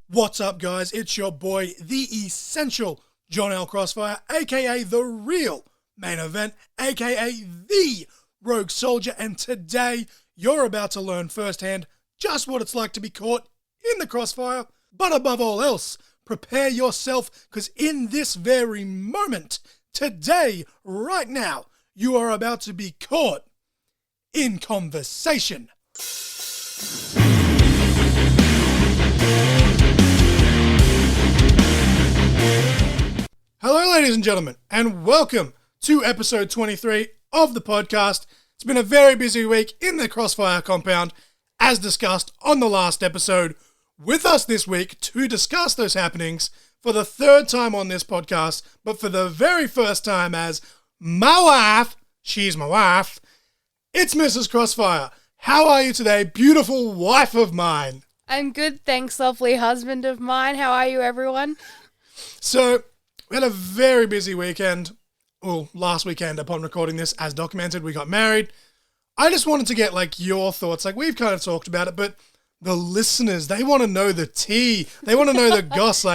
What's up, guys? It's your boy, the essential John L. Crossfire, aka the real main event, aka the rogue soldier, and today you're about to learn firsthand just what it's like to be caught in the crossfire. But above all else, prepare yourself, because in this very moment, today, right now, you are about to be caught in conversation. Hello, ladies and gentlemen, and welcome to episode 23 of the podcast. It's been a very busy week in the Crossfire compound, as discussed on the last episode. With us this week to discuss those happenings for the third time on this podcast, but for the very first time as my wife, she's my wife, it's Mrs. Crossfire. How are you today, beautiful wife of mine? I'm good, thanks, lovely husband of mine. How are you, everyone? So, we had a very busy weekend. Well, last weekend upon recording this, as documented, we got married. I just wanted to get, your thoughts. We've kind of talked about it, but the listeners, they want to know the tea. They want to know the goss,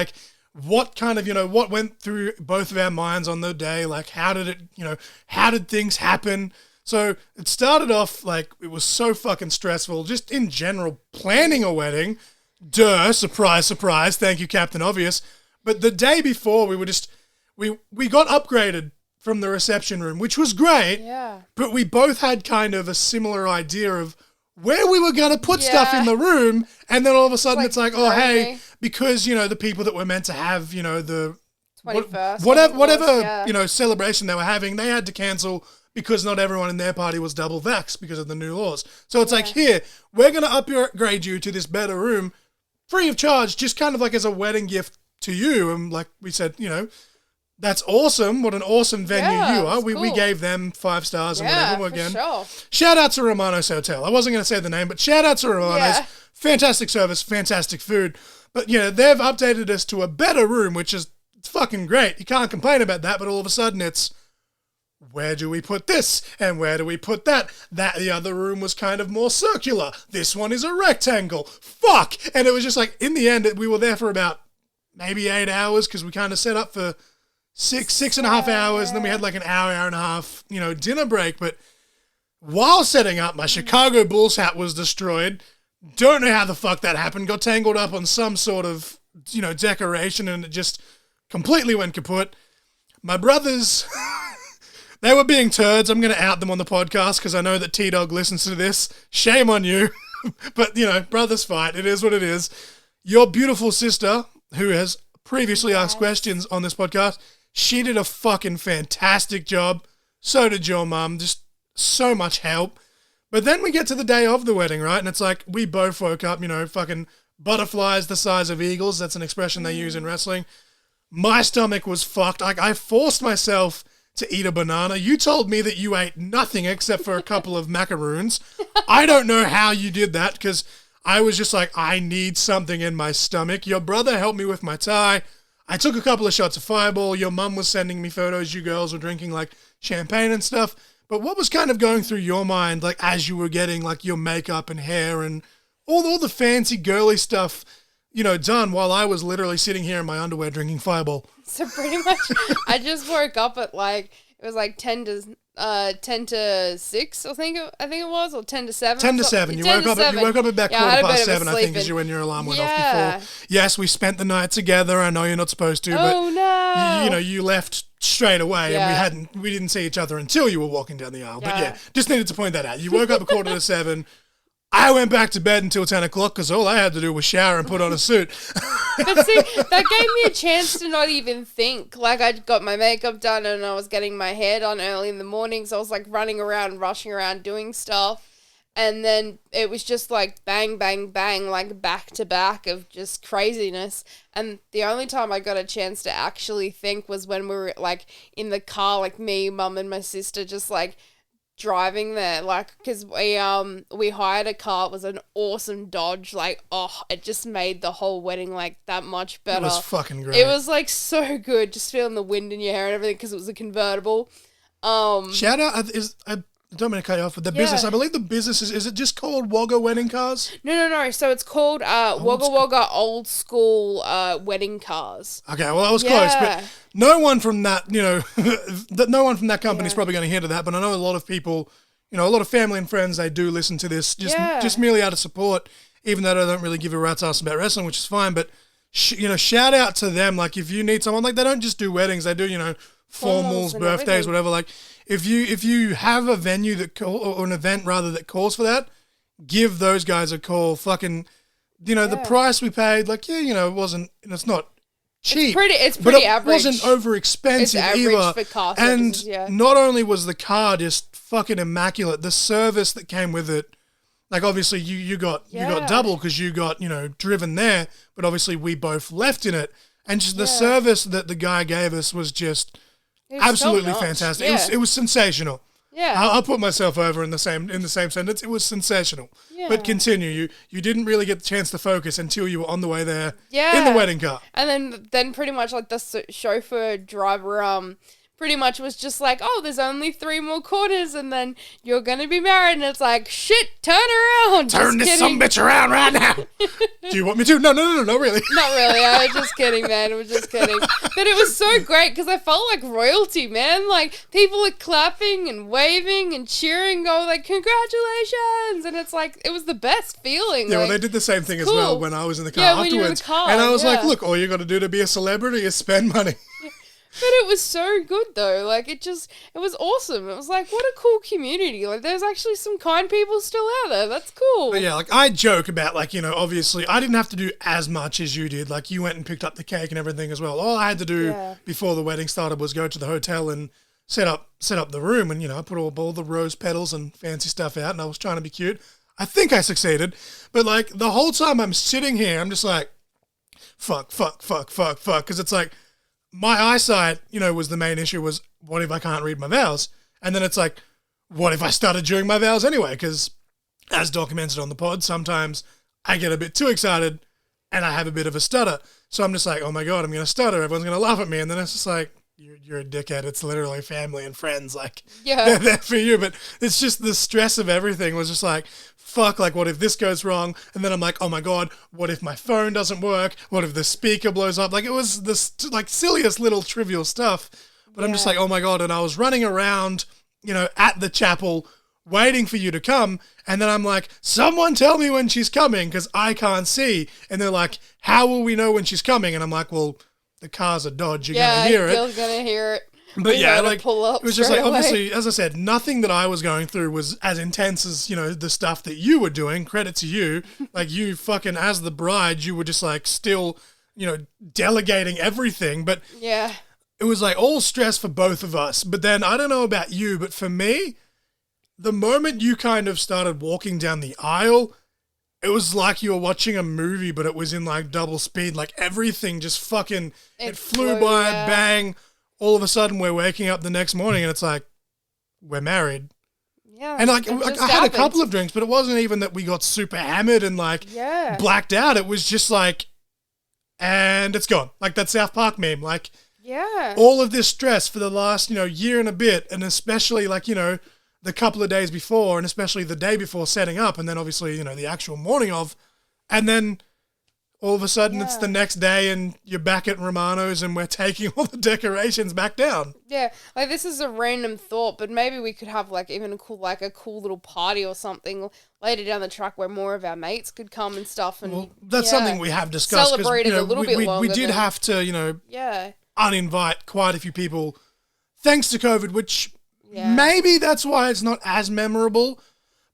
what kind of, what went through both of our minds on the day, how did it, how did things happen? So it started off it was so fucking stressful, just in general, planning a wedding. Duh, surprise, surprise, thank you, Captain Obvious. But the day before, we got upgraded from the reception room, which was great. Yeah. But we both had kind of a similar idea of where we were going to put stuff in the room. And then all of a sudden it's oh, hey, because, the people that were meant to have, the 21st, whatever celebration they were having, they had to cancel because not everyone in their party was double vaxxed because of the new laws. So it's here, we're going to upgrade you to this better room free of charge, just kind of as a wedding gift to you. And like we said, that's awesome. What an awesome venue you are. We gave them 5 stars and whatever again. Sure. Shout out to Romano's Hotel. I wasn't going to say the name, but shout out to Romano's. Yeah. Fantastic service, fantastic food. But they've updated us to a better room, which is fucking great. You can't complain about that, but all of a sudden it's, where do we put this? And where do we put that? The other room was kind of more circular. This one is a rectangle. Fuck! And it was just in the end, we were there for about maybe 8 hours, because we kind of set up for six and a half hours, and then we had an hour and a half, dinner break. But while setting up, my Chicago Bulls hat was destroyed. Don't know how the fuck that happened. Got tangled up on some sort of, decoration, and it just completely went kaput. My brothers, they were being turds. I'm going to out them on the podcast because I know that T-Dog listens to this. Shame on you. But, brothers fight. It is what it is. Your beautiful sister, who has previously asked questions on this podcast, she did a fucking fantastic job. So did your mum. Just so much help. But then we get to the day of the wedding, right? And it's we both woke up, fucking butterflies the size of eagles. That's an expression they use in wrestling. My stomach was fucked. I forced myself to eat a banana. You told me that you ate nothing except for a couple of macaroons. I don't know how you did that, because I was just I need something in my stomach. Your brother helped me with my tie. I took a couple of shots of Fireball. Your mum was sending me photos. You girls were drinking champagne and stuff. But what was kind of going through your mind as you were getting your makeup and hair and all the fancy girly stuff, done, while I was literally sitting here in my underwear drinking Fireball? So pretty much, I just woke up at it was 10 to 6, I think it was, or 10 to 7. 10 to 7. You woke up at about 7:15, I think, is when your alarm went off before. Yes, we spent the night together. I know you're not supposed to, but no. you left straight away, and we didn't see each other until you were walking down the aisle. But just needed to point that out. You woke up at 6:45. I went back to bed until 10 o'clock because all I had to do was shower and put on a suit. But see, that gave me a chance to not even think. I got my makeup done and I was getting my hair done early in the morning, so I was running around, rushing around, doing stuff. And then it was just bang, bang, bang, back to back of just craziness. And the only time I got a chance to actually think was when we were in the car, me, mum, and my sister, just driving there, because we hired a car. It was an awesome Dodge. It just made the whole wedding that much better. It was fucking great. It was so good, just feeling the wind in your hair and everything, because it was a convertible. Shout out, don't mean to cut you off, but the business, I believe the business is it just called Wagga Wedding Cars? No. So it's called Wagga Wagga Old School Wedding Cars. Okay, well, I was close, but no one from that, no one from that company is probably going to hear to that, but I know a lot of people, a lot of family and friends, they do listen to this just merely out of support, even though I don't really give a rat's ass about wrestling, which is fine, but, shout out to them, like, if you need someone, like, they don't just do weddings, they do, formals, birthdays, whatever, like, if you have a venue or an event rather that calls for that, give those guys a call. Fucking, the price we paid, like, it wasn't, it's not cheap. It's pretty average. It wasn't over expensive either. For car and services, not only was the car just fucking immaculate, the service that came with it, like, obviously you got double because you got, driven there, but obviously we both left in it. And just the service that the guy gave us was just absolutely fantastic. Yeah. It was sensational. Yeah, I'll put myself over in the same sentence. It was sensational. Yeah. But continue. You didn't really get the chance to focus until you were on the way there in the wedding car. And then pretty much like the chauffeur driver pretty much was just like, oh, there's only 3 more quarters and then you're gonna be married, and it's like, shit, turn around. Turn this sumbitch around right now. Do you want me to? No, not really. Not really. I was just kidding, man. I was just kidding. But it was so great because I felt like royalty, man. Like, people are clapping and waving and cheering, going like, congratulations. And it's like, it was the best feeling. Yeah, like, well, they did the same thing as well when I was in the car afterwards. When you were in the car, and I was like, look, all you got to do to be a celebrity is spend money. But it was so good, though. Like, it was awesome. It was like, what a cool community. Like, there's actually some kind people still out there. That's cool. But yeah, like, I joke about, like, obviously, I didn't have to do as much as you did. Like, you went and picked up the cake and everything as well. All I had to do before the wedding started was go to the hotel and set up the room. And, I put all the rose petals and fancy stuff out, and I was trying to be cute. I think I succeeded. But, like, the whole time I'm sitting here, I'm just like, fuck. Because it's like, my eyesight, was the main issue, was what if I can't read my vows? And then it's like, what if I started during my vows anyway? Because as documented on the pod, sometimes I get a bit too excited and I have a bit of a stutter. So I'm just like, oh my God, I'm going to stutter. Everyone's going to laugh at me. And then it's just like, you're a dickhead. It's literally family and friends. Like, they're there for you. But it's just the stress of everything was just like, fuck, like, what if this goes wrong? And then I'm like, oh my God, what if my phone doesn't work? What if the speaker blows up? Like, it was this, like, silliest little trivial stuff. But I'm just like, oh my God. And I was running around, at the chapel waiting for you to come. And then I'm like, someone tell me when she's coming because I can't see. And they're like, how will we know when she's coming? And I'm like, well, the car's a Dodge. You're going to hear it. You're going to hear it. But yeah, like, it was just like, obviously, as I said, nothing that I was going through was as intense as, the stuff that you were doing. Credit to you. Like, you fucking, as the bride, you were just like still, delegating everything. But yeah, it was like all stress for both of us. But then, I don't know about you, but for me, the moment you kind of started walking down the aisle, it was like you were watching a movie, but it was in like double speed. Like, everything just fucking, it flew by, bang. All of a sudden, we're waking up the next morning and it's like, we're married. Yeah. And like I had a couple of drinks, but it wasn't even that we got super hammered and like blacked out. It was just like, and it's gone. Like that South Park meme. Like, all of this stress for the last, year and a bit. And especially like, the couple of days before and especially the day before setting up. And then obviously, the actual morning of. And then all of a sudden it's the next day and you're back at Romano's and we're taking all the decorations back down. Yeah, like this is a random thought, but maybe we could have like even a cool little party or something later down the track where more of our mates could come and stuff. And well, that's something we have discussed. Celebrated a little bit longer. We did have to, uninvite quite a few people thanks to COVID, which maybe that's why it's not as memorable.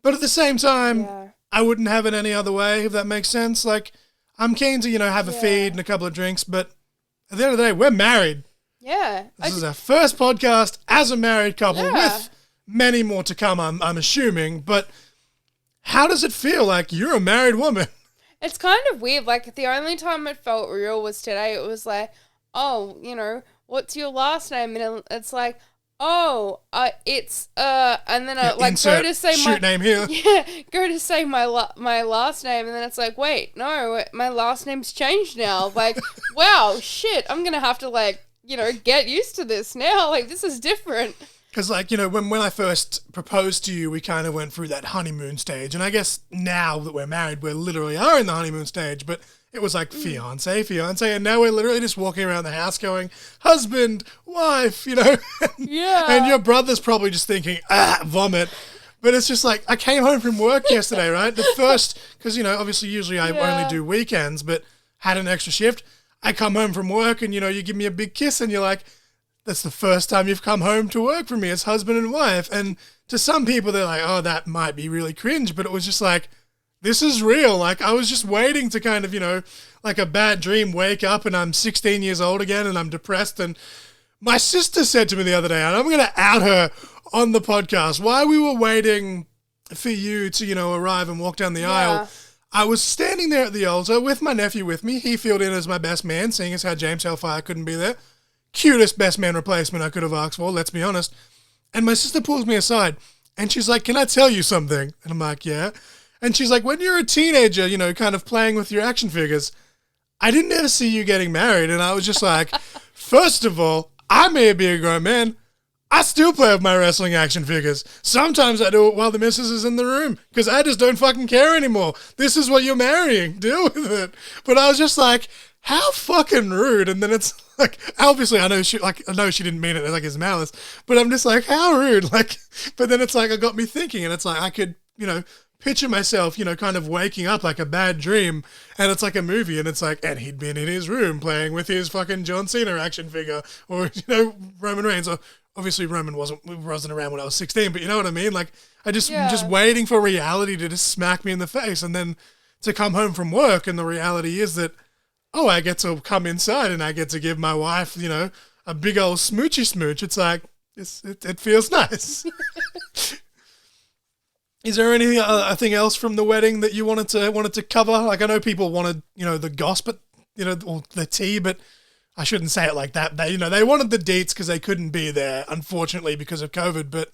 But at the same time, I wouldn't have it any other way, if that makes sense. Like, I'm keen to, have a feed and a couple of drinks, but at the end of the day, we're married. Yeah. This is our first podcast as a married couple with many more to come, I'm assuming. But how does it feel like you're a married woman? It's kind of weird. Like, the only time it felt real was today. It was like, oh, what's your last name? And it's like, oh, it's and then I go to say my name here. Yeah, go to say my last name, and then it's like, wait, no, my last name's changed now. Like, wow, shit, I'm gonna have to get used to this now. Like, this is different. Because, like, you know, when I first proposed to you, we kind of went through that honeymoon stage. And I guess now that we're married, we literally are in the honeymoon stage. But it was like fiance. And now we're literally just walking around the house going, husband, wife, you know. Yeah. And your brother's probably just thinking, vomit. But it's just like, I came home from work yesterday, right? The first, because, you know, obviously usually I only do weekends, but had an extra shift. I come home from work and, you know, you give me a big kiss and you're like, that's the first time you've come home to work for me as husband and wife. And to some people, they're like, oh, that might be really cringe. But it was just like, this is real. Like, I was just waiting to kind of, you know, like a bad dream, wake up and I'm 16 years old again and I'm depressed. And my sister said to me the other day, and I'm going to out her on the podcast, while we were waiting for you to, you know, arrive and walk down the aisle, I was standing there at the altar with my nephew with me. He filled in as my best man, seeing as how James Hellfire couldn't be there. Cutest best man replacement I could have asked for, let's be honest. And my sister pulls me aside and she's like, can I tell you something? And I'm like, yeah. And she's like, when you're a teenager, you know, kind of playing with your action figures, I didn't ever see you getting married. And I was just like, first of all, I may be a grown man. I still play with my wrestling action figures. Sometimes I do it while the missus is in the room because I just don't fucking care anymore. This is what you're marrying. Deal with it. But I was just like, how fucking rude. And then it's like, obviously I know she didn't mean it like as malice, but I'm just like, how rude. Like, but then it's like, it got me thinking, and it's like, I could, you know, picture myself, you know, kind of waking up like a bad dream, and it's like a movie, and it's like, and he'd been in his room playing with his fucking John Cena action figure, or, you know, Roman Reigns, or obviously Roman wasn't around when I was 16, but you know what I mean? Like, just waiting for reality to just smack me in the face, and then to come home from work, and the reality is that, oh, I get to come inside and I get to give my wife, you know, a big old smoochy smooch. It's like, it feels nice. Is there anything else from the wedding that you wanted to cover? Like, I know people wanted, you know, the gossip, you know, or the tea, but I shouldn't say it like that. They, you know, they wanted the deets because they couldn't be there, unfortunately, because of COVID. But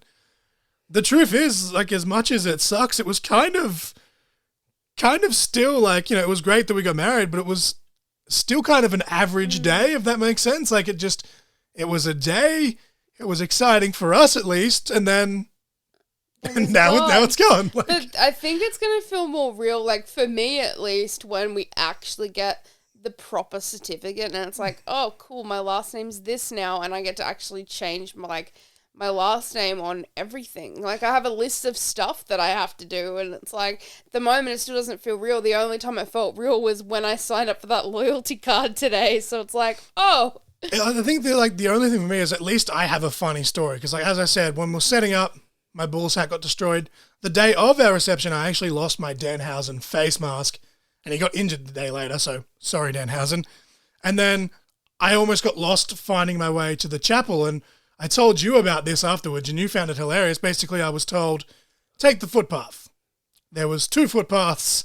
the truth is, like, as much as it sucks, it was kind of still like, you know, it was great that we got married, but it was still kind of an average day, if that makes sense. Like, it was a day. It was exciting for us, at least, and then. And now it's gone. Like, but I think it's going to feel more real, like, for me at least, when we actually get the proper certificate and it's like, oh, cool, my last name's this now, and I get to actually change my last name on everything. Like, I have a list of stuff that I have to do, and it's like, at the moment it still doesn't feel real. The only time it felt real was when I signed up for that loyalty card today, so it's like, oh. I think that, like, the only thing for me is at least I have a funny story, because, like, as I said, when we're setting up, my ball's hat got destroyed. The day of our reception, I actually lost my Danhausen face mask, and he got injured the day later, so sorry, Danhausen. And then I almost got lost finding my way to the chapel, and I told you about this afterwards, and you found it hilarious. Basically, I was told, take the footpath. There was 2 footpaths.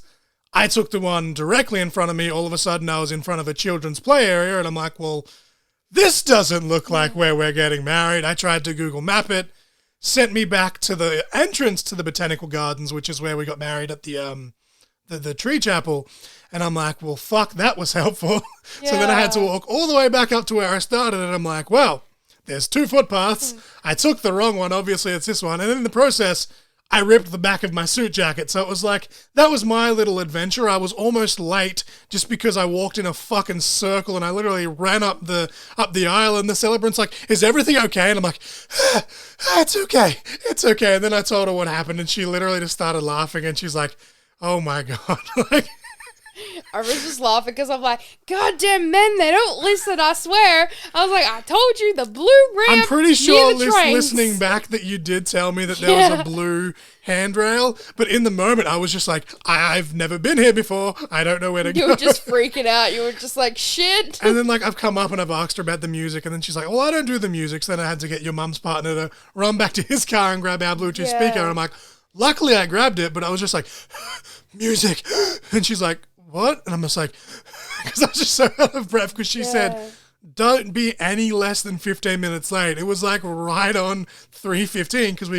I took the one directly in front of me. All of a sudden, I was in front of a children's play area, and I'm like, well, this doesn't look like where we're getting married. I tried to Google map it. Sent me back to the entrance to the Botanical Gardens, which is where we got married at the tree chapel. And I'm like, well, fuck, that was helpful. Yeah. So then I had to walk all the way back up to where I started, and I'm like, well, there's 2 footpaths. I took the wrong one. Obviously, it's this one. And in the process, I ripped the back of my suit jacket. So it was like, that was my little adventure. I was almost late just because I walked in a fucking circle and I literally ran up the aisle, and the celebrant's like, is everything okay? And I'm like, it's okay. It's okay. And then I told her what happened, and she literally just started laughing, and she's like, oh my God. Like, I was just laughing because I'm like, goddamn men, they don't listen, I swear. I was like, I told you, the blue ramp. I'm pretty sure near the trains. Listening back that you did tell me that there was a blue handrail, but in the moment I was just like, I've never been here before. I don't know where to go. You were just freaking out. You were just like, shit. And then, like, I've come up and I've asked her about the music, and then she's like, well, I don't do the music. So then I had to get your mum's partner to run back to his car and grab our Bluetooth speaker. And I'm like, luckily I grabbed it, but I was just like, music. And she's like, what? And I'm just like, because I was just so out of breath, because she said, don't be any less than 15 minutes late. It was like right on 3:15, because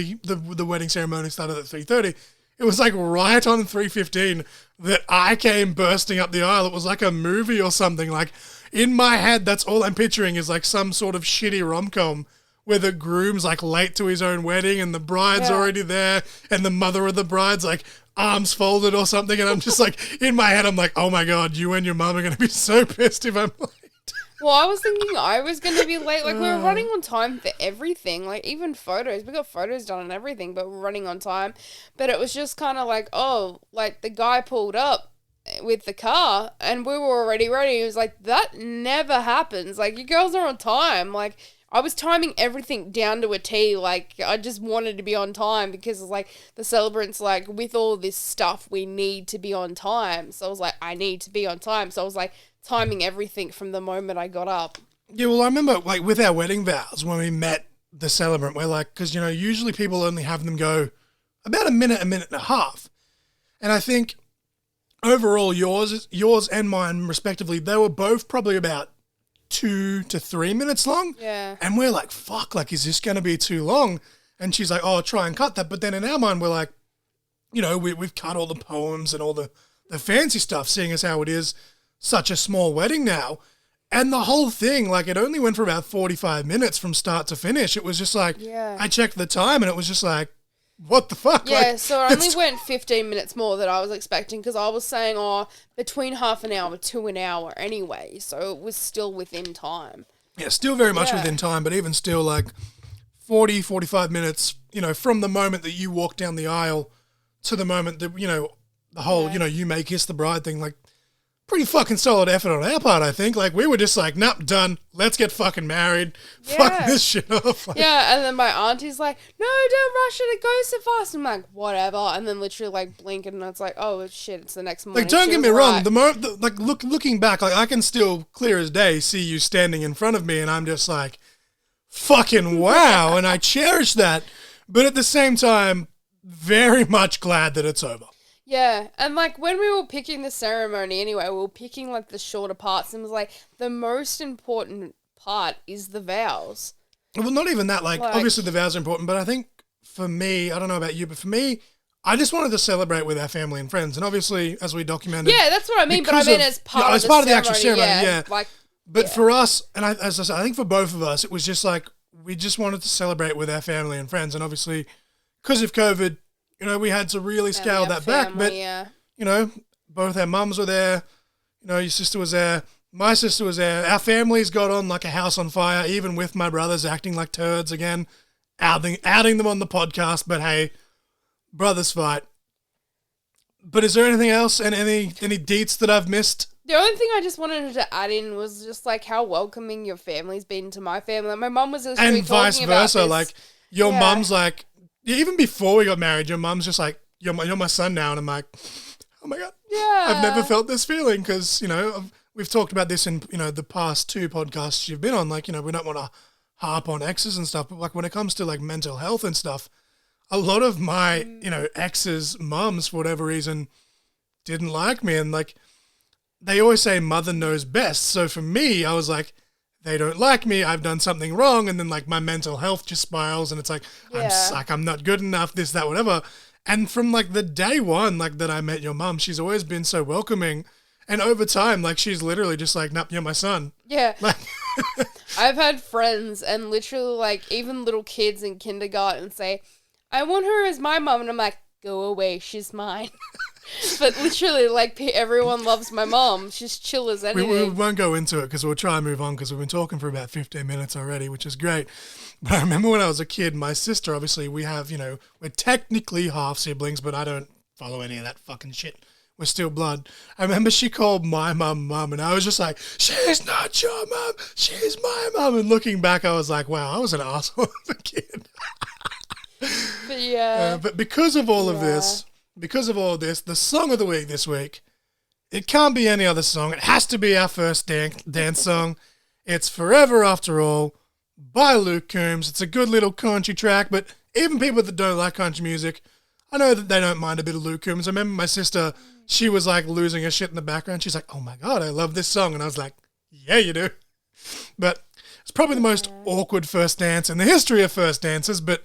the wedding ceremony started at 3:30. It was like right on 3:15 that I came bursting up the aisle. It was like a movie or something. Like, in my head, that's all I'm picturing is like some sort of shitty rom-com where the groom's like late to his own wedding and the bride's already there and the mother of the bride's like arms folded or something. And I'm just like, in my head, I'm like, oh my God, you and your mum are going to be so pissed if I'm late. Well, I was thinking I was going to be late. Like, we were running on time for everything. Like, even photos. We got photos done and everything, but we're running on time. But it was just kind of like, oh, like, the guy pulled up with the car and we were already ready. He was like, that never happens. Like, you girls are on time. Like, I was timing everything down to a T. Like, I just wanted to be on time because, like, the celebrant's like, with all this stuff, we need to be on time. So I was like, I need to be on time. So I was like, timing everything from the moment I got up. Yeah, well, I remember, like, with our wedding vows, when we met the celebrant, we're like, because, you know, usually people only have them go about a minute and a half. And I think overall, yours and mine, respectively, they were both probably about 2 to 3 minutes long. Yeah. And we're like, fuck, like, is this going to be too long? And she's like, oh, try and cut that. But then in our mind, we're like, you know, we've cut all the poems and all the fancy stuff, seeing as how it is such a small wedding now. And the whole thing, like, it only went for about 45 minutes from start to finish. It was just like, I checked the time and it was just like, what the fuck? Yeah, like, so it only went 15 minutes more than I was expecting because I was saying, between half an hour to an hour anyway. So it was still within time. Yeah, still very much within time, but even still, like, 40, 45 minutes, you know, from the moment that you walk down the aisle to the moment that, you know, the whole, you know, you may kiss the bride thing, like, pretty fucking solid effort on our part, I think. Like, we were just like, nope, done. Let's get fucking married. Fuck this shit off. Like, yeah, and then my auntie's like, no, don't rush it. It goes so fast. I'm like, whatever. And then literally, like, blink, and it's like, oh, shit, it's the next morning. like, don't get me wrong. Looking back, like, I can still, clear as day, see you standing in front of me, and I'm just like, fucking wow. And I cherish that. But at the same time, very much glad that it's over. Yeah, and, like, when we were picking the ceremony anyway, we were picking, like, the shorter parts, and it was like, the most important part is the vows. Well, not even that. Like, obviously the vows are important, but I think for me, I don't know about you, but for me, I just wanted to celebrate with our family and friends. And obviously, as we documented... Yeah, that's what I mean, but I mean as part of the ceremony. As part of the actual ceremony, yeah. Like, but for us, and as I said, I think for both of us, it was just like, we just wanted to celebrate with our family and friends. And obviously, because of COVID... You know, we had to really scale that back, but, you know, both our mums were there, you know, your sister was there, my sister was there, our families got on like a house on fire, even with my brothers acting like turds again, outing them on the podcast, but hey, brothers fight. But is there anything else, and any deets that I've missed? The only thing I just wanted to add in was just like how welcoming your family's been to my family. My mum was literally and vice talking versa, about this. like your mum's like, even before we got married, your mum's just like, you're my son now. And I'm like, oh my God. Yeah. I've never felt this feeling because, you know, we've talked about this in, you know, the past 2 podcasts you've been on. Like, you know, we don't want to harp on exes and stuff, but like when it comes to like mental health and stuff, a lot of my, you know, exes' mums, for whatever reason, didn't like me. And like, they always say mother knows best. So for me, I was like, they don't like me, I've done something wrong, and then like my mental health just spirals and it's like, I'm not good enough, this, that, whatever. And from like the day one, like that I met your mum, she's always been so welcoming. And over time, like she's literally just like, nope, you're my son. Yeah. Like I've had friends and literally like even little kids in kindergarten say, I want her as my mum. And I'm like, go away, she's mine. But literally, like, everyone loves my mom. She's chill as anything. We won't go into it because we'll try and move on because we've been talking for about 15 minutes already, which is great. But I remember when I was a kid, my sister, obviously, we have, you know, we're technically half siblings, but I don't follow any of that fucking shit. We're still blood. I remember she called my mum, and I was just like, she's not your mum, she's my mum. And looking back, I was like, wow, I was an asshole as a kid. But yeah. But because of all of this, the song of the week this week, it can't be any other song. It has to be our first dance song. It's Forever After All by Luke Combs. It's a good little country track, but even people that don't like country music, I know that they don't mind a bit of Luke Combs. I remember my sister, she was like losing her shit in the background. She's like, oh my God, I love this song. And I was like, yeah, you do. But it's probably the most awkward first dance in the history of first dances, but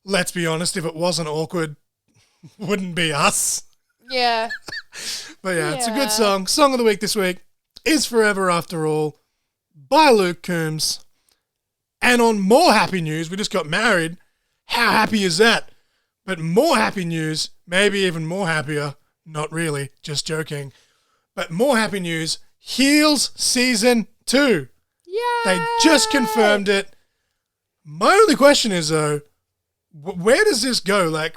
let's be honest, if it wasn't awkward, wouldn't be us. Yeah. But yeah, it's a good song. Song of the week this week is Forever After All by Luke Combs. And on more happy news, we just got married. How happy is that? But more happy news, maybe even more happier, not really, just joking. But more happy news, Heels Season 2. Yeah. They just confirmed it. My only question is, though, where does this go? Like,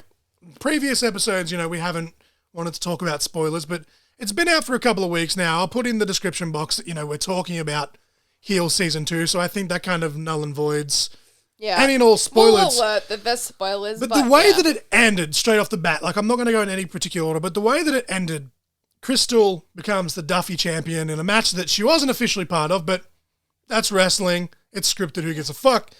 previous episodes, we haven't wanted to talk about spoilers, but it's been out for a couple of weeks now. I'll put in the description box that, we're talking about Heels Season 2, so I think that kind of null and voids any and all spoilers. Full alert that there's spoilers. But the way that it ended, straight off the bat, like, I'm not going to go in any particular order, but the way that it ended, Crystal becomes the Duffy champion in a match that she wasn't officially part of, but that's wrestling. It's scripted. Who gives a fuck?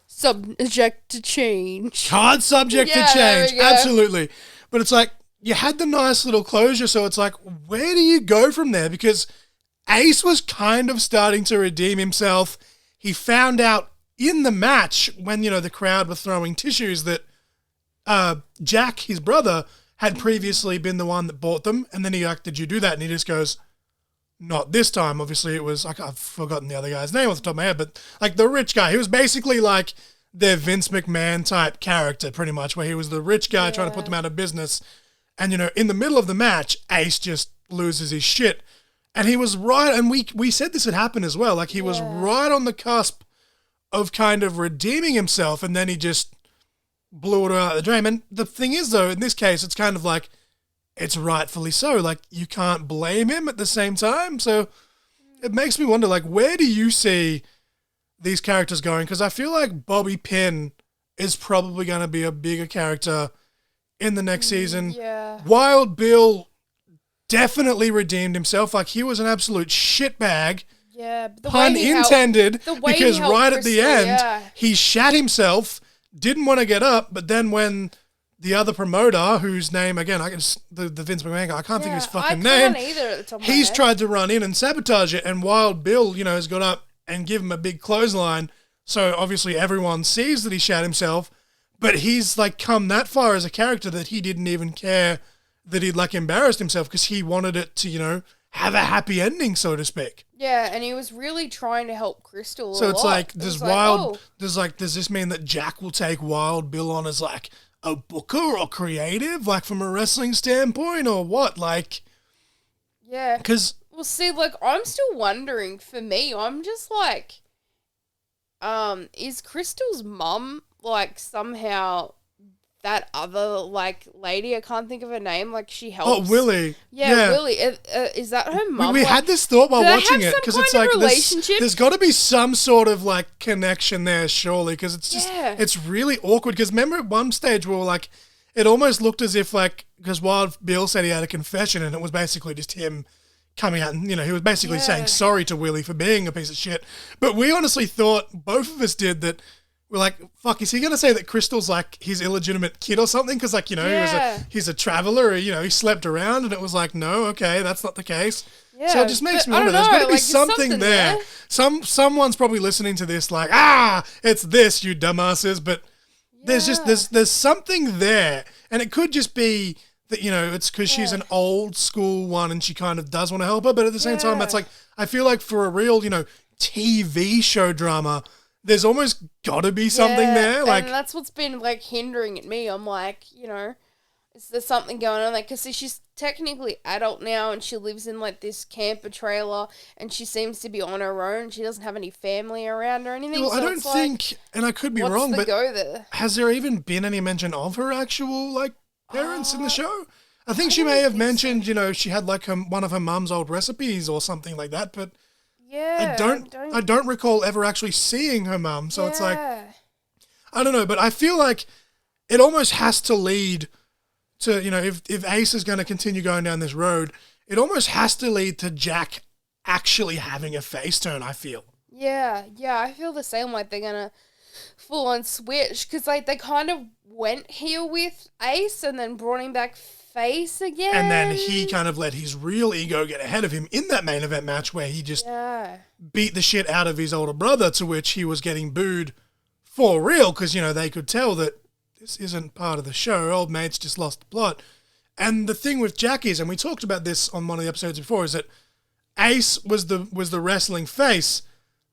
Subject to change. Hard subject to change. Absolutely. But it's like, you had the nice little closure, so it's like, where do you go from there? Because Ace was kind of starting to redeem himself. He found out in the match when, the crowd were throwing tissues that Jack, his brother, had previously been the one that bought them. And then he like, did you do that? And he just goes, not this time. Obviously, it was, like, I've forgotten the other guy's name off the top of my head, but like the rich guy. He was basically like their Vince McMahon type character, pretty much, where he was the rich guy trying to put them out of business. And, in the middle of the match, Ace just loses his shit. And he was right, and we said this had happened as well. Like, he was right on the cusp of kind of redeeming himself, and then he just blew it out of the drain. And the thing is, though, in this case, it's kind of like, it's rightfully so. Like, you can't blame him at the same time. So it makes me wonder, like, where do you see these characters going? Because I feel like Bobby Pin is probably going to be a bigger character in the next season. Yeah. Wild Bill definitely redeemed himself. Like, he was an absolute shitbag. Yeah. Pun intended, because right at the end, he shat himself, didn't want to get up, but then when the other promoter, whose name, again, the Vince McMahon guy, I can't think of his fucking name. Either at the top of he's my head. tried to run in and sabotage it, and Wild Bill, has got up and give him a big clothesline. So obviously everyone sees that he shat himself, but he's like come that far as a character that he didn't even care that he'd like embarrassed himself, because he wanted it to, have a happy ending, so to speak. Yeah, and he was really trying to help Crystal. So it's like, does this mean that Jack will take Wild Bill on as like a booker or creative, like from a wrestling standpoint, or what? Like, yeah, because well, see, like, I'm still wondering. For me, I'm just like, is Crystal's mum like somehow that other like lady? I can't think of her name. Like, she helps. Oh, Willie. Yeah. Willie. Is that her mum? We had this thought while watching it, because it's like relationship? there's got to be some sort of like connection there, surely, because it's just it's really awkward. Because remember at one stage we were like, it almost looked as if like, because Wild Bill said he had a confession, and it was basically just him coming out, and he was basically saying sorry to Willie for being a piece of shit. But we honestly thought, both of us did, that we're like, fuck, is he going to say that Crystal's like his illegitimate kid or something? Because like, he's a traveler, or, he slept around, and it was like, no, okay, that's not the case. Yeah, so it just makes me wonder, there's got to be something there. Someone's probably listening to this like, it's this, you dumbasses. But there's something there. And it could just be that, it's because she's an old school one and she kind of does want to help her. But at the same time, that's like, I feel like for a real, TV show drama, there's almost got to be something there. Like, and that's what's been like hindering at me. I'm like, is there something going on? Like, because she's technically adult now, and she lives in like this camper trailer, and she seems to be on her own. She doesn't have any family around or anything. Well, so I don't think, and I could be wrong, but has there even been any mention of her actual like parents in the show? I think she may have mentioned, she had like one of her mum's old recipes or something like that, but I don't recall ever actually seeing her mum. So it's like, I don't know, but I feel like it almost has to lead to, if Ace is going to continue going down this road, it almost has to lead to Jack actually having a face turn, I feel. Yeah, I feel the same. Like, they're going to full on switch, because like they kind of went heel with Ace and then brought him back face again. And then he kind of let his real ego get ahead of him in that main event match, where he just beat the shit out of his older brother, to which he was getting booed for real, because, they could tell that this isn't part of the show. Old mate's just lost the plot. And the thing with Jack is, and we talked about this on one of the episodes before, is that Ace was the wrestling face,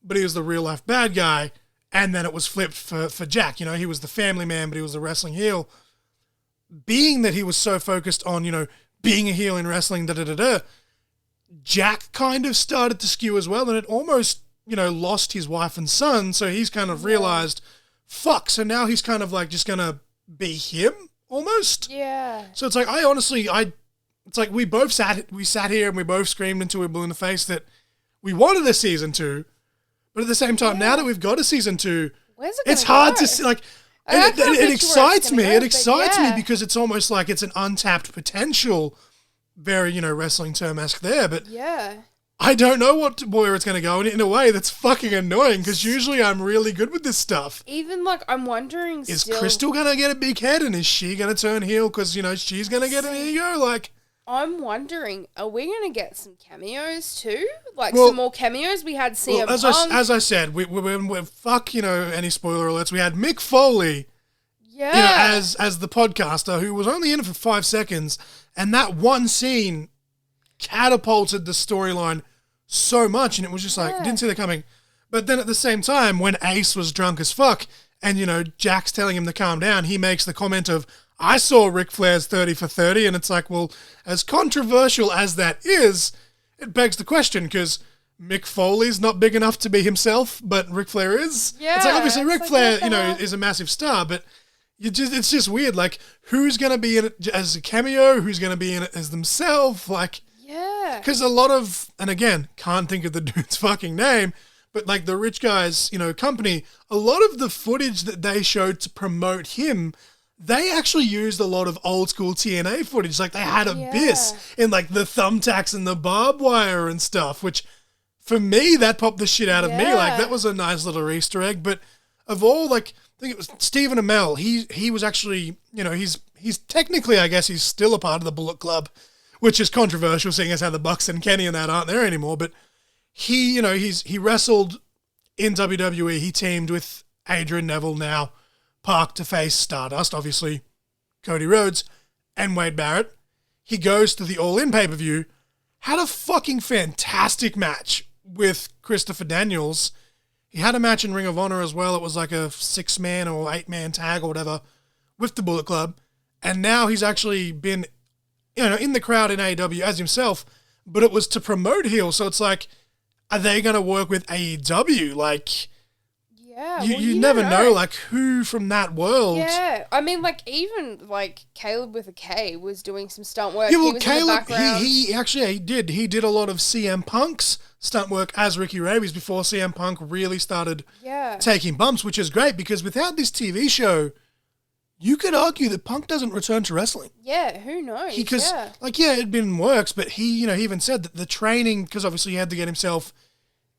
but he was the real life bad guy. and then it was flipped for Jack. You know, he was the family man, but he was the wrestling heel. Being that he was so focused on, you know, being a heel in wrestling, Jack kind of started to skew as well, and it almost, you know, lost his wife and son, so he's kind of realized, fuck, so now he's kind of like just gonna be him, almost? Yeah. So it's like, it's like we sat here and we both screamed until we were blue in the face that we wanted a season 2, but at the same time, now that we've got a season 2, it's hard to see, like, it excites me. It excites me because it's almost like it's an untapped potential, very, you know, wrestling term-esque there, but I don't know where it's going to go in a way that's fucking annoying because usually I'm really good with this stuff. Even, like, I'm wondering Is Crystal going to get a big head and is she going to turn heel because, you know, she's going to get an ego? Like, I'm wondering, are we going to get some cameos too? Like, some more cameos? We had CM Punk. As I said, we fuck, you know, any spoiler alerts. We had Mick Foley, you know, as the podcaster who was only in it for 5 seconds, and that one scene catapulted the storyline so much, and it was just like, didn't see that coming. But then at the same time, when Ace was drunk as fuck, and, you know, Jack's telling him to calm down, he makes the comment of, I saw Ric Flair's 30 for 30, and it's like, well, as controversial as that is, it begs the question, because Mick Foley's not big enough to be himself, but Ric Flair is. Yeah, it's like, obviously, Ric Flair, you know, is a massive star, but it's just weird. Like, who's going to be in it as a cameo? Who's going to be in it as themselves? Like, because a lot of, and again, can't think of the dude's fucking name, but like the Rich Guys, you know, company, a lot of the footage that they showed to promote him, they actually used a lot of old school TNA footage. Like they had Abyss in like the thumbtacks and the barbed wire and stuff, which for me, that popped the shit out of me. Like that was a nice little Easter egg. But of all, like, I think it was Stephen Amell. He was actually, you know, he's technically, I guess he's still a part of the Bullet Club, which is controversial seeing as how the Bucks and Kenny and that aren't there anymore. But he, you know, he wrestled in WWE. He teamed with Adrian Neville now. Park to face Stardust, obviously Cody Rhodes and Wade Barrett. He goes to the All In pay-per-view, had a fucking fantastic match with Christopher Daniels. He had a match in Ring of Honor as well. It was like a 6-man or 8-man tag or whatever with the Bullet Club. And now he's actually been, you know, in the crowd in AEW as himself, but it was to promote heel. So it's like, are they going to work with AEW? Like, you never know, like, who from that world. Yeah, I mean, like, even, like, Caleb with a K was doing some stunt work. Yeah, well, he was Caleb, in the background. he actually, he did a lot of CM Punk's stunt work as Ricky Rabies before CM Punk really started taking bumps, which is great, because without this TV show, you could argue that Punk doesn't return to wrestling. Yeah, who knows? Because, it'd been in works, but he even said that the training, because obviously he had to get himself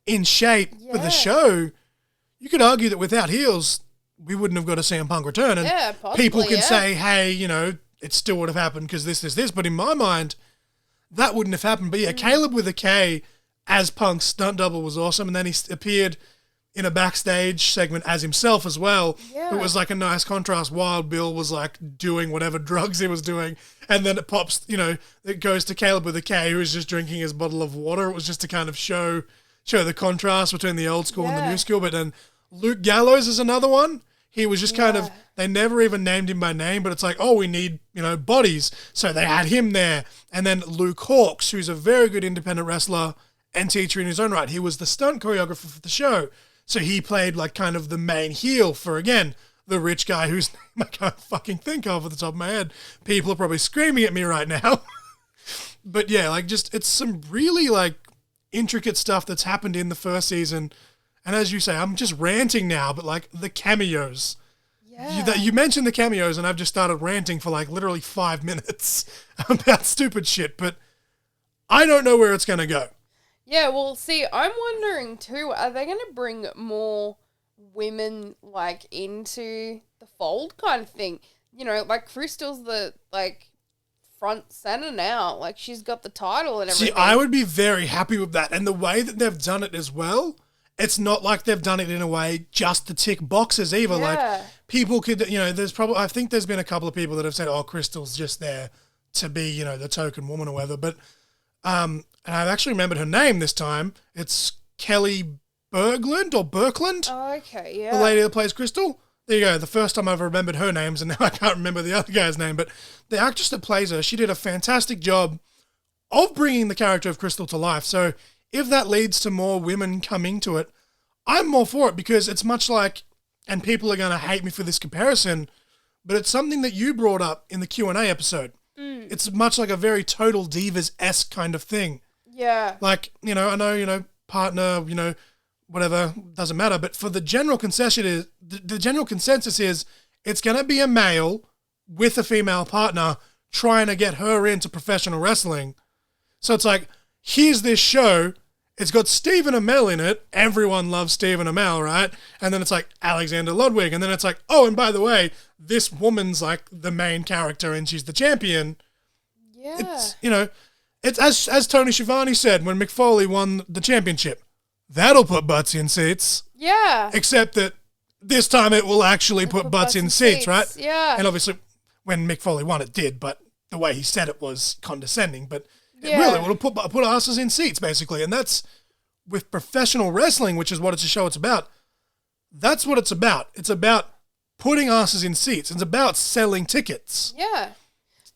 in shape for the show. You could argue that without heels, we wouldn't have got a CM Punk return. And possibly, people can say, hey, you know, it still would have happened because this. But in my mind, that wouldn't have happened. But yeah, Caleb with a K as Punk's stunt double was awesome. And then he appeared in a backstage segment as himself as well. Yeah. It was like a nice contrast. Wild Bill was like doing whatever drugs he was doing. And then it pops, you know, it goes to Caleb with a K, who was just drinking his bottle of water. It was just to kind of show the contrast between the old school and the new school. But then Luke Gallows is another one. He was just kind of, they never even named him by name, but it's like, oh, we need, you know, bodies. So they had him there. And then Luke Hawx, who's a very good independent wrestler and teacher in his own right. He was the stunt choreographer for the show. So he played like kind of the main heel for, again, the rich guy whose name I can't fucking think of at the top of my head. People are probably screaming at me right now. But yeah, like just, it's some really like intricate stuff that's happened in the first season. And as you say, I'm just ranting now, but like the cameos. Yeah. You mentioned the cameos and I've just started ranting for like literally 5 minutes about stupid shit, but I don't know where it's going to go. Yeah, well, see, I'm wondering too, are they going to bring more women like into the fold kind of thing? You know, like Crystal's the like front center now. Like she's got the title and everything. See, I would be very happy with that. And the way that they've done it as well, it's not like they've done it in a way just to tick boxes either. Yeah. Like people could, you know, I think there's been a couple of people that have said, oh, Crystal's just there to be, you know, the token woman or whatever. But, and I've actually remembered her name this time. It's Kelly Berglund or Birkland, Oh, okay, the yeah. lady that plays Crystal. There you go. The first time I ever remembered her names, and now I can't remember the other guy's name. But the actress that plays her, she did a fantastic job of bringing the character of Crystal to life. So if that leads to more women coming to it, I'm more for it, because it's much like, and people are going to hate me for this comparison, but it's something that you brought up in the Q&A episode. It's much like a very Total Divas-esque kind of thing. Yeah. Like, I know, partner, whatever, doesn't matter. But for the general consensus the general consensus is it's going to be a male with a female partner trying to get her into professional wrestling. So it's like, here's this show. It's got Stephen Amell in it. Everyone loves Stephen Amell, right? And then it's like Alexander Ludwig. And then it's like, oh, and by the way, this woman's like the main character and she's the champion. Yeah. It's as Tony Schiavone said when Mick Foley won the championship. That'll put butts in seats. Yeah. Except that this time it will actually put butts in seats, right? Yeah. And obviously when Mick Foley won, it did, but the way he said it was condescending. But it Yeah. really will put asses in seats, basically. And that's with professional wrestling, which is what it's a show it's about. That's what it's about. It's about putting asses in seats. It's about selling tickets. Yeah.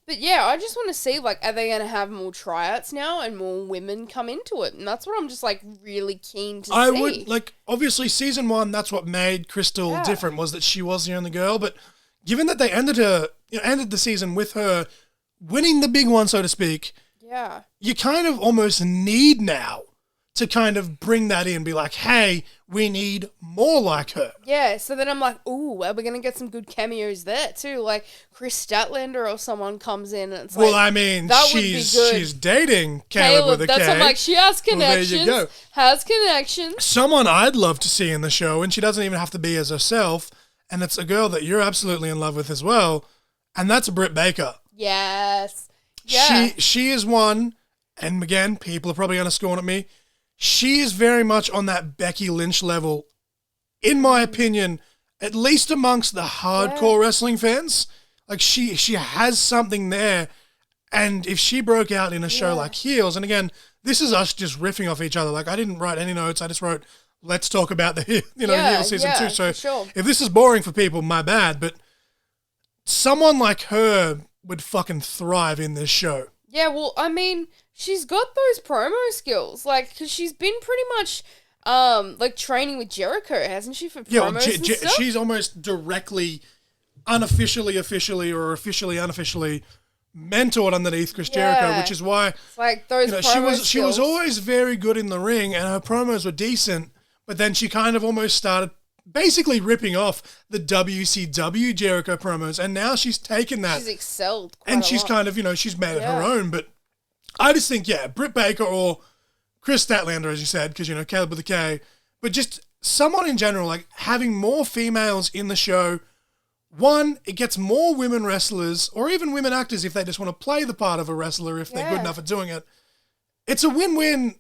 But yeah, I just want to see, like, are they going to have more tryouts now and more women come into it? And that's what I'm just, like, really keen to see. I would, like, obviously season 1, that's what made Crystal different, was that she was the only girl. But given that they ended the season with her winning the big one, so to speak, Yeah. you kind of almost need now to kind of bring that in, be like, hey, we need more like her. Yeah, so then I'm like, ooh, are we going to get some good cameos there too? Like Chris Statlander or someone comes in and it's like, Well, I mean, that would be good. she's dating Caleb with a that's K. what I'm like, she has Well, there connections. you go. Has connections. Someone I'd love to see in the show, and she doesn't even have to be as herself, and it's a girl that you're absolutely in love with as well, and that's Britt Baker. Yes. Yeah. She is one, and again, people are probably going to scorn at me. She is very much on that Becky Lynch level, in my opinion, at least amongst the hardcore wrestling fans. Like, she has something there, and if she broke out in a show like Heels, and again, this is us just riffing off each other. Like, I didn't write any notes. I just wrote, let's talk about the Heels season 2. So sure. if this is boring for people, my bad, but someone like her would fucking thrive in this show. Yeah, well, I mean, she's got those promo skills, like, because she's been pretty much, like, training with Jericho, hasn't she, for promos and stuff? She's almost directly, officially, unofficially mentored underneath Chris Jericho, which is why It's like those she was always very good in the ring, and her promos were decent, but then she kind of almost started basically ripping off the WCW Jericho promos, and now she's taken that. She's excelled quite and a she's lot. kind of, she's made it her own, but I just think, Britt Baker or Chris Statlander, as you said, because, Caleb with a K, but just someone in general, like, having more females in the show. One, it gets more women wrestlers, or even women actors if they just want to play the part of a wrestler, if they're good enough at doing it. It's a win-win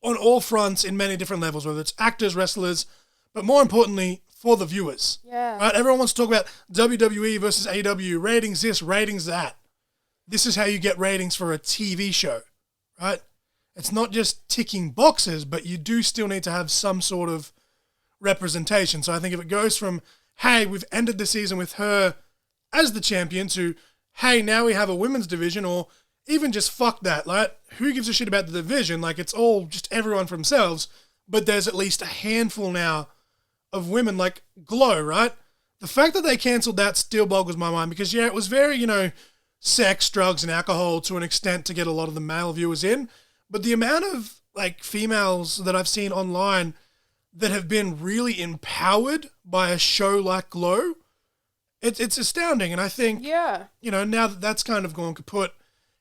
on all fronts in many different levels, whether it's actors, wrestlers, but more importantly, for the viewers. Yeah. Right? Everyone wants to talk about WWE versus AEW, ratings this, ratings that. This is how you get ratings for a TV show, right? It's not just ticking boxes, but you do still need to have some sort of representation. So I think if it goes from, hey, we've ended the season with her as the champion, to, hey, now we have a women's division, or even just fuck that, like, who gives a shit about the division? Like, it's all just everyone for themselves, but there's at least a handful now of women, like Glow, right? The fact that they cancelled that still boggles my mind, because, it was very, sex, drugs, and alcohol to an extent to get a lot of the male viewers in, but the amount of, like, females that I've seen online that have been really empowered by a show like Glow, it's astounding. And I think, now that that's kind of gone kaput,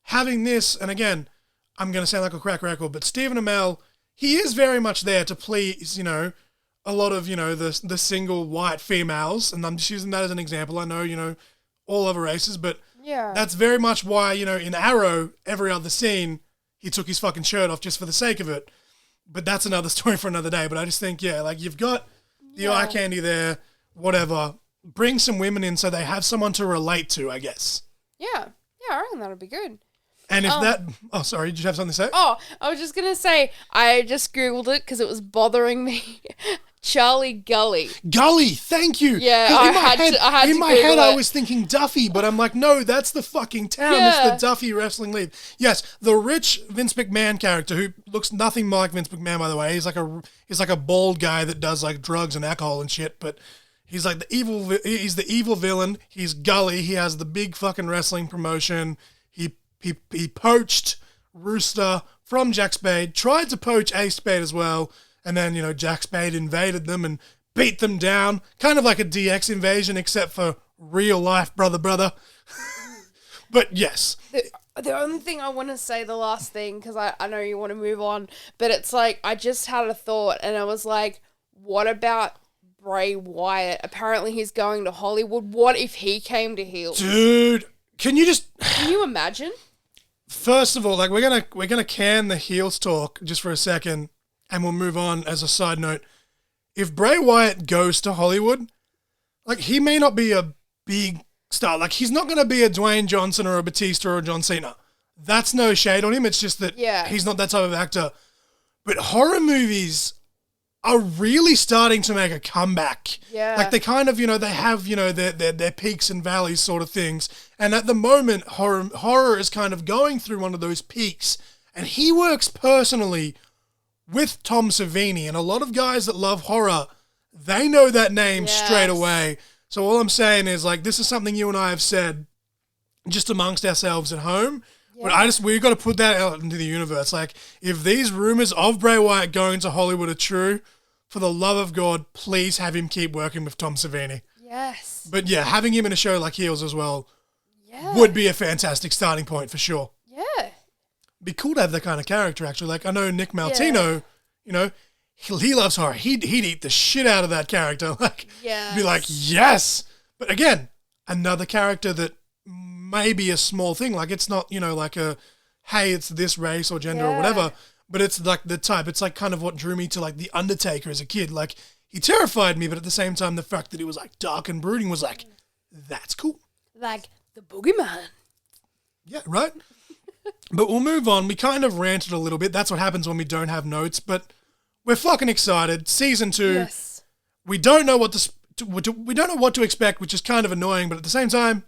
having this, and again, I'm going to sound like a crack record, but Stephen Amell, he is very much there to please, a lot of, the single white females, and I'm just using that as an example. I know, all other races, but that's very much why, in Arrow, every other scene, he took his fucking shirt off just for the sake of it. But that's another story for another day. But I just think, like, you've got the eye candy there, whatever. Bring some women in so they have someone to relate to, I guess. Yeah, I reckon that'll be good. And if oh, sorry, did you have something to say? Oh, I was just going to say, I just Googled it because it was bothering me. Charlie Gully. Gully, thank you. Yeah, I had to in my head, I was thinking Duffy, but I'm like, no, that's the fucking town. Yeah. It's the Duffy Wrestling League. Yes, the rich Vince McMahon character who looks nothing like Vince McMahon, by the way. He's like a bald guy that does like drugs and alcohol and shit, but he's like he's the evil villain. He's Gully. He has the big fucking wrestling promotion. He poached Rooster from Jack Spade, tried to poach Ace Spade as well. And then, Jack Spade invaded them and beat them down. Kind of like a DX invasion, except for real life, brother. But yes. The only thing I want to say, the last thing, because I know you want to move on, but it's like, I just had a thought, and I was like, what about Bray Wyatt? Apparently he's going to Hollywood. What if he came to heel? Dude, can you imagine? First of all, like, we're gonna can the heels talk just for a second. And we'll move on as a side note. If Bray Wyatt goes to Hollywood, like, he may not be a big star. Like, he's not going to be a Dwayne Johnson or a Batista or a John Cena. That's no shade on him. It's just that he's not that type of actor. But horror movies are really starting to make a comeback. Yeah. Like, they kind of, they have, their peaks and valleys sort of things. And at the moment, horror is kind of going through one of those peaks. And he works personally with Tom Savini, and a lot of guys that love horror, they know that name straight away. So all I'm saying is, like, this is something you and I have said just amongst ourselves at home, but we've got to put that out into the universe. Like, if these rumors of Bray Wyatt going to Hollywood are true, for the love of God, please have him keep working with Tom Savini. Yes. But yeah, having him in a show like Heels as well would be a fantastic starting point for sure. Yeah. Be cool to have that kind of character, actually. Like, I know Nick Maltino, he loves horror. He'd eat the shit out of that character. Like, be like, yes. But again, another character that may be a small thing. Like, it's not, like hey, it's this race or gender or whatever. But it's like the type. It's like kind of what drew me to, like, The Undertaker as a kid. Like, he terrified me, but at the same time, the fact that he was, like, dark and brooding was like, that's cool. Like the boogeyman. Yeah, right? But we'll move on. We kind of ranted a little bit. That's what happens when we don't have notes. But we're fucking excited. Season 2. Yes. We don't know what to expect, which is kind of annoying. But at the same time,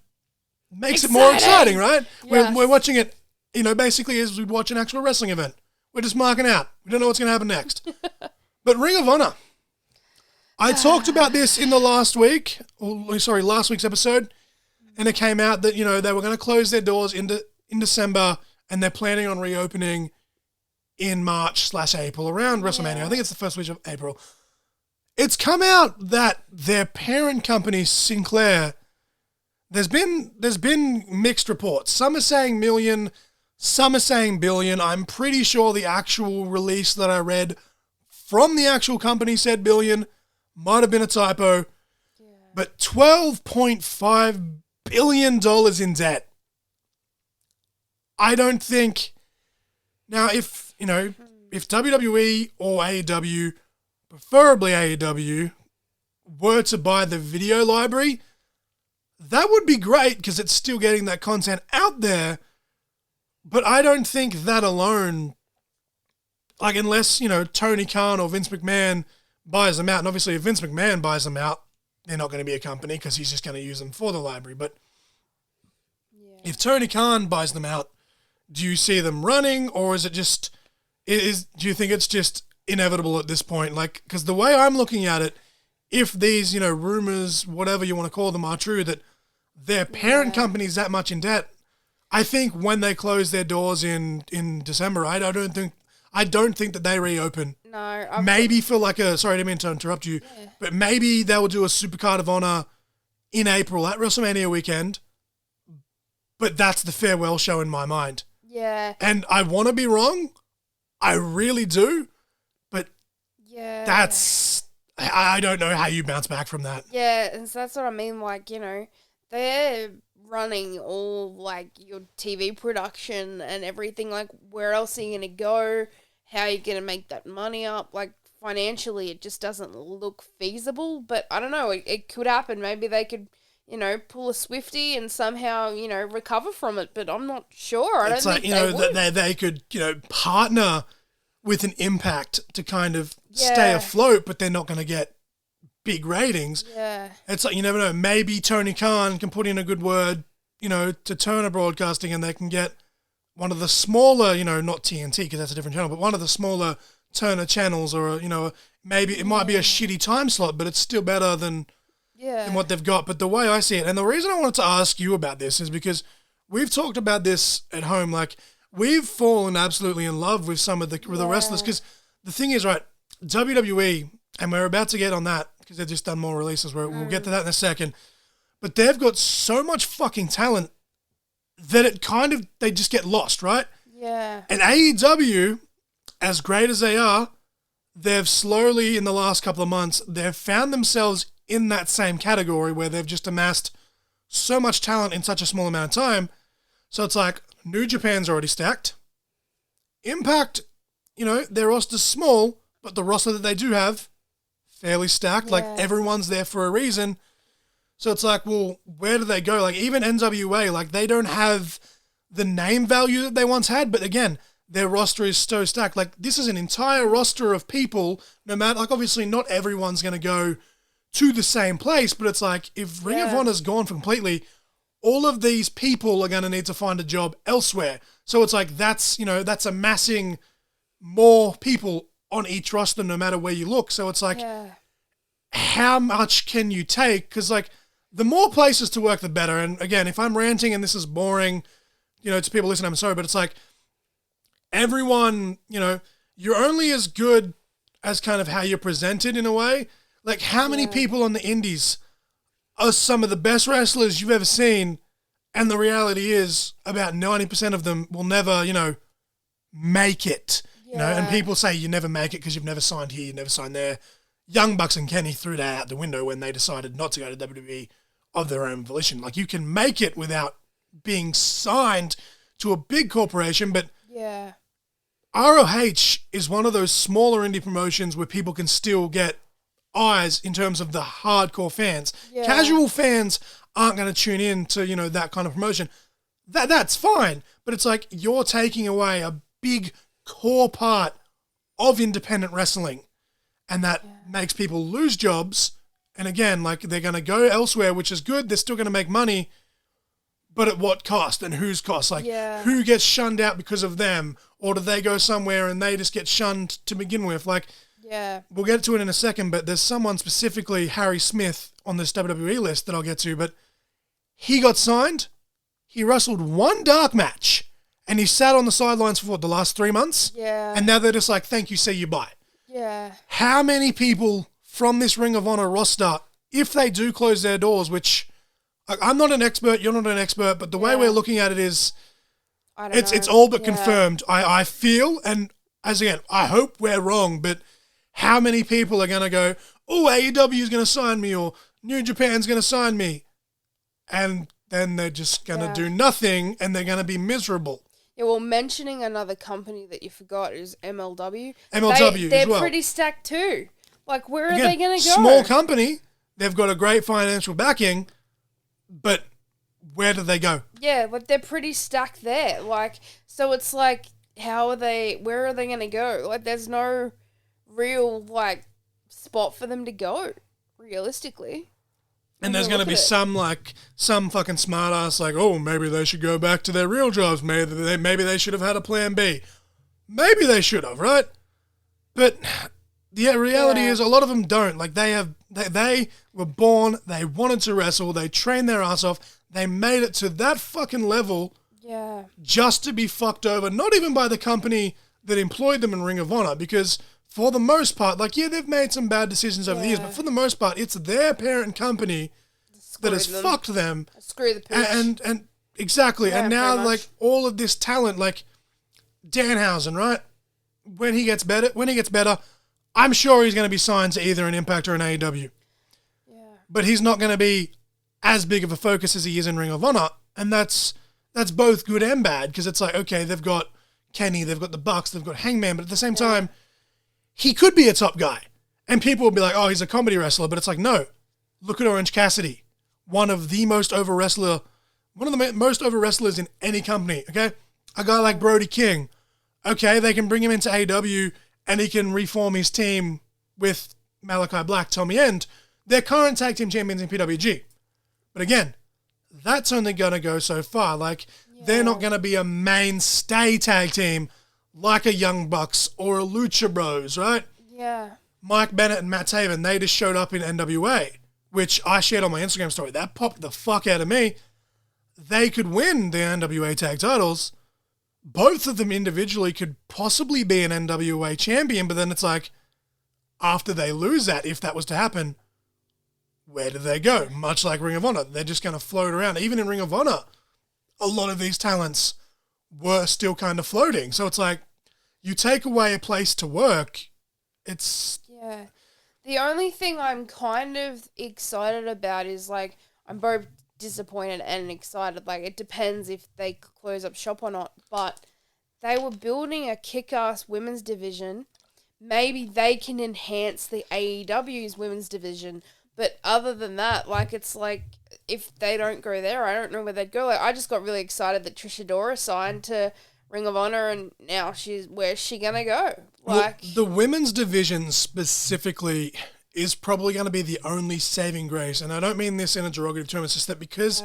makes it more exciting, right? Yes. We're watching it, basically as we'd watch an actual wrestling event. We're just marking out. We don't know what's going to happen next. But Ring of Honor. I talked about this in the last week's episode, and it came out that they were going to close their doors in December. And they're planning on reopening in March/April, around WrestleMania. I think it's the first week of April. It's come out that their parent company, Sinclair, there's been mixed reports. Some are saying million, some are saying billion. I'm pretty sure the actual release that I read from the actual company said billion. Might have been a typo. Yeah. But $12.5 billion in debt. I don't think... Now, if WWE or AEW, preferably AEW, were to buy the video library, that would be great because it's still getting that content out there. But I don't think that alone, like, unless, Tony Khan or Vince McMahon buys them out, and obviously if Vince McMahon buys them out, they're not going to be a company because he's just going to use them for the library. But if Tony Khan buys them out, do you see them running, or is it just, do you think it's just inevitable at this point? Like, because the way I'm looking at it, if these, rumors, whatever you want to call them, are true, that their parent company's that much in debt, I think when they close their doors in December, I don't think that they reopen. No. Maybe for like sorry, I didn't mean to interrupt you, but maybe they will do a Supercard of Honor in April at WrestleMania weekend, but that's the farewell show in my mind. Yeah. And I want to be wrong. I really do. But that's... I don't know how you bounce back from that. Yeah, and so that's what I mean. Like, they're running all, like, your TV production and everything. Like, where else are you going to go? How are you going to make that money up? Like, financially, it just doesn't look feasible. But I don't know. It could happen. Maybe they could... pull a Swiftie and somehow, recover from it. But I'm not sure. I It's don't like, think they would. that they could, partner with an Impact to kind of stay afloat, but they're not going to get big ratings. Yeah. It's like, you never know. Maybe Tony Khan can put in a good word, to Turner Broadcasting, and they can get one of the smaller, not TNT because that's a different channel, but one of the smaller Turner channels, or, maybe it might be a shitty time slot, but it's still better than what they've got. But the way I see it, and the reason I wanted to ask you about this is because we've talked about this at home, like we've fallen absolutely in love with some of the wrestlers, because the thing is, right, WWE, and we're about to get on that because they've just done more releases, we'll get to that in a second, but they've got so much fucking talent that they just get lost, right? Yeah. And AEW, as great as they are, they've slowly, in the last couple of months, they've found themselves in that same category where they've just amassed so much talent in such a small amount of time. So it's like, New Japan's already stacked. Impact, their roster's small, but the roster that they do have, fairly stacked. Yeah. Like, everyone's there for a reason. So it's like, well, where do they go? Like, even NWA, like, they don't have the name value that they once had, but again, their roster is so stacked. Like, this is an entire roster of people, no matter, like, obviously not everyone's going to go to the same place, but it's like, if Ring of Honor's gone completely, all of these people are going to need to find a job elsewhere. So it's like, that's amassing more people on each roster, no matter where you look. So it's like, how much can you take? Because, like, the more places to work, the better. And again, if I'm ranting and this is boring, to people listening, I'm sorry, but it's like, everyone, you're only as good as kind of how you're presented in a way. Like, how many people on the indies are some of the best wrestlers you've ever seen, and the reality is about 90% of them will never, make it. And people say you never make it because you've never signed here, you never signed there. Young Bucks and Kenny threw that out the window when they decided not to go to WWE of their own volition. Like, you can make it without being signed to a big corporation, but ROH is one of those smaller indie promotions where people can still get eyes in terms of the hardcore fans. Casual fans aren't going to tune in to, that kind of promotion. That's fine, but it's like, you're taking away a big core part of independent wrestling, and that makes people lose jobs. And again, like, they're going to go elsewhere, which is good. They're still going to make money, but at what cost and whose cost? Like, who gets shunned out because of them? Or do they go somewhere and they just get shunned to begin with? Like, we'll get to it in a second, but there's someone specifically, Harry Smith, on this WWE list that I'll get to, but he got signed, he wrestled one dark match, and he sat on the sidelines for the last 3 months? And now they're just like, thank you, see you, bye. How many people from this Ring of Honor roster, if they do close their doors, which, I'm not an expert, you're not an expert, but the way we're looking at it is, it's all but confirmed. I feel, and as again, I hope we're wrong, but how many people are going to go, oh, AEW is going to sign me, or New Japan's going to sign me, and then they're just going to do nothing, and they're going to be miserable. Yeah, well, mentioning another company that you forgot is MLW. They're pretty stacked too. Like, where are they going to go? Small company, they've got a great financial backing, but where do they go? Yeah, but they're pretty stacked there. Like, so it's like, where are they going to go? Like, there's no real, like, spot for them to go, realistically. And there's going to be some fucking smart ass like, oh, maybe they should go back to their real jobs. Maybe they should have had a plan B. Maybe they should have, right? But the reality is a lot of them don't. Like, they were born, they wanted to wrestle, they trained their ass off, they made it to that fucking level just to be fucked over, not even by the company that employed them in Ring of Honor, because for the most part, like, they've made some bad decisions over the years, but for the most part, it's their parent company that has fucked them. Screw the pitch. And exactly. And now, like, all of this talent, like Danhausen, right? When he gets better, I'm sure he's going to be signed to either an Impact or an AEW. Yeah. But he's not going to be as big of a focus as he is in Ring of Honor. And that's both good and bad, because it's like, okay, they've got Kenny, they've got the Bucks, they've got Hangman, but at the same time, he could be a top guy. And people will be like, oh, he's a comedy wrestler. But it's like, no, look at Orange Cassidy. one of the most over wrestlers in any company, okay? A guy like Brody King, okay, they can bring him into AEW and he can reform his team with Malachi Black, Tommy End. They're current tag team champions in PWG. But again, that's only going to go so far. Like, they're not going to be a mainstay tag team like a Young Bucks or a Lucha Bros, right? Yeah. Mike Bennett and Matt Taven, they just showed up in NWA, which I shared on my Instagram story. That popped the fuck out of me. They could win the NWA tag titles. Both of them individually could possibly be an NWA champion, but then it's like, after they lose that, if that was to happen, where do they go? Much like Ring of Honor. They're just going to float around. Even in Ring of Honor, a lot of these talents were still kind of floating. So it's like, you take away a place to work, it's... Yeah. The only thing I'm kind of excited about is, like, I'm both disappointed and excited. Like, it depends if they close up shop or not. But they were building a kick-ass women's division. Maybe they can enhance the AEW's women's division. But other than that, like, it's like, if they don't go there, I don't know where they'd go. Like, I just got really excited that Trish Adora signed to Ring of Honor, and now where's she gonna go? Like, well, the women's division specifically is probably going to be the only saving grace, and I don't mean this in a derogative term. It's just that because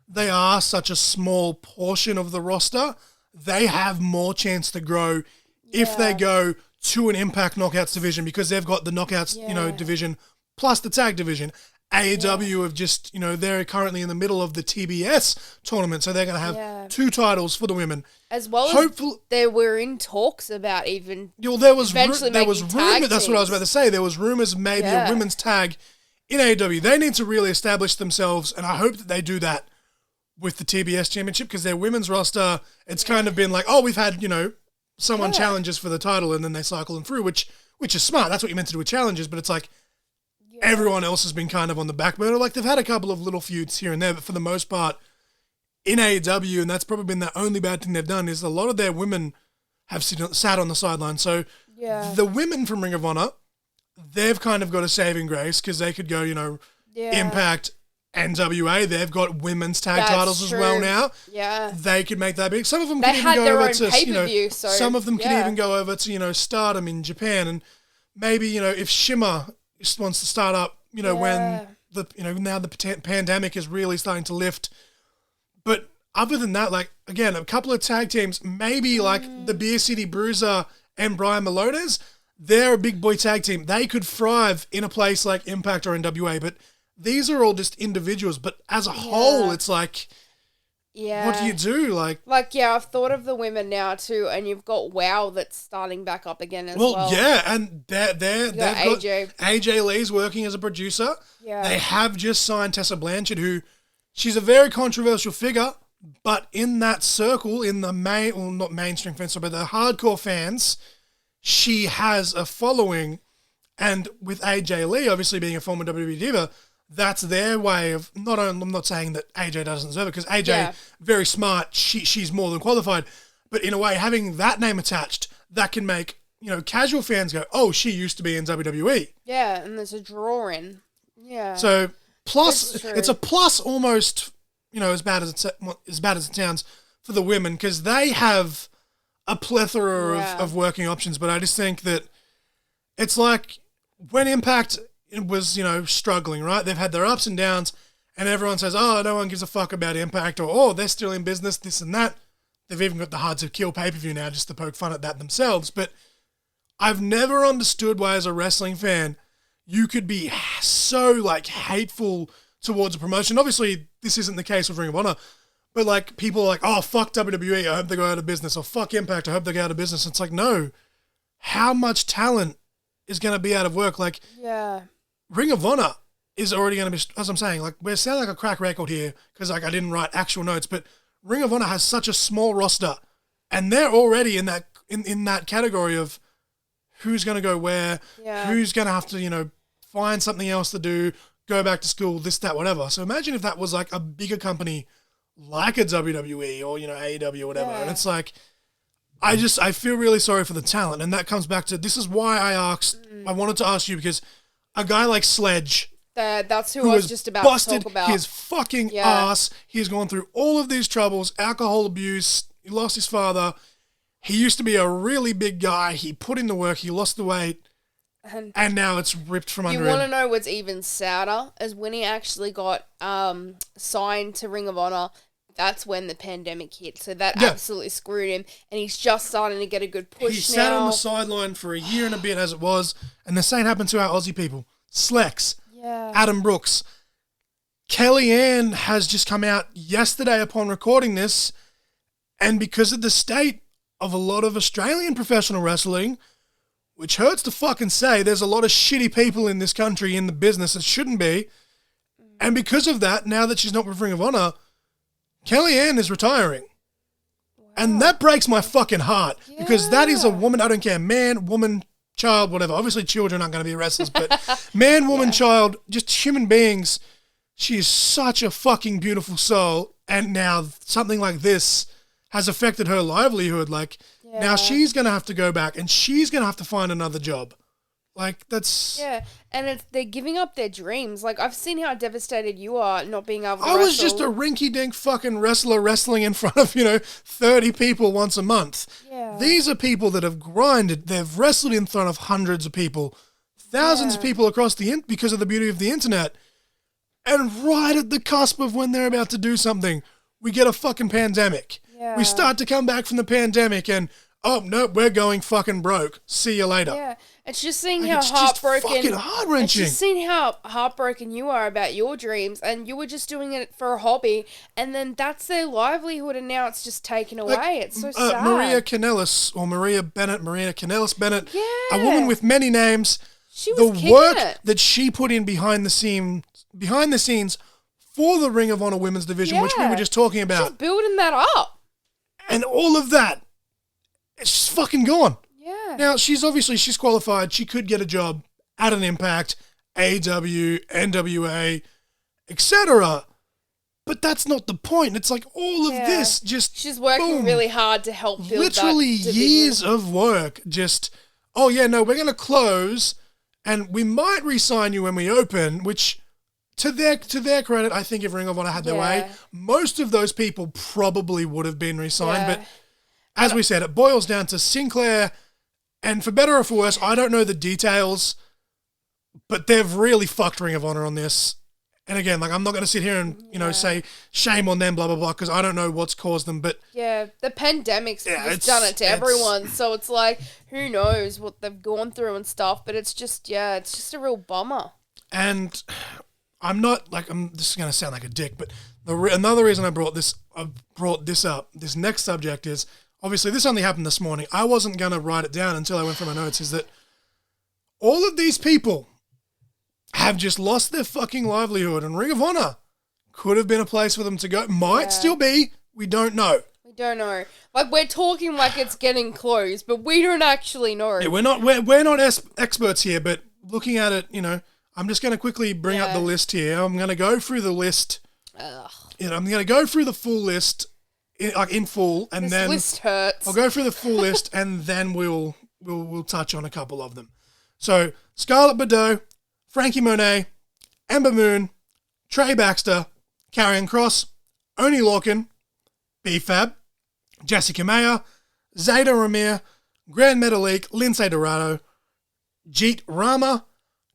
they are such a small portion of the roster, they have more chance to grow if they go to an Impact Knockouts division, because they've got the Knockouts, division plus the tag division. AEW have just, they're currently in the middle of the TBS tournament, so they're going to have 2 titles for the women. As well as they were in talks about even there was rumor. That's what I was about to say. There was rumors maybe a women's tag in AEW. They need to really establish themselves, and I hope that they do that with the TBS championship, because their women's roster, it's kind of been like, oh, we've had, someone challenges for the title, and then they cycle them through, which is smart. That's what you're meant to do with challenges, but it's like, everyone else has been kind of on the back burner. Like, they've had a couple of little feuds here and there, but for the most part, in AEW, and that's probably been the only bad thing they've done, is a lot of their women have sat on the sideline. So the women from Ring of Honor, they've kind of got a saving grace, because they could go, Impact, NWA. They've got women's tag titles as well now. Yeah. They could make that big. Some of them could even go over to, some of them could even go over to, Stardom in Japan. And maybe, if Shimmer just wants to start up, when the, now the pandemic is really starting to lift. But other than that, like, again, a couple of tag teams, maybe like the Beer City Bruiser and Brian Malones, they're a big boy tag team. They could thrive in a place like Impact or NWA, but these are all just individuals. But as a whole, it's like, what do you do? Like, I've thought of the women now too, and you've got WoW that's starting back up again as well. Well, yeah, and they've got AJ Lee's working as a producer. Yeah. They have just signed Tessa Blanchard, who, she's a very controversial figure, but in that circle, in the not mainstream fans, but the hardcore fans, she has a following. And with AJ Lee, obviously being a former WWE diva, that's their way of, I'm not saying that AJ doesn't deserve it, because AJ, very smart, she's more than qualified, but in a way, having that name attached, that can make, casual fans go, oh, she used to be in WWE. Yeah, and there's a draw in. Yeah. So, plus, it's a plus almost, as bad as it sounds for the women, because they have a plethora of working options, but I just think that it's like when Impact was, struggling, right? They've had their ups and downs, and everyone says, oh, no one gives a fuck about Impact, or, oh, they're still in business, this and that. They've even got the Hard to Kill pay-per-view now just to poke fun at that themselves. But I've never understood why, as a wrestling fan, you could be so, hateful towards a promotion. Obviously, this isn't the case with Ring of Honor, but, people are like, oh, fuck WWE, I hope they go out of business, or fuck Impact, I hope they go out of business. It's like, no. How much talent is going to be out of work? Ring of Honor is already going to be, as I'm saying, we're sounding like a crack record here, because, I didn't write actual notes, but Ring of Honor has such a small roster, and they're already in that in that category of who's going to go where, who's going to have to, find something else to do, go back to school, this, that, whatever. So imagine if that was, a bigger company like a WWE or, AEW or whatever, and it's like, I feel really sorry for the talent, and that comes back to, this is why I wanted to ask you, because a guy like Sledge, That's who who I was has just about to busted talk about. his fucking ass. He's gone through all of these troubles, alcohol abuse. He lost his father. He used to be a really big guy. He put in the work. He lost the weight. And now it's ripped from under him. You want to know what's even sadder? Is when he actually got signed to Ring of Honor, that's when the pandemic hit. So that absolutely screwed him. And he's just starting to get a good push now. He sat on the sideline for a year and a bit as it was. And the same happened to our Aussie people. Slex, Adam Brooks. Kellyanne has just come out yesterday upon recording this. And because of the state of a lot of Australian professional wrestling, which hurts to fucking say, there's a lot of shitty people in this country in the business that shouldn't be. And because of that, now that she's not with Ring of Honor, Kellyanne is retiring. Wow. And that breaks my fucking heart. Yeah. Because that is a woman, I don't care, man, woman, child, whatever. Obviously children aren't going to be wrestlers, but man, woman, child, just human beings. She is such a fucking beautiful soul. And now something like this has affected her livelihood. Like, now she's going to have to go back and she's going to have to find another job. Like, that's... Yeah, and they're giving up their dreams. Like, I've seen how devastated you are not being able to I was just a rinky-dink fucking wrestler wrestling in front of, 30 people once a month. Yeah. These are people that have grinded. They've wrestled in front of hundreds of people, thousands of people across because of the beauty of the internet. And right at the cusp of when they're about to do something, we get a fucking pandemic. Yeah. We start to come back from the pandemic and, oh, no, we're going fucking broke. See you later. Yeah. It's just seeing how heartbroken... It's fucking heart-wrenching. It's just seeing how heartbroken you are about your dreams and you were just doing it for a hobby and then that's their livelihood and now it's just taken away. It's so sad. Maria Kanellis, or Maria Kanellis Bennett, a woman with many names. She was the work that she put in behind the scenes for the Ring of Honor Women's Division, which we were just talking about. She's building that up. And all of that, it's just fucking gone. Yeah. Now, she's qualified. She could get a job at an Impact, AW, NWA, etc. But that's not the point. It's like all of this just... She's working really hard to help build literally that years of work. Just, we're going to close and we might re-sign you when we open, which... To their credit, I think if Ring of Honor had their way, most of those people probably would have been re-signed. But as we said, it boils down to Sinclair, and for better or for worse, I don't know the details, but they've really fucked Ring of Honor on this. And again, like, I'm not going to sit here and, say shame on them, blah, blah, blah, because I don't know what's caused them. But yeah, the pandemic's just done it to everyone. So it's like, who knows what they've gone through and stuff. But it's just a real bummer. And... this is going to sound like a dick, but another reason I brought this up, this next subject is, obviously this only happened this morning. I wasn't going to write it down until I went through my notes, is that all of these people have just lost their fucking livelihood, and Ring of Honor could have been a place for them to go. Might still be. We don't know. We don't know. Like, we're talking like it's getting close, but we don't actually know. Yeah, we're not experts here, but looking at it, I'm just going to quickly bring up the list here. I'm going to go through the list. I'm going to go through the full list, in full, and then list hurts. I'll go through the full list, and then we'll touch on a couple of them. So Scarlett Bordeaux, Frankie Monet, Ember Moon, Trey Baxter, Karrion Kross, Oni Lorcan, B-Fab, Jessica Mayer, Zayda Ramir, Grand Metalik, Lindsay Dorado, Jeet Rama,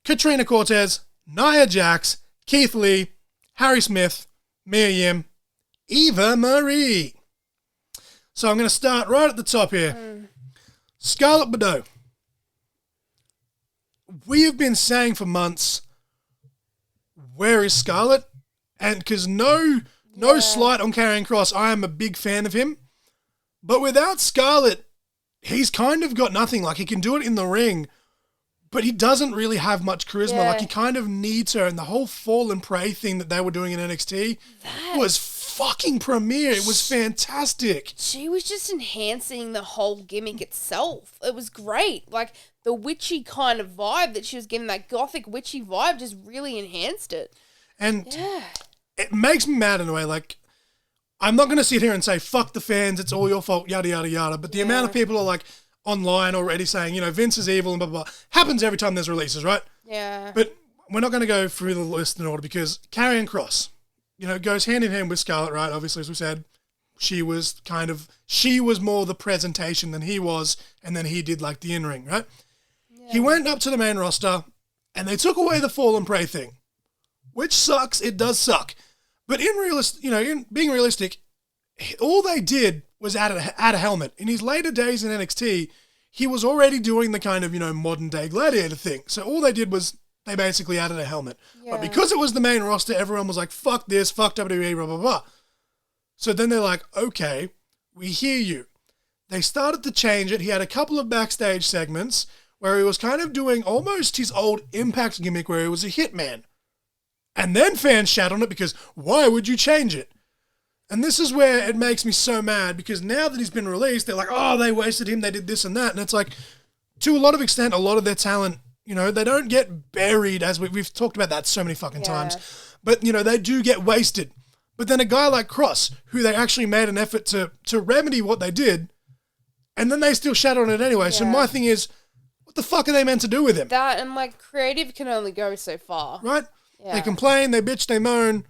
Katrina Cortez, Nia Jax, Keith Lee, Harry Smith, Mia Yim, Eva Marie. So I'm going to start right at the top here. Scarlett Bordeaux. We have been saying for months, where is Scarlett? And because no slight on Karrion Kross, I am a big fan of him. But without Scarlett, he's kind of got nothing. Like, he can do it in the ring, but he doesn't really have much charisma. Yeah. Like, he kind of needs her. And the whole fall and pray thing that they were doing in NXT was fucking premiere. It was fantastic. She was just enhancing the whole gimmick itself. It was great. Like, the witchy kind of vibe that she was giving, that gothic witchy vibe, just really enhanced it. And it makes me mad in a way. Like, I'm not going to sit here and say, fuck the fans, it's all your fault, yada, yada, yada. But the amount of people are like, online already saying, Vince is evil and blah, blah, blah. Happens every time there's releases, right? Yeah. But we're not going to go through the list in order because Karrion Kross, goes hand in hand with Scarlett, right? Obviously, as we said, she was more the presentation than he was, and then he did like the in-ring, right? Yeah. He went up to the main roster, and they took away the Fall and Pray thing, which sucks. It does suck. But in being realistic, all they did was add a helmet. In his later days in NXT, he was already doing the kind of, modern day gladiator thing. So all they did was they basically added a helmet. Yeah. But because it was the main roster, everyone was like, fuck this, fuck WWE, blah, blah, blah. So then they're like, okay, we hear you. They started to change it. He had a couple of backstage segments where he was kind of doing almost his old Impact gimmick where he was a hitman. And then fans shat on it because why would you change it? And this is where it makes me so mad because now that he's been released, they're like, oh, they wasted him, they did this and that. And it's like, to a lot of extent, a lot of their talent, they don't get buried as we've talked about that so many fucking times. But, they do get wasted. But then a guy like Kross, who they actually made an effort to remedy what they did, and then they still shat on it anyway. Yeah. So my thing is, what the fuck are they meant to do with him? That and, creative can only go so far. Right? Yeah. They complain, they bitch, they moan,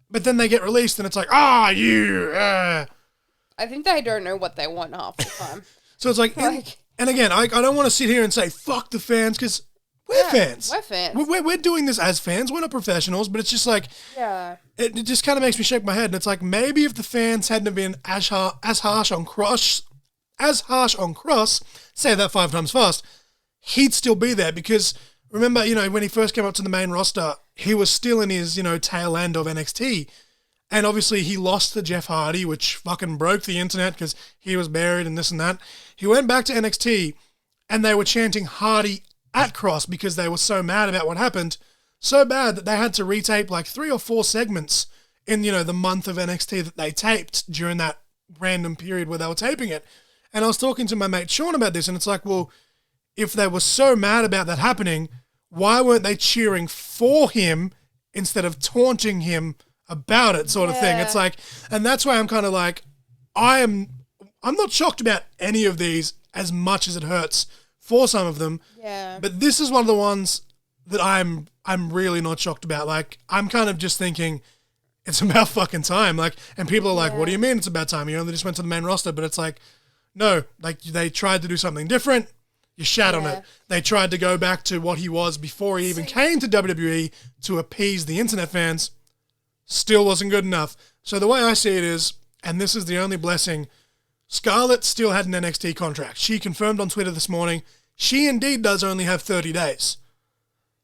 but then they get released and it's like, I think they don't know what they want half the time. So it's like, and again, I don't want to sit here and say, fuck the fans, because we're fans. We're fans. We're doing this as fans. We're not professionals, but it's just like, it just kind of makes me shake my head. And it's like, maybe if the fans hadn't have been as harsh on Kross, say that 5 times fast, he'd still be there because remember, when he first came up to the main roster, he was still in his, tail end of NXT. And obviously he lost to Jeff Hardy, which fucking broke the internet because he was buried and this and that. He went back to NXT and they were chanting Hardy at Kross because they were so mad about what happened. So bad that they had to retape 3 or 4 segments in, the month of NXT that they taped during that random period where they were taping it. And I was talking to my mate Sean about this and it's like, well, if they were so mad about that happening, why weren't they cheering for him instead of taunting him about it sort of thing? It's like, and that's why I'm kind of like, I'm not shocked about any of these as much as it hurts for some of them. Yeah. But this is one of the ones that I'm really not shocked about. I'm kind of just thinking it's about fucking time. And people are like, what do you mean it's about time? You only just went to the main roster, but it's like, no, they tried to do something different. You shat on it. They tried to go back to what he was before he even came to WWE to appease the internet fans. Still wasn't good enough. So the way I see it is, and this is the only blessing, Scarlett still had an NXT contract. She confirmed on Twitter this morning, she indeed does only have 30 days.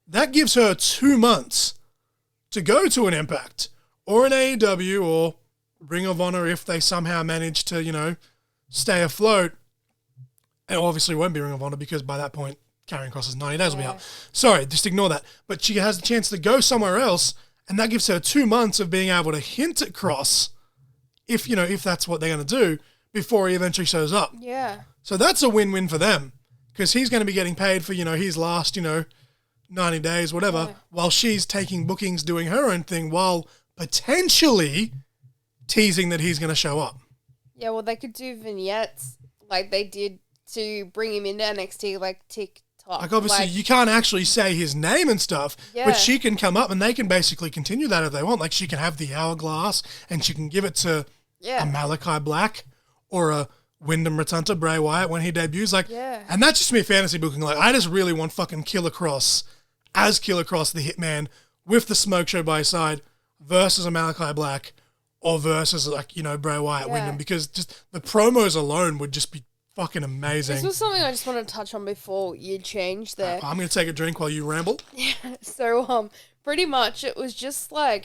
That gives her 2 months to go to an Impact or an AEW or Ring of Honor if they somehow manage to, stay afloat. It obviously won't be Ring of Honor because by that point, Karrion Kross's 90 days will be up. Sorry, just ignore that. But she has the chance to go somewhere else, and that gives her 2 months of being able to hint at Kross, if that's what they're going to do, before he eventually shows up. Yeah. So that's a win-win for them, because he's going to be getting paid for, his last, 90 days, whatever, while she's taking bookings, doing her own thing, while potentially teasing that he's going to show up. Yeah, well, they could do vignettes like they did to bring him into NXT, TikTok. Obviously, you can't actually say his name and stuff, but she can come up and they can basically continue that if they want. She can have the hourglass and she can give it to a Malachi Black or a Wyndham Rotunda, Bray Wyatt when he debuts. And that's just me fantasy booking. I just really want fucking Killer Kross as Killer Kross the Hitman with the smoke show by his side versus a Malachi Black or versus Bray Wyatt Wyndham, because just the promos alone would just be fucking amazing. This was something I just wanted to touch on before you changed there. I'm going to take a drink while you ramble. Yeah, so pretty much it was just I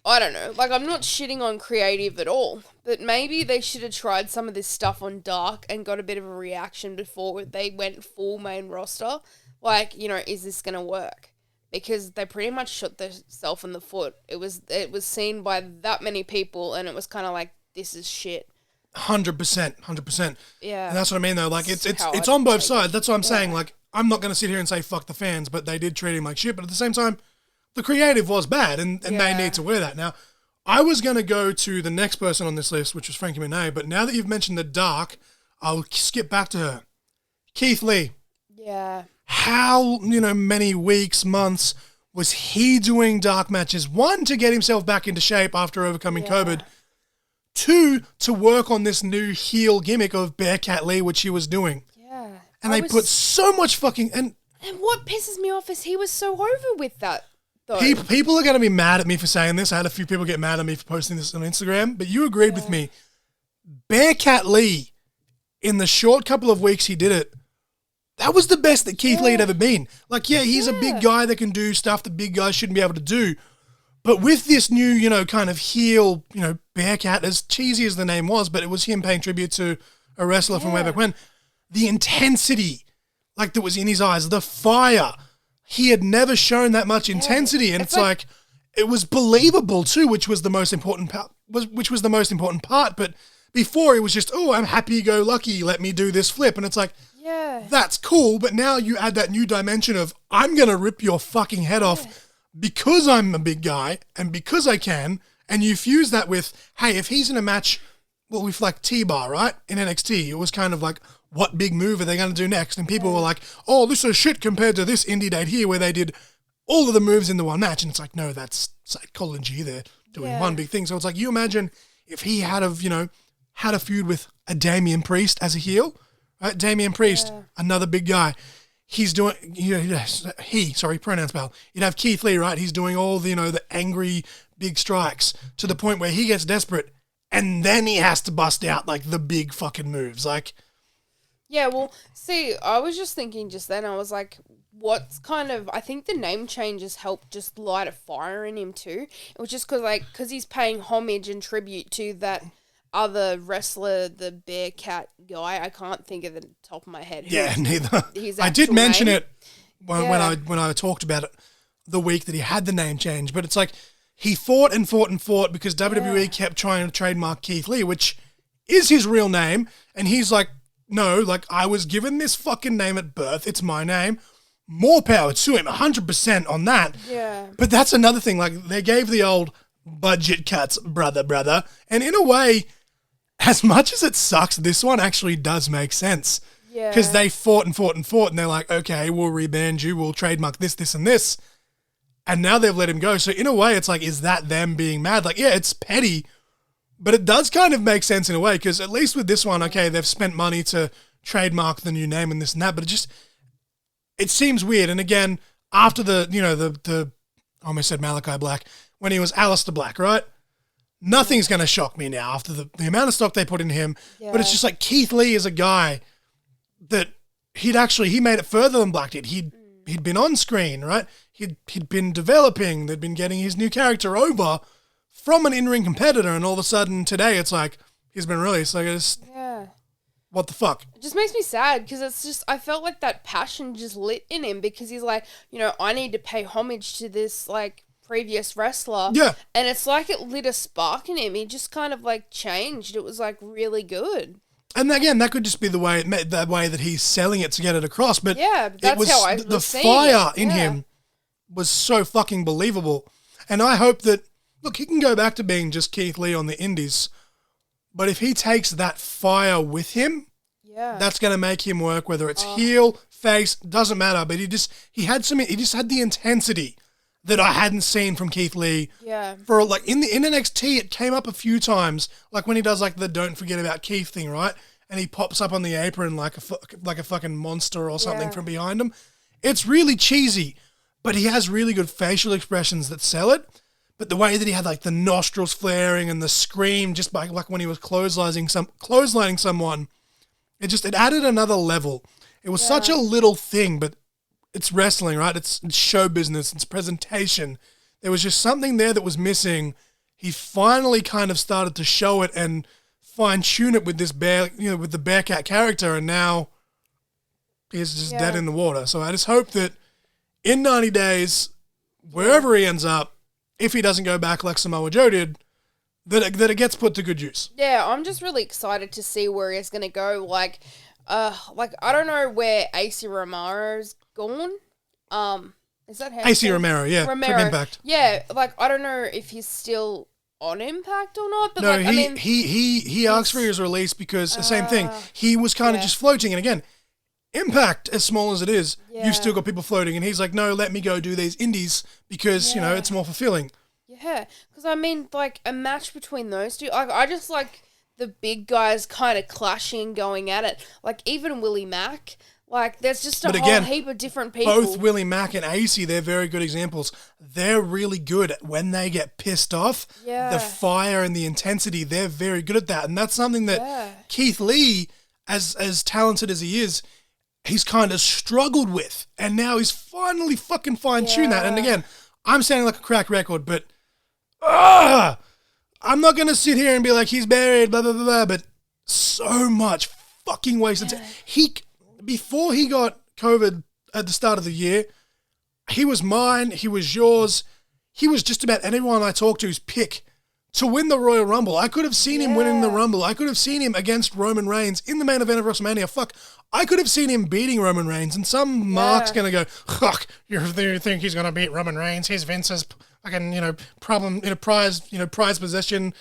don't know, I'm not shitting on creative at all, but maybe they should have tried some of this stuff on Dark and got a bit of a reaction before they went full main roster. Is this going to work? Because they pretty much shot themselves in the foot. It was seen by that many people and it was kind of this is shit. 100%. Yeah. And that's what I mean, though. It's on both sides. That's what I'm saying. I'm not going to sit here and say fuck the fans, but they did treat him like shit. But at the same time, the creative was bad, and they need to wear that. Now, I was going to go to the next person on this list, which was Frankie Monet, but now that you've mentioned the Dark, I'll skip back to her. Keith Lee. Yeah. How, many weeks, months was he doing dark matches, one, to get himself back into shape after overcoming COVID, two, to work on this new heel gimmick of Bearcat Lee, which he was doing. Yeah. And they put so much fucking... And what pisses me off is he was so over with that, though. People are going to be mad at me for saying this. I had a few people get mad at me for posting this on Instagram, but you agreed with me. Bearcat Lee, in the short couple of weeks he did it, that was the best that Keith Lee had ever been. Like, he's a big guy that can do stuff that big guys shouldn't be able to do. But with this new, kind of heel, Bearcat, as cheesy as the name was, but it was him paying tribute to a wrestler from way back when, the intensity, like, that was in his eyes, the fire, he had never shown that much intensity. And it's like, it was believable too, which was the most important part, but before it was just, oh, I'm happy-go-lucky, let me do this flip. And it's like, that's cool, but now you add that new dimension of, I'm going to rip your fucking head off because I'm a big guy and because I can, and you fuse that with, hey, if he's in a match, with like T-Bar, right, in NXT, it was kind of like, what big move are they going to do next? And people were like, oh, this is shit compared to this indie date here where they did all of the moves in the one match. And it's like, no, that's psychology. They're doing one big thing. So it's like, you imagine if he had a feud with a Damian Priest as a heel, right? Damian Priest, another big guy. He's doing, pronouns pal. You'd have Keith Lee, right? He's doing all the, the angry big strikes to the point where he gets desperate and then he has to bust out like the big fucking moves. Like, yeah, well, see, I was just thinking just then, I was like, I think the name changes helped just light a fire in him too. It was just because he's paying homage and tribute to that other wrestler, the Bearcat guy. I can't think of the top of my head. Yeah, neither. I did mention it when I talked about it the week that he had the name change, but it's like he fought and fought and fought because WWE kept trying to trademark Keith Lee, which is his real name, and he's like, no, like, I was given this fucking name at birth. It's my name. More power to him, 100% on that. Yeah. But that's another thing. Like, they gave the old budget cuts, brother. And in a way, as much as it sucks, this one actually does make sense. Yeah. Because they fought and fought and fought, and they're like, okay, we'll reband you. We'll trademark this, and this. And now they've let him go. So in a way, it's like, is that them being mad? Like, yeah, it's petty. But it does kind of make sense in a way, because at least with this one, okay, they've spent money to trademark the new name and this and that, but it seems weird. And again, after I almost said Malachi Black, when he was Aleister Black, right? Nothing's going to shock me now after the amount of stock they put in him. Yeah. But it's just like Keith Lee is a guy that he made it further than Black did. He'd been on screen, right? He'd been developing, they'd been getting his new character over from an in-ring competitor, and all of a sudden today it's like he's been released. Like, what the fuck? It just makes me sad because it's just, I felt like that passion just lit in him because he's like, I need to pay homage to this like previous wrestler. Yeah. And it's like it lit a spark in him. He just kind of like changed. It was like really good. And again, that could just be the way that he's selling it to get it across. But that's how I was the seeing fire it. in him was so fucking believable. And I hope that, look, he can go back to being just Keith Lee on the indies, but if he takes that fire with him, that's going to make him work, whether it's heel, face, doesn't matter. But he just had the intensity that I hadn't seen from Keith Lee. Yeah. For like in NXT, it came up a few times, like when he does like the "Don't Forget About Keith" thing, right? And he pops up on the apron like a fucking monster or something from behind him. It's really cheesy, but he has really good facial expressions that sell it. But the way that he had like the nostrils flaring and the scream just by like when he was clotheslining someone, it added another level. It was such a little thing, but it's wrestling, right? It's show business, it's presentation. There was just something there that was missing. He finally kind of started to show it and fine tune it with this with the Bearcat character, and now he's just dead in the water. So I just hope that in 90 days, wherever he ends up, if he doesn't go back like Samoa Joe did, that it gets put to good use. Yeah, I'm just really excited to see where he's going to go. Like I don't know where AC Romero's gone. Is that how AC Romero? Yeah, from Impact. Yeah, like I don't know if he's still on Impact or not. But no, he asked for his release because the same thing. He was kind of just floating, and again, Impact, as small as it is, Yeah. you've still got people floating. And he's like, no, let me go do these indies because, Yeah. it's more fulfilling. Yeah, because I mean, like, a match between those two, I just like the big guys kind of clashing, going at it. Like, even Willie Mack, like, there's just a whole heap of different people. Both Willie Mack and AC, they're very good examples. They're really good at when they get pissed off. Yeah. The fire and the intensity, they're very good at that. And that's something that Keith Lee, as talented as he is, he's kind of struggled with. And now he's finally fucking fine-tuned that. And again, I'm sounding like a crack record, but I'm not going to sit here and be like, he's buried, blah, blah, blah, blah, but so much fucking wasted time. Before he got COVID at the start of the year, he was mine, he was yours, he was just about anyone I talked to's pick to win the Royal Rumble. I could have seen him winning the Rumble. I could have seen him against Roman Reigns in the main event of WrestleMania. Fuck, I could have seen him beating Roman Reigns, and some mark's going to go, fuck, you think he's going to beat Roman Reigns? He's Vince's fucking, problem, prize possession,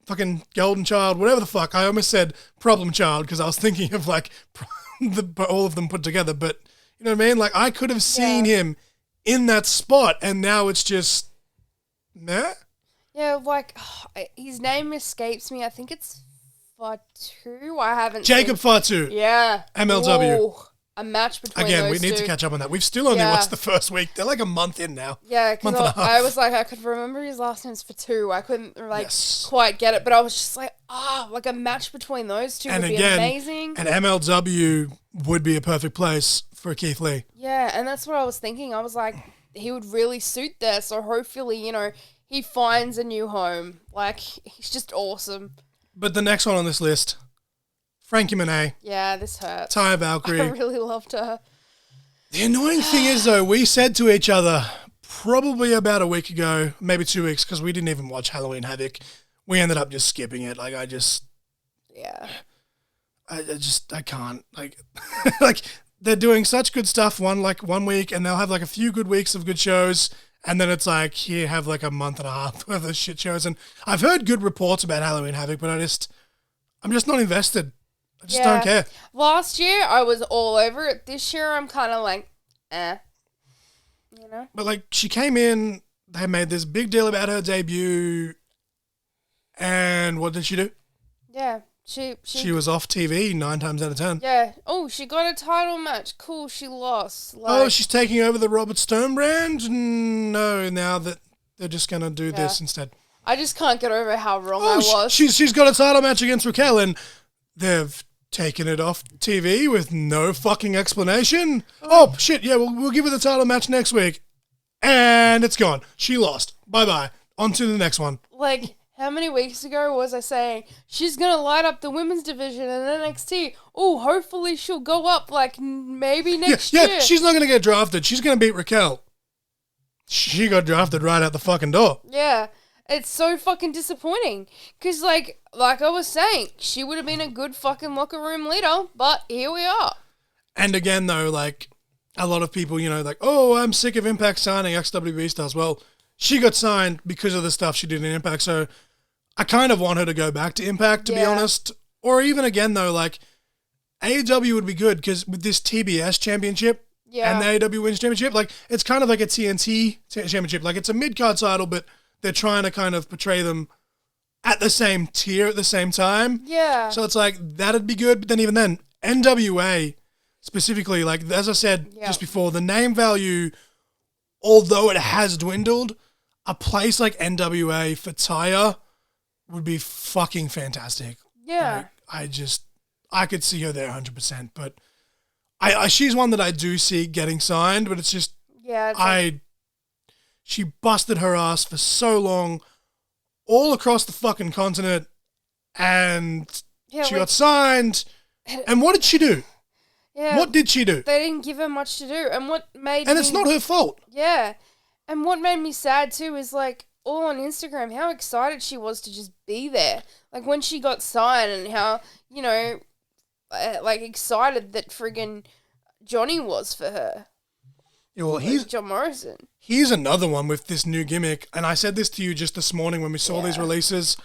fucking golden child, whatever the fuck. I almost said problem child because I was thinking of, like, all of them put together, but you know what I mean? Like, I could have seen him in that spot, and now it's just, nah? Yeah, like, his name escapes me. I think it's Fatu. I haven't Jacob seen... Fatu. Yeah. MLW. Ooh, a match between Again, those we need two. to catch up on that. We've still only watched the first week. They're like a month in now. Yeah, month and a half. I was like, I could remember his last name's Fatu. I couldn't, quite get it, but I was just like, like a match between those two would be amazing. And MLW would be a perfect place for Keith Lee. Yeah, and that's what I was thinking. I was like, he would really suit there, so hopefully, he finds a new home. Like, he's just awesome. But the next one on this list, Frankie Monet. Yeah, this hurts. Taya Valkyrie. I really loved her. The annoying thing is, though, we said to each other probably about a week ago, maybe 2 weeks, because we didn't even watch Halloween Havoc. We ended up just skipping it. Like, I can't. Like, like, they're doing such good stuff one week, and they'll have, like, a few good weeks of good shows, and then it's like, here, have, like, a month and a half worth of shit shows. And I've heard good reports about Halloween Havoc, but I'm just not invested. I just don't care. Last year, I was all over it. This year, I'm kind of like, But, like, she came in, they made this big deal about her debut, and what did she do? Yeah. She was off TV 9 times out of 10. Yeah. Oh, she got a title match. Cool, she lost. Like, she's taking over the Robert Stone brand? No, now that they're just going to do this instead. I just can't get over how wrong I was. She's got a title match against Raquel, and they've taken it off TV with no fucking explanation. Oh, shit, yeah, we'll give her the title match next week. And it's gone. She lost. Bye-bye. On to the next one. Like, how many weeks ago was I saying, she's going to light up the women's division in NXT. Oh, hopefully she'll go up, like, maybe next year. Yeah, she's not going to get drafted. She's going to beat Raquel. She got drafted right out the fucking door. Yeah. It's so fucking disappointing. Because, like I was saying, she would have been a good fucking locker room leader, but here we are. And again, though, like, a lot of people, like, oh, I'm sick of Impact signing XWB stars. Well, she got signed because of the stuff she did in Impact, so I kind of want her to go back to Impact, to be honest. Or even again, though, like, AEW would be good, because with this TBS championship and the AEW Women's Championship, like, it's kind of like a TNT championship. Like, it's a mid-card title, but they're trying to kind of portray them at the same tier at the same time. Yeah. So it's like, that'd be good. But then even then, NWA specifically, like, as I said just before, the name value, although it has dwindled, a place like NWA for Taya would be fucking fantastic. Yeah. Like, I could see her there 100%. But she's one that I do see getting signed, but it's just, she busted her ass for so long, all across the fucking continent, and she got signed. And what did she do? Yeah. What did she do? They didn't give her much to do. And it's not her fault. Yeah. And what made me sad too is, like, all on Instagram, how excited she was to just be there. Like, when she got signed, and how, like, excited that friggin' Johnny was for her. Yeah, well, he's John Morrison. Here's another one with this new gimmick, and I said this to you just this morning when we saw these releases.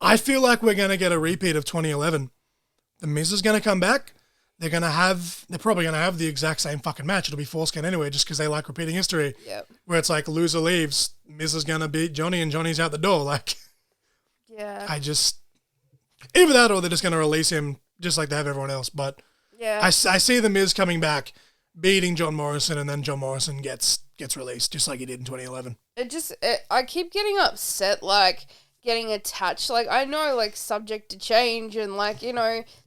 I feel like we're going to get a repeat of 2011. The Miz is going to come back. they're probably gonna have the exact same fucking match. It'll be foreskin anyway, just because they like repeating history. Yep. Where it's like loser leaves, Miz is gonna beat Johnny, and Johnny's out the door. Like, yeah. Either that or they're just gonna release him just like they have everyone else. But yeah, I see the Miz coming back, beating John Morrison, and then John Morrison gets released just like he did in 2011. I keep getting upset, like getting attached. Like I know, like subject to change, and like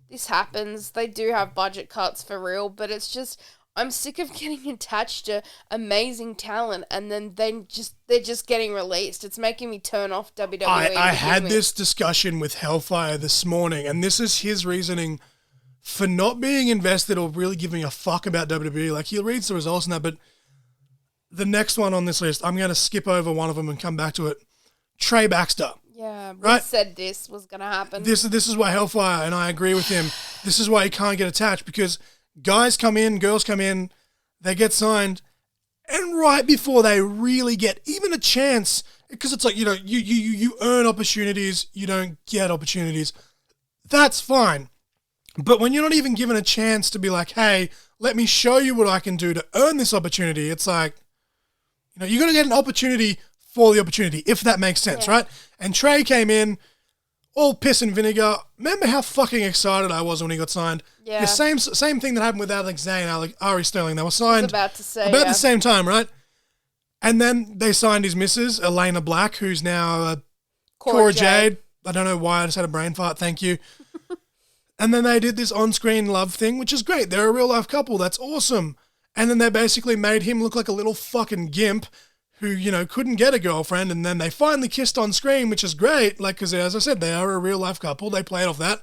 this happens. They do have budget cuts for real, but it's just I'm sick of getting attached to amazing talent and then they're just getting released. It's making me turn off WWE. I had this discussion with Hellfire this morning, and this is his reasoning for not being invested or really giving a fuck about WWE. Like, he reads the results and that, but the next one on this list, I'm going to skip over one of them and come back to it. Trey Baxter. Yeah, we right? said this was going to happen. This is why Hellfire, and I agree with him, this is why he can't get attached, because guys come in, girls come in, they get signed, and right before they really get even a chance, because it's like, you earn opportunities, you don't get opportunities. That's fine. But when you're not even given a chance to be like, hey, let me show you what I can do to earn this opportunity, it's like, you're going to get an opportunity for the opportunity, if that makes sense, right? And Trey came in, all piss and vinegar. Remember how fucking excited I was when he got signed? Yeah. The same thing that happened with Alex Zane and Ari Sterling. They were signed about the same time, right? And then they signed his missus, Elena Black, who's now Cora Jade. I don't know why, I just had a brain fart, thank you. And then they did this on-screen love thing, which is great. They're a real-life couple. That's awesome. And then they basically made him look like a little fucking gimp who, couldn't get a girlfriend, and then they finally kissed on screen, which is great, like, because as I said, they are a real-life couple. They played off that,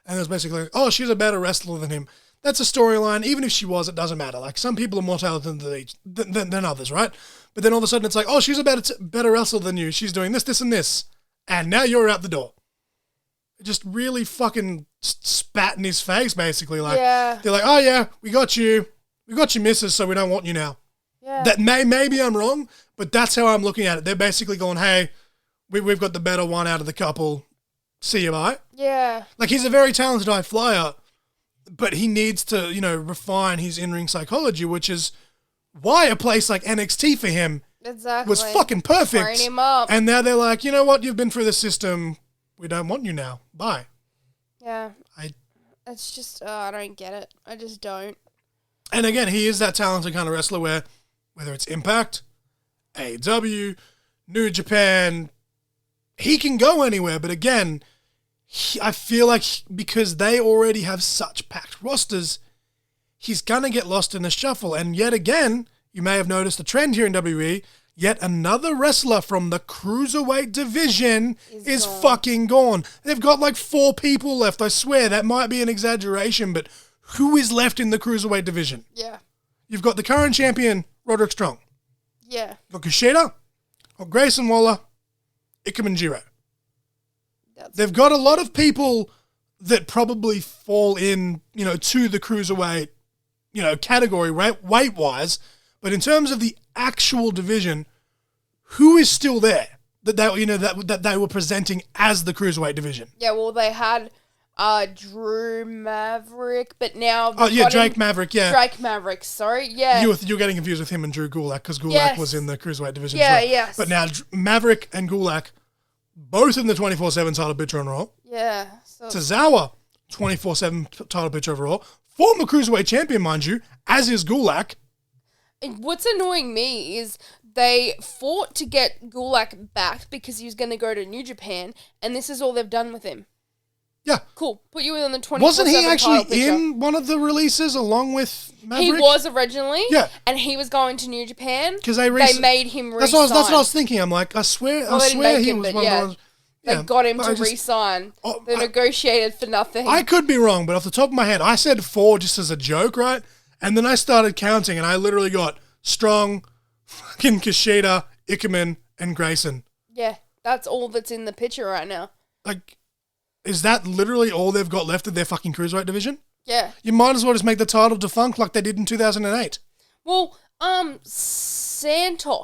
and it was basically like, oh, she's a better wrestler than him. That's a storyline. Even if she was, it doesn't matter. Like, some people are more talented than others, right? But then all of a sudden it's like, oh, she's a better wrestler than you. She's doing this, this, and this, and now you're out the door. It just really fucking spat in his face, basically. Like, they're like, oh, yeah, we got you, missus, so we don't want you now. Yeah. That maybe I'm wrong, but that's how I'm looking at it. They're basically going, hey, we've got the better one out of the couple. See you, bye. Yeah. Like, he's a very talented high flyer, but he needs to, refine his in-ring psychology, which is why a place like NXT for him was fucking perfect. Train him up. And now they're like, you know what? You've been through the system. We don't want you now. Bye. Yeah. It's just, I don't get it. I just don't. And again, he is that talented kind of wrestler where, whether it's Impact, AEW, New Japan, he can go anywhere. But again, I feel like because they already have such packed rosters, he's going to get lost in the shuffle. And yet again, you may have noticed a trend here in WWE, yet another wrestler from the Cruiserweight division is fucking gone. They've got like 4 people left. I swear, that might be an exaggeration, but who is left in the Cruiserweight division? Yeah. You've got the current champion, Roderick Strong. Yeah. You've got Kushida, got Grayson Waller, Ikemen Jiro. They've got a lot of people that probably fall in, to the Cruiserweight, category, right, weight-wise. But in terms of the actual division, who is still there that they were presenting as the Cruiserweight division? Yeah, well, they had Drew Maverick, but now... Drake Maverick, yeah. Drake Maverick, sorry, yeah. You're getting confused with him and Drew Gulak, because Gulak was in the Cruiserweight division as well. Yes. But now Maverick and Gulak, both in the 24/7 title picture on Raw. Yeah. Tozawa, 24/7 title picture overall. Former Cruiserweight champion, mind you, as is Gulak. And what's annoying me is they fought to get Gulak back because he was going to go to New Japan, and this is all they've done with him. Yeah. Cool. Put you in the 24/7 Wasn't he actually title picture. in one of the releases along with Maverick? He was originally. Yeah. And he was going to New Japan. Because they made him re-sign. That's what I was thinking. I'm like, I swear he was one of the ones. They got him to re-sign. They negotiated for nothing. I could be wrong, but off the top of my head, I said 4 just as a joke, right? And then I started counting, and I literally got Strong, fucking Kushida, Ikemen, and Grayson. Yeah, that's all that's in the picture right now. Like, is that literally all they've got left of their fucking Cruiserweight division? Yeah. You might as well just make the title defunct like they did in 2008. Well, Santos.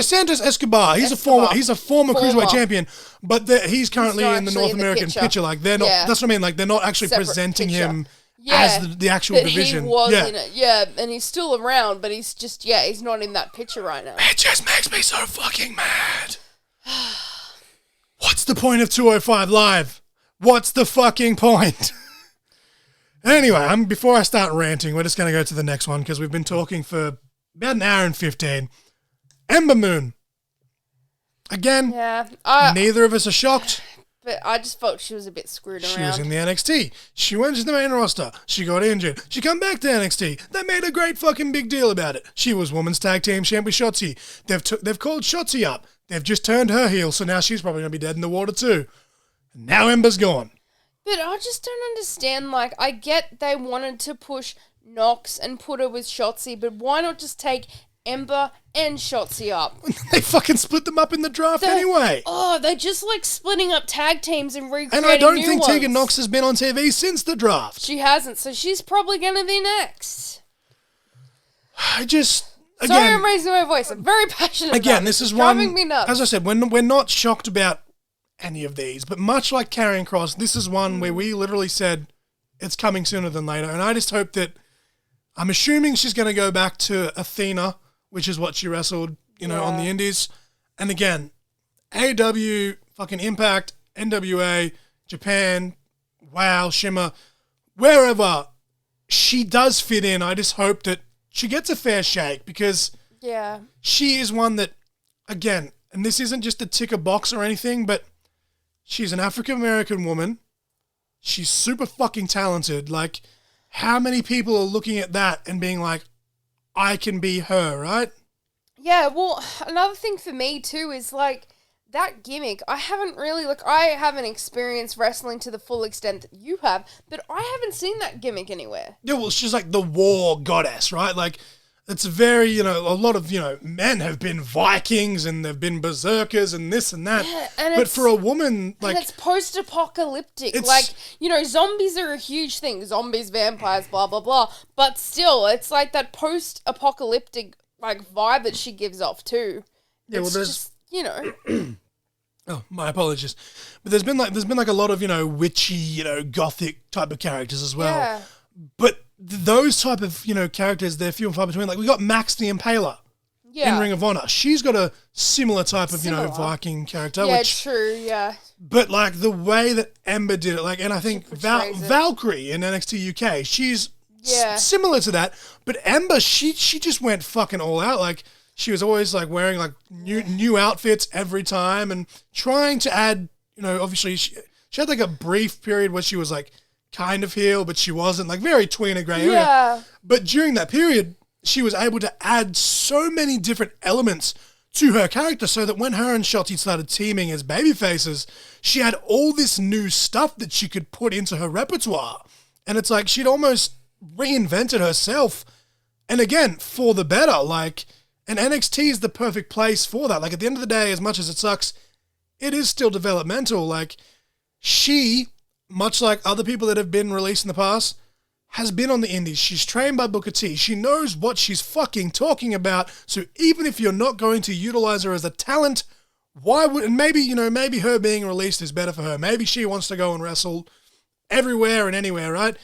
Santos Escobar. He's a former Cruiserweight champion, but he's currently in the North American picture. Like, they're not. Yeah. That's what I mean. Like, they're not actually presenting him as the actual that division. He was in it. Yeah, and he's still around, but he's just, he's not in that picture right now. It just makes me so fucking mad. What's the point of 205 Live? What's the fucking point? Anyway, before I start ranting, we're just going to go to the next one because we've been talking for about an hour and 15. Ember Moon. Again, neither of us are shocked. But I just felt she was a bit screwed around. She was in the NXT. She went to the main roster. She got injured. She come back to NXT. They made a great fucking big deal about it. She was Women's Tag Team Champ with Shotzi. They've called Shotzi up. They've just turned her heel, so now she's probably going to be dead in the water too. And now Ember's gone. But I just don't understand, like, I get they wanted to push Nox and put her with Shotzi, but why not just take Ember and Shotzi up? They fucking split them up in the draft anyway. Oh, they're just like splitting up tag teams and recreating And I don't new think ones. Tegan Nox has been on TV since the draft. She hasn't, so she's probably going to be next. Sorry I'm raising my voice. I'm very passionate about this is driving one, me nuts. as I said, we're not shocked about any of these, but much like Karrion Kross, this is one where we literally said it's coming sooner than later, and I just hope that, I'm assuming she's going to go back to Athena, which is what she wrestled, on the Indies. And again, AEW, fucking Impact, NWA, Japan, WOW, Shimmer, wherever she does fit in, I just hope that she gets a fair shake because she is one that, again, and this isn't just a ticker box or anything, but she's an African-American woman. She's super fucking talented. Like, how many people are looking at that and being like, I can be her, right? Yeah, well, another thing for me too is like that gimmick. I haven't experienced wrestling to the full extent that you have, but I haven't seen that gimmick anywhere. Yeah, well, she's like the war goddess, right? Like, it's very, a lot of, men have been Vikings and they've been berserkers and this and that. Yeah, but for a woman, like... And it's post-apocalyptic. Like, zombies are a huge thing. Zombies, vampires, blah, blah, blah. But still, it's like that post-apocalyptic, like, vibe that she gives off, too. Yeah, it's well, there's... just, Oh, my apologies. But there's been like a lot of, witchy, gothic type of characters as well. Yeah. But those type of, characters, they're few and far between. Like, we got Max the Impaler in Ring of Honor. She's got a similar type of, Viking character. Yeah, true, yeah. But, like, the way that Ember did it, like, and I think Valkyrie in NXT UK, she's similar to that. But Ember, she just went fucking all out. Like, she was always, like, wearing, like, new outfits every time and trying to add, obviously, she had, like, a brief period where she was, like, kind of heel, but she wasn't, like, very tweener grey area. Yeah. But during that period, she was able to add so many different elements to her character so that when her and Shotzi started teaming as babyfaces, she had all this new stuff that she could put into her repertoire. And it's like she'd almost reinvented herself. And again, for the better. Like, and NXT is the perfect place for that. Like, at the end of the day, as much as it sucks, it is still developmental. Like, she, much like other people that have been released in the past, has been on the indies. She's trained by Booker T. She knows what she's fucking talking about. So even if you're not going to utilize her as a talent, why would... And maybe, maybe her being released is better for her. Maybe she wants to go and wrestle everywhere and anywhere, right?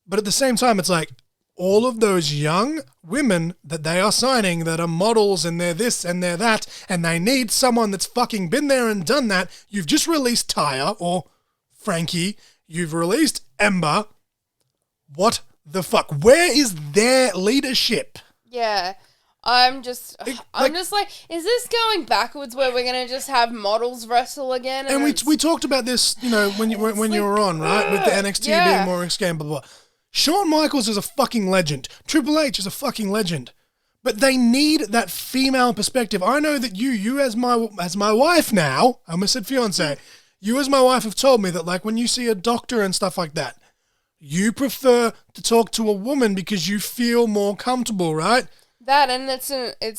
But at the same time, it's like all of those young women that they are signing that are models and they're this and they're that, and they need someone that's fucking been there and done that. You've just released Taya or Frankie. You've released Ember. What the fuck? Where is their leadership? Yeah. I'm just like, is this going backwards where we're going to just have models wrestle again? And we talked about this, when you were on, right? With the NXT being more scam, blah, blah, blah. Shawn Michaels is a fucking legend. Triple H is a fucking legend. But they need that female perspective. I know that you as my wife now, I almost said fiance, you as my wife have told me that, like, when you see a doctor and stuff like that, you prefer to talk to a woman because you feel more comfortable, right? That, and it's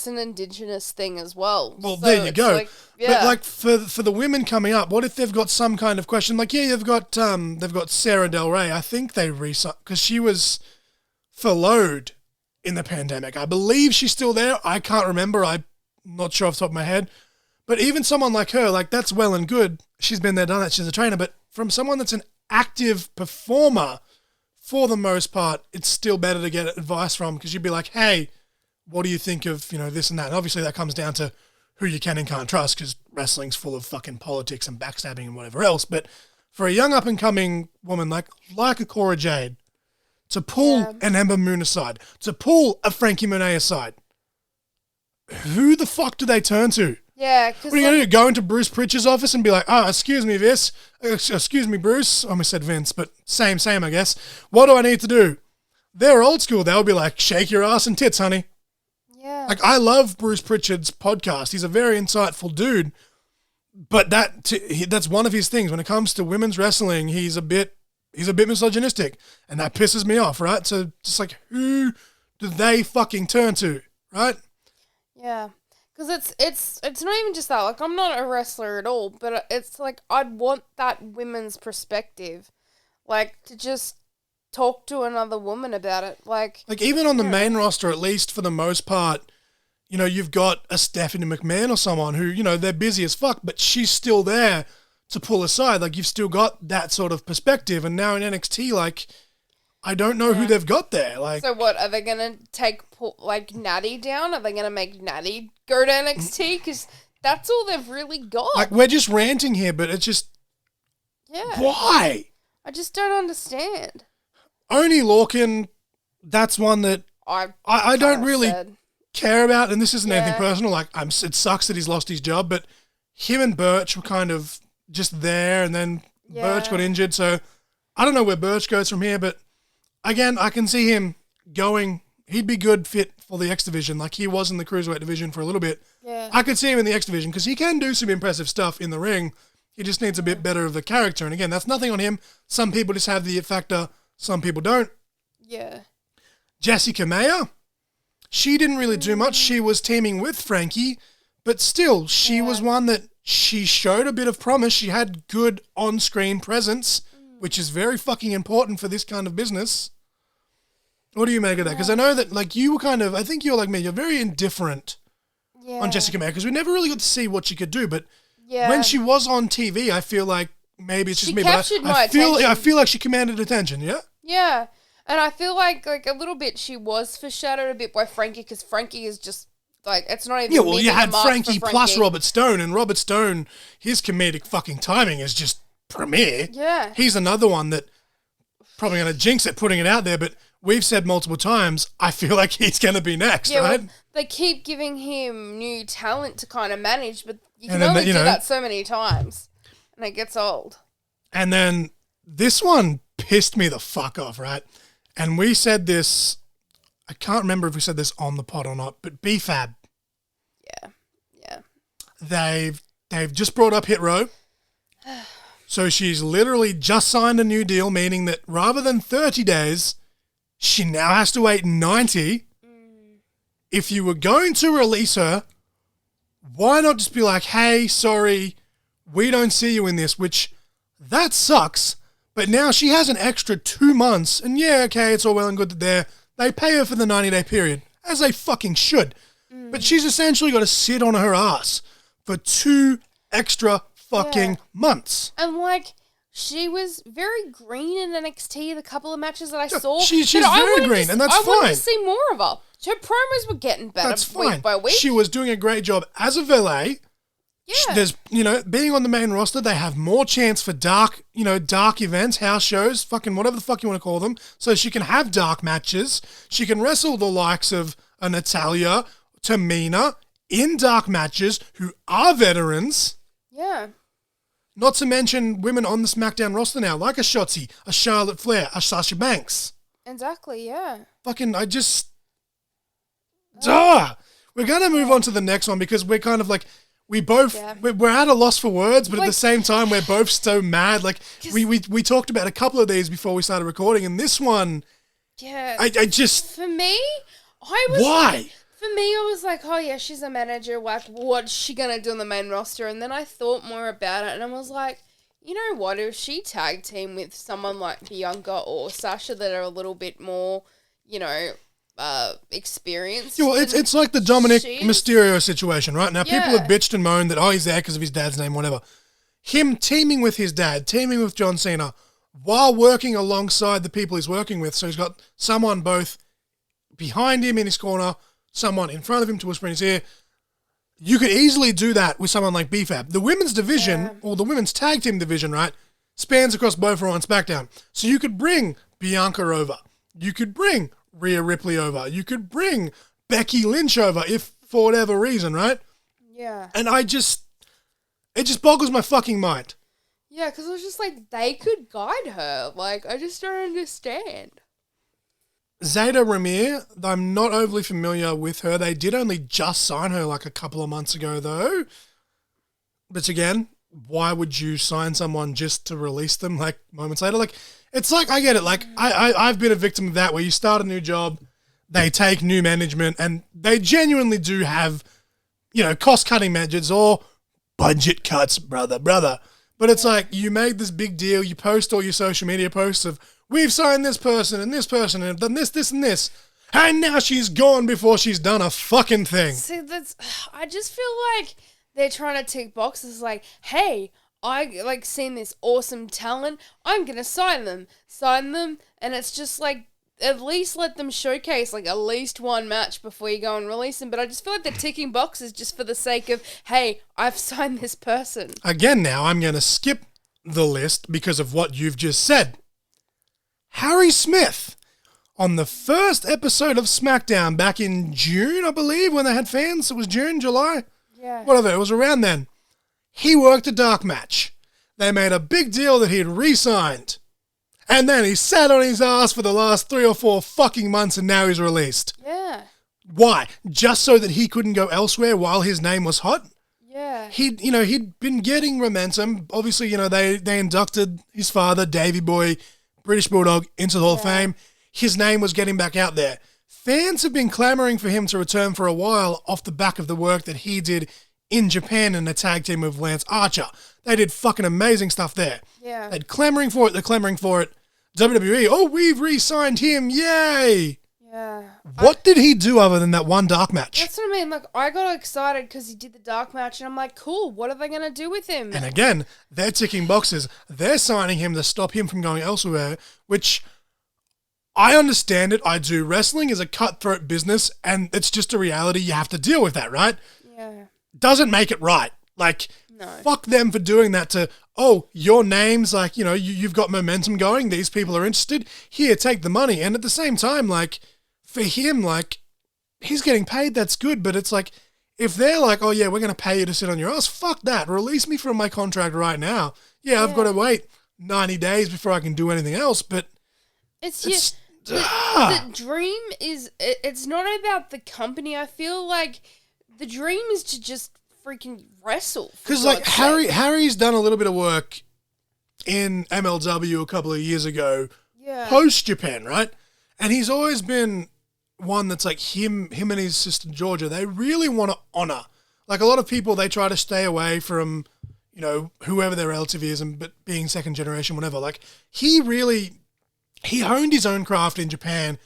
an indigenous thing as well. Well, so there you go. Like, But like for the women coming up, what if they've got some kind of question? Like, yeah, they've got Sarah Del Rey. I think they because she was furloughed in the pandemic. I believe she's still there. I can't remember. I'm not sure off the top of my head. But even someone like her, like, that's well and good. She's been there, done that. She's a trainer. But from someone that's an active performer for the most part, it's still better to get advice from, because you'd be like, hey, what do you think of, this and that? And obviously that comes down to who you can and can't trust, because wrestling's full of fucking politics and backstabbing and whatever else. But for a young up-and-coming woman like a Cora Jade, to pull an Ember Moon aside, to pull a Frankie Monet aside, who the fuck do they turn to? Yeah, because what are you going to do? Go into Bruce Pritchard's office and be like, excuse me, excuse me, Bruce. I almost said Vince, but same, I guess. What do I need to do? They're old school. They'll be like, shake your ass and tits, honey. Yeah. Like, I love Bruce Pritchard's podcast. He's a very insightful dude, but that's one of his things. When it comes to women's wrestling, he's a bit misogynistic, and that pisses me off, right? So just like, who do they fucking turn to, right? Yeah. Because it's not even just that. Like, I'm not a wrestler at all, but it's like I'd want that women's perspective, like, to just talk to another woman about it. Like even on the main roster, at least for the most part, you've got a Stephanie McMahon or someone who, they're busy as fuck, but she's still there to pull aside. Like, you've still got that sort of perspective. And now in NXT, like, I don't know who they've got there. Like, so what, are they going to take, Natty down? Are they going to make Natty go to NXT? Because that's all they've really got. Like, we're just ranting here, but it's just... Yeah. Why? I just don't understand. Only Lorcan, that's one that I don't really care about, and this isn't anything personal. Like, it sucks that he's lost his job, but him and Birch were kind of just there, and then Birch got injured, so I don't know where Birch goes from here, but again, I can see him going. He'd be good fit for the X Division, like he was in the Cruiserweight division for a little bit. Yeah. I could see him in the X Division, because he can do some impressive stuff in the ring. He just needs a bit better of the character, and again, that's nothing on him. Some people just have the it factor, some people don't. Yeah. Jessica Meyer, she didn't really do much. She was teaming with Frankie, but still, she was one that she showed a bit of promise. She had good on-screen presence, which is very fucking important for this kind of business. What do you make of that? Because I know that, like, you were kind of, I think you're like me, you're very indifferent on Jessica Meyer, because we never really got to see what she could do, but when she was on TV, I feel like maybe it's just me, but I feel like she commanded attention, yeah? Yeah. And I feel like a little bit she was foreshadowed a bit by Frankie, because Frankie is just, like, it's not even... Yeah, well, you had Frankie plus Robert Stone, and Robert Stone, his comedic fucking timing is just premier. Yeah. He's another one that, probably going to jinx it putting it out there, but we've said multiple times, I feel like he's going to be next, right? Well, they keep giving him new talent to kind of manage, but you can only do that so many times, and it gets old. And then this one pissed me the fuck off, right? And we said this, I can't remember if we said this on the pod or not, but BFAB. Yeah. They've just brought up Hit Row. So she's literally just signed a new deal, meaning that rather than 30 days, she now has to wait 90. If you were going to release her, why not just be like, hey, sorry, we don't see you in this, which that sucks. But now she has an extra 2 months, and it's all well and good that they pay her for the 90-day period, as they fucking should. But she's essentially got to sit on her ass for 2 extra fucking months. And, like, she was very green in NXT, the couple of matches that I saw. She's very green, and that's fine. I wanted to see more of her. Her promos were getting better week by week. She was doing a great job as a valet. Yeah. There's, being on the main roster, they have more chance for dark events, house shows, fucking whatever the fuck you want to call them. So she can have dark matches. She can wrestle the likes of a Natalya, Tamina in dark matches who are veterans. Yeah. Not to mention women on the SmackDown roster now, like a Shotzi, a Charlotte Flair, a Sasha Banks. Exactly, yeah. Fucking, We're going to move on to the next one, because we're kind of like, we're at a loss for words, but at the same time, we're both so mad. Like, we talked about a couple of these before we started recording, and this one, I just... For me, why? For me, I was like, oh yeah, she's a manager, like, what's she gonna do on the main roster? And then I thought more about it, and I was like, you know what, if she tag team with someone like Bianca or Sasha that are a little bit more, experienced. Yeah, well, it's like the Dominic Mysterio situation, right? Now, people have bitched and moaned that, he's there because of his dad's name, whatever. Him teaming with his dad, teaming with John Cena, while working alongside the people he's working with. So he's got someone both behind him in his corner, someone in front of him to whisper in his ear. You could easily do that with someone like BFAB. The women's division, or the women's tag team division, right, spans across both Raw and SmackDown. So you could bring Bianca over. You could bring Rhea Ripley over. You could bring Becky Lynch over if for whatever reason, right? Yeah. And it just boggles my fucking mind. Yeah, because it was just like, they could guide her. Like, I just don't understand. Zayda Ramir, I'm not overly familiar with her. They did only just sign her like a couple of months ago, though. But again, why would you sign someone just to release them like moments later? Like, it's like, I get it. Like, I've been a victim of that, where you start a new job, they take new management, and they genuinely do have, cost-cutting measures or budget cuts, brother. But it's like, you made this big deal, you post all your social media posts of, we've signed this person and have done this, and this. And now she's gone before she's done a fucking thing. See, I just feel like they're trying to tick boxes like, hey, I seen this awesome talent, I'm going to sign them. And it's just like, at least let them showcase like at least one match before you go and release them. But I just feel like they're ticking boxes just for the sake of, hey, I've signed this person. Again, now I'm going to skip the list because of what you've just said. Harry Smith, on the first episode of SmackDown back in June, I believe, when they had fans. It was June, July? Yeah. Whatever, it was around then. He worked a dark match. They made a big deal that he had re-signed. And then he sat on his ass for the last 3 or 4 fucking months, and now he's released. Yeah. Why? Just so that he couldn't go elsewhere while his name was hot? Yeah. He'd been getting momentum. Obviously, they inducted his father, Davey Boy, British Bulldog, into the Hall of Fame. His name was getting back out there. Fans have been clamoring for him to return for a while off the back of the work that he did in Japan in a tag team with Lance Archer. They did fucking amazing stuff there. Yeah. They're clamoring for it. WWE, oh, we've re-signed him. Yay. Yeah. What did he do other than that one dark match? That's what I mean. Like, I got excited because he did the dark match, and I'm like, cool, what are they going to do with him? And again, they're ticking boxes. They're signing him to stop him from going elsewhere, which I understand it. I do. Wrestling is a cutthroat business, and it's just a reality. You have to deal with that, right? Yeah. Doesn't make it right. Like, no. Fuck them for doing that to, oh, your name's like, you've got momentum going. These people are interested. Here, take the money. And at the same time, like, for him, like, he's getting paid. That's good. But it's like, if they're like, oh, yeah, we're going to pay you to sit on your ass, fuck that. Release me from my contract right now. Yeah, I've got to wait 90 days before I can do anything else. But it's the dream is, it's not about the company. I feel like the dream is to just freaking wrestle. Because like Harry's done a little bit of work in MLW a couple of years ago, post Japan, right? And he's always been one that's like him and his sister Georgia. They really want to honor. Like a lot of people, they try to stay away from, whoever their relative is, but being second generation, whatever. Like he honed his own craft in Japan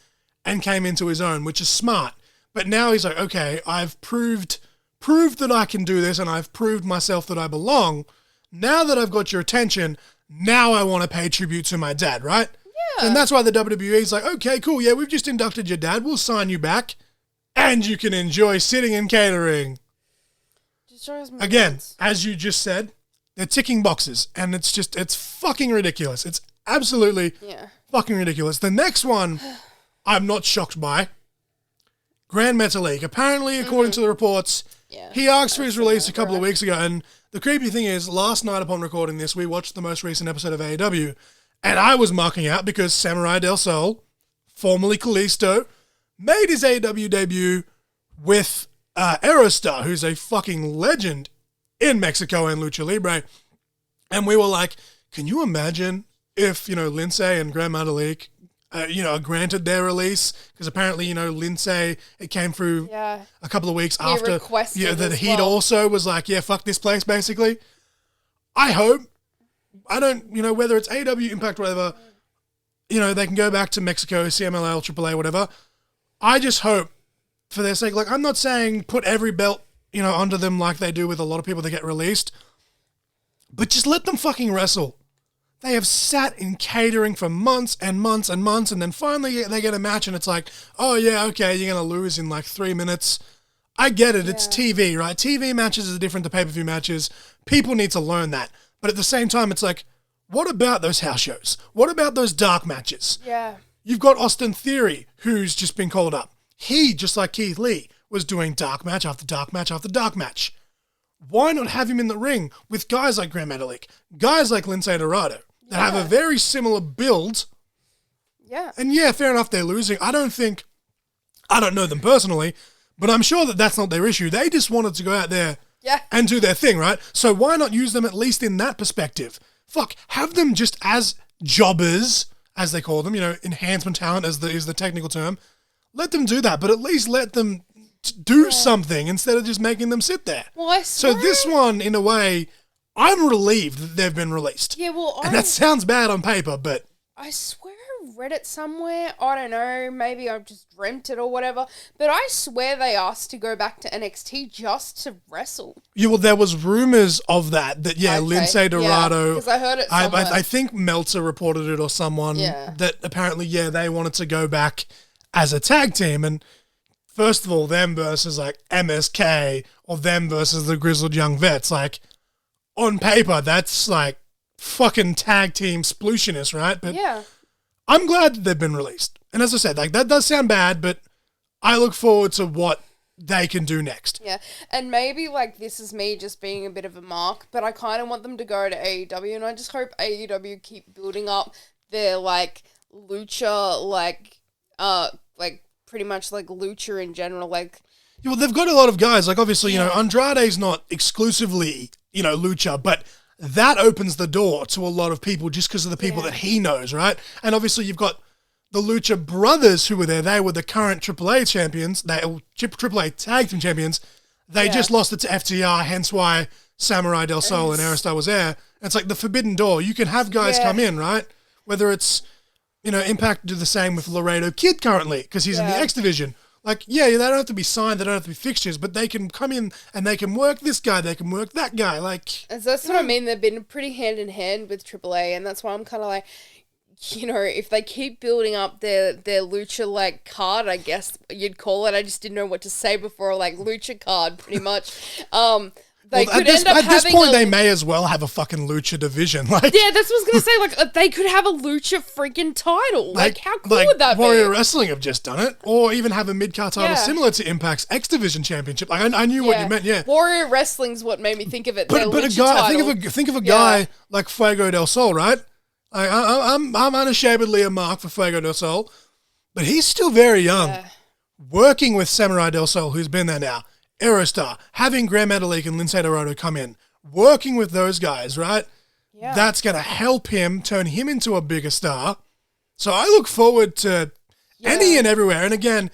and came into his own, which is smart. But now he's like, okay, I've proved that I can do this, and I've proved myself that I belong. Now that I've got your attention, now I want to pay tribute to my dad, right? Yeah. And that's why the WWE is like, okay, cool, yeah, we've just inducted your dad, we'll sign you back, and you can enjoy sitting and catering. Again, as you just said, they're ticking boxes, and it's fucking ridiculous. It's absolutely fucking ridiculous. The next one, I'm not shocked by. Grand Metalik. Apparently, according to the reports, he asked for his release a couple of weeks ago, and the creepy thing is, last night upon recording this, we watched the most recent episode of AEW, and I was marking out because Samurai Del Sol, formerly Kalisto, made his AEW debut with Aerostar, who's a fucking legend in Mexico and Lucha Libre, and we were like, can you imagine if, Lindsay and Grand Metalik are granted their release, because apparently, Lindsay, it came through a couple of weeks after that he'd also was like, yeah, fuck this place, basically. I hope, I don't, whether it's AW, Impact, whatever, they can go back to Mexico, CMLL, AAA, whatever. I just hope, for their sake, like, I'm not saying put every belt, under them like they do with a lot of people that get released, but just let them fucking wrestle. They have sat in catering for months and months and months, and then finally they get a match and it's like, oh yeah, okay, you're going to lose in like 3 minutes. I get it, it's TV, right? TV matches are different to pay-per-view matches. People need to learn that. But at the same time, it's like, what about those house shows? What about those dark matches? Yeah. You've got Austin Theory, who's just been called up. He, just like Keith Lee, was doing dark match after dark match after dark match. Why not have him in the ring with guys like Grand Metalik, guys like Lindsay Dorado, that have a very similar build? Yeah. And yeah, fair enough, they're losing. I don't know them personally, but I'm sure that that's not their issue. They just wanted to go out there and do their thing, right? So why not use them at least in that perspective? Fuck, have them just as jobbers, as they call them, enhancement talent is the technical term. Let them do that, but at least let them do something instead of just making them sit there. Well, I swear. So this one, in a way, I'm relieved that they've been released. Yeah, well, and that sounds bad on paper, but I swear I read it somewhere. I don't know. Maybe I've just dreamt it or whatever. But I swear they asked to go back to NXT just to wrestle. Yeah, well, there was rumors of that Lindsay Dorado. Because I heard it somewhere. I think Meltzer reported it or someone that apparently, they wanted to go back as a tag team. And first of all, them versus like MSK or them versus the Grizzled Young Vets. Like, on paper, that's like fucking tag team splooshiness, right? But I'm glad that they've been released. And as I said, like, that does sound bad, but I look forward to what they can do next. Yeah, and maybe, like, this is me just being a bit of a mark, but I kind of want them to go to AEW, and I just hope AEW keep building up their, like, lucha, like, pretty much, like, lucha in general, like... Yeah, well, they've got a lot of guys. Like, obviously, Andrade's not exclusively, lucha, but that opens the door to a lot of people just because of the people that he knows, right? And obviously, you've got the Lucha Brothers who were there. They were the current AAA champions. They were AAA Tag Team champions. They just lost it to FTR, hence why Samurai Del Sol and Aristar was there. It's like the forbidden door. You can have guys come in, right? Whether it's, Impact do the same with Laredo Kid currently because he's in the X Division. Like, they don't have to be signed, they don't have to be fixtures, but they can come in and they can work this guy, they can work that guy. Like, and so that's what I mean. They've been pretty hand in hand with AAA, and that's why I'm kind of like, if they keep building up their lucha like card, I guess you'd call it. I just didn't know what to say before, like lucha card, pretty much. At this point, they may as well have a fucking lucha division. Like, yeah, that's what I was gonna say. Like, they could have a lucha freaking title. Like how cool would that be? Warrior Wrestling have just done it, or even have a mid-card title similar to Impact's X Division Championship. Like, I knew what you meant. Yeah, Warrior Wrestling's what made me think of it. But a guy, think of a guy like Fuego del Sol, right? I'm unashamedly a mark for Fuego del Sol, but he's still very young. Yeah. Working with Samurai del Sol, who's been there now. Aerostar, having Grand Metalik and Lindsay Dorado come in, working with those guys, right? Yeah. That's going to help him turn him into a bigger star. So I look forward to any and everywhere. And again,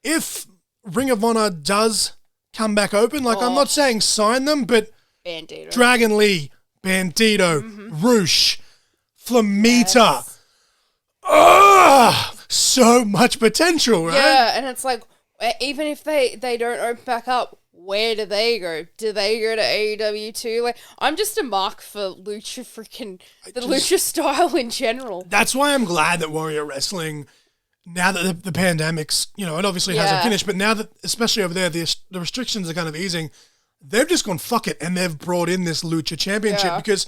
if Ring of Honor does come back open, like I'm not saying sign them, but Bandito. Dragon Lee, Bandito, Roosh, Flamita. So much potential, right? Yeah, and it's like, even if they don't open back up, where do they go? Do they go to AEW too? Like, I'm just a mark for lucha lucha style in general. That's why I'm glad that Warrior Wrestling, now that the pandemic's, it obviously hasn't finished, but now that, especially over there, the restrictions are kind of easing, they've just gone fuck it, and they've brought in this lucha championship because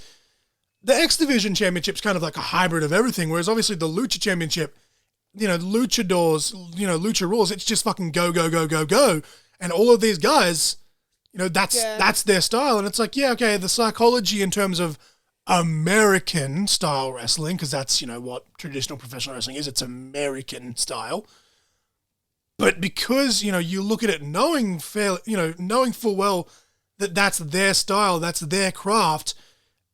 the X Division championship's kind of like a hybrid of everything, whereas obviously the lucha championship, luchadors, lucha rules, it's just fucking go, go, go, go, go. And all of these guys, that's their style. And it's like, the psychology in terms of American style wrestling, because that's, what traditional professional wrestling is, it's American style. But because, you look at it knowing full well that that's their style, that's their craft,